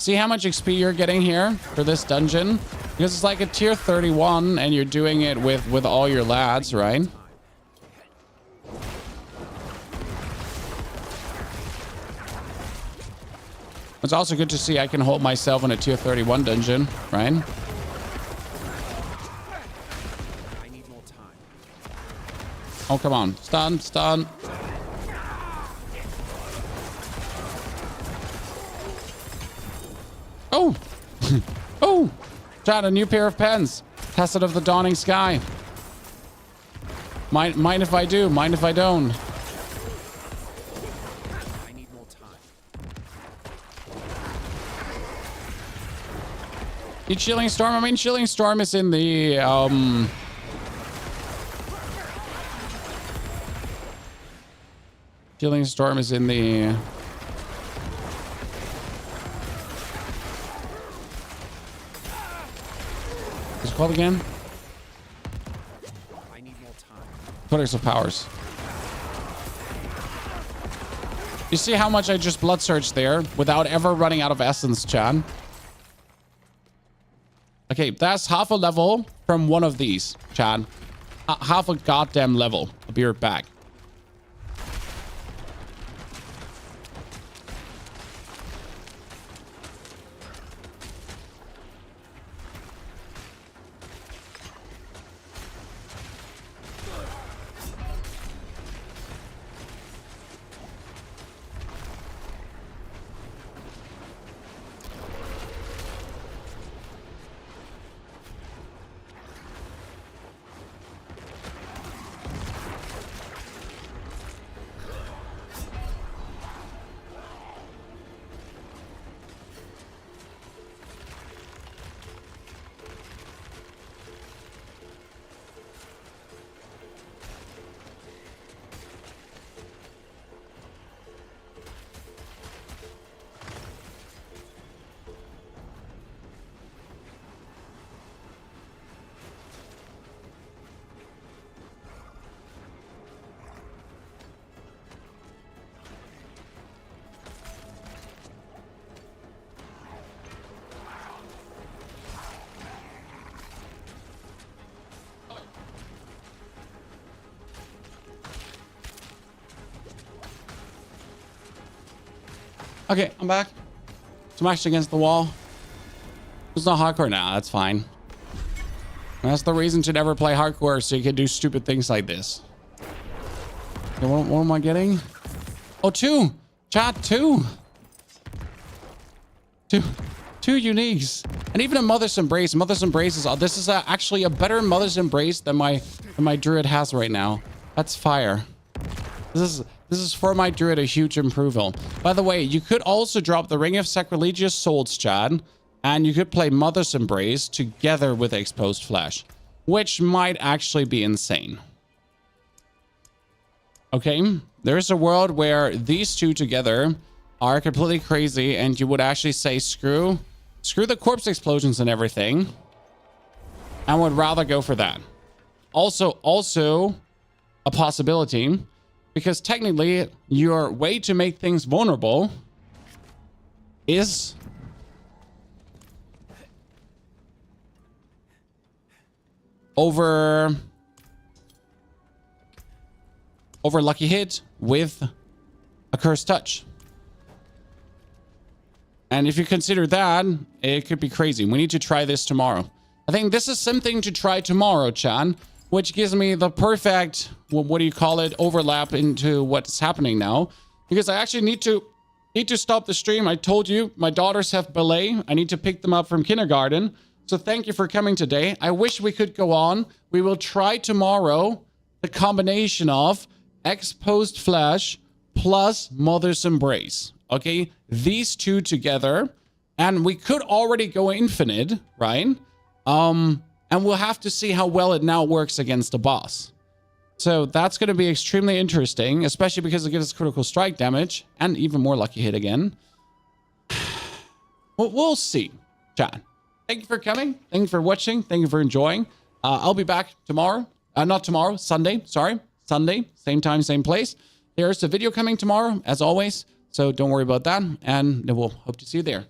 Speaker 1: See how much XP you're getting here for this dungeon? Because it's like a tier 31 and you're doing it with all your lads, right? It's also good to see I can hold myself in a tier 31 dungeon, right?
Speaker 2: I need more time.
Speaker 1: Oh, come on. Stun, stun. Oh! Oh! Chat, a new pair of pens. Tested of the dawning sky. Mind if I do? Mind if I don't?
Speaker 2: I need more time.
Speaker 1: You Chilling Storm? I mean, Chilling Storm is in the, Chilling Storm is in the... What's it called again?
Speaker 2: I need more time.
Speaker 1: Codex of Powers. You see how much I just blood searched there without ever running out of essence, Chan? Okay, that's half a level from one of these, Chan. Half a goddamn level. I'll be right back. Okay, I'm back. Smashed against the wall. It's not hardcore now. That's fine. That's the reason to never play hardcore, so you can do stupid things like this. Okay, what am I getting? Oh, 2. Chat, 2. Two uniques. And even a Mother's Embrace. Mother's Embrace is... This is actually a better Mother's Embrace than my Druid has right now. That's fire. This is for my Druid a huge improvement. By the way, you could also drop the Ring of Sacrilegious Souls, Chad, and you could play Mother's Embrace together with Exposed Flesh, which might actually be insane. Okay, there's a world where these two together are completely crazy, and you would actually say, screw the corpse explosions and everything, and would rather go for that. Also a possibility, because technically your way to make things vulnerable is over lucky hit with a cursed touch. And if you consider that, it could be crazy. We need to try this tomorrow. I think this is something to try tomorrow, Chan, which gives me the perfect, what do you call it, overlap into what's happening now. Because I actually need to stop the stream. I told you my daughters have ballet. I need to pick them up from kindergarten. So thank you for coming today. I wish we could go on. We will try tomorrow the combination of Exposed Flesh plus Mother's Embrace. Okay, these two together, and we could already go infinite, right? And we'll have to see how well it now works against a boss. So that's going to be extremely interesting, especially because it gives us critical strike damage and even more lucky hit again. We'll see, chat. Thank you for coming. Thank you for watching. Thank you for enjoying. I'll be back tomorrow. Not tomorrow, Sunday. Sorry, Sunday. Same time, same place. There's a video coming tomorrow, as always. So don't worry about that. And we'll hope to see you there.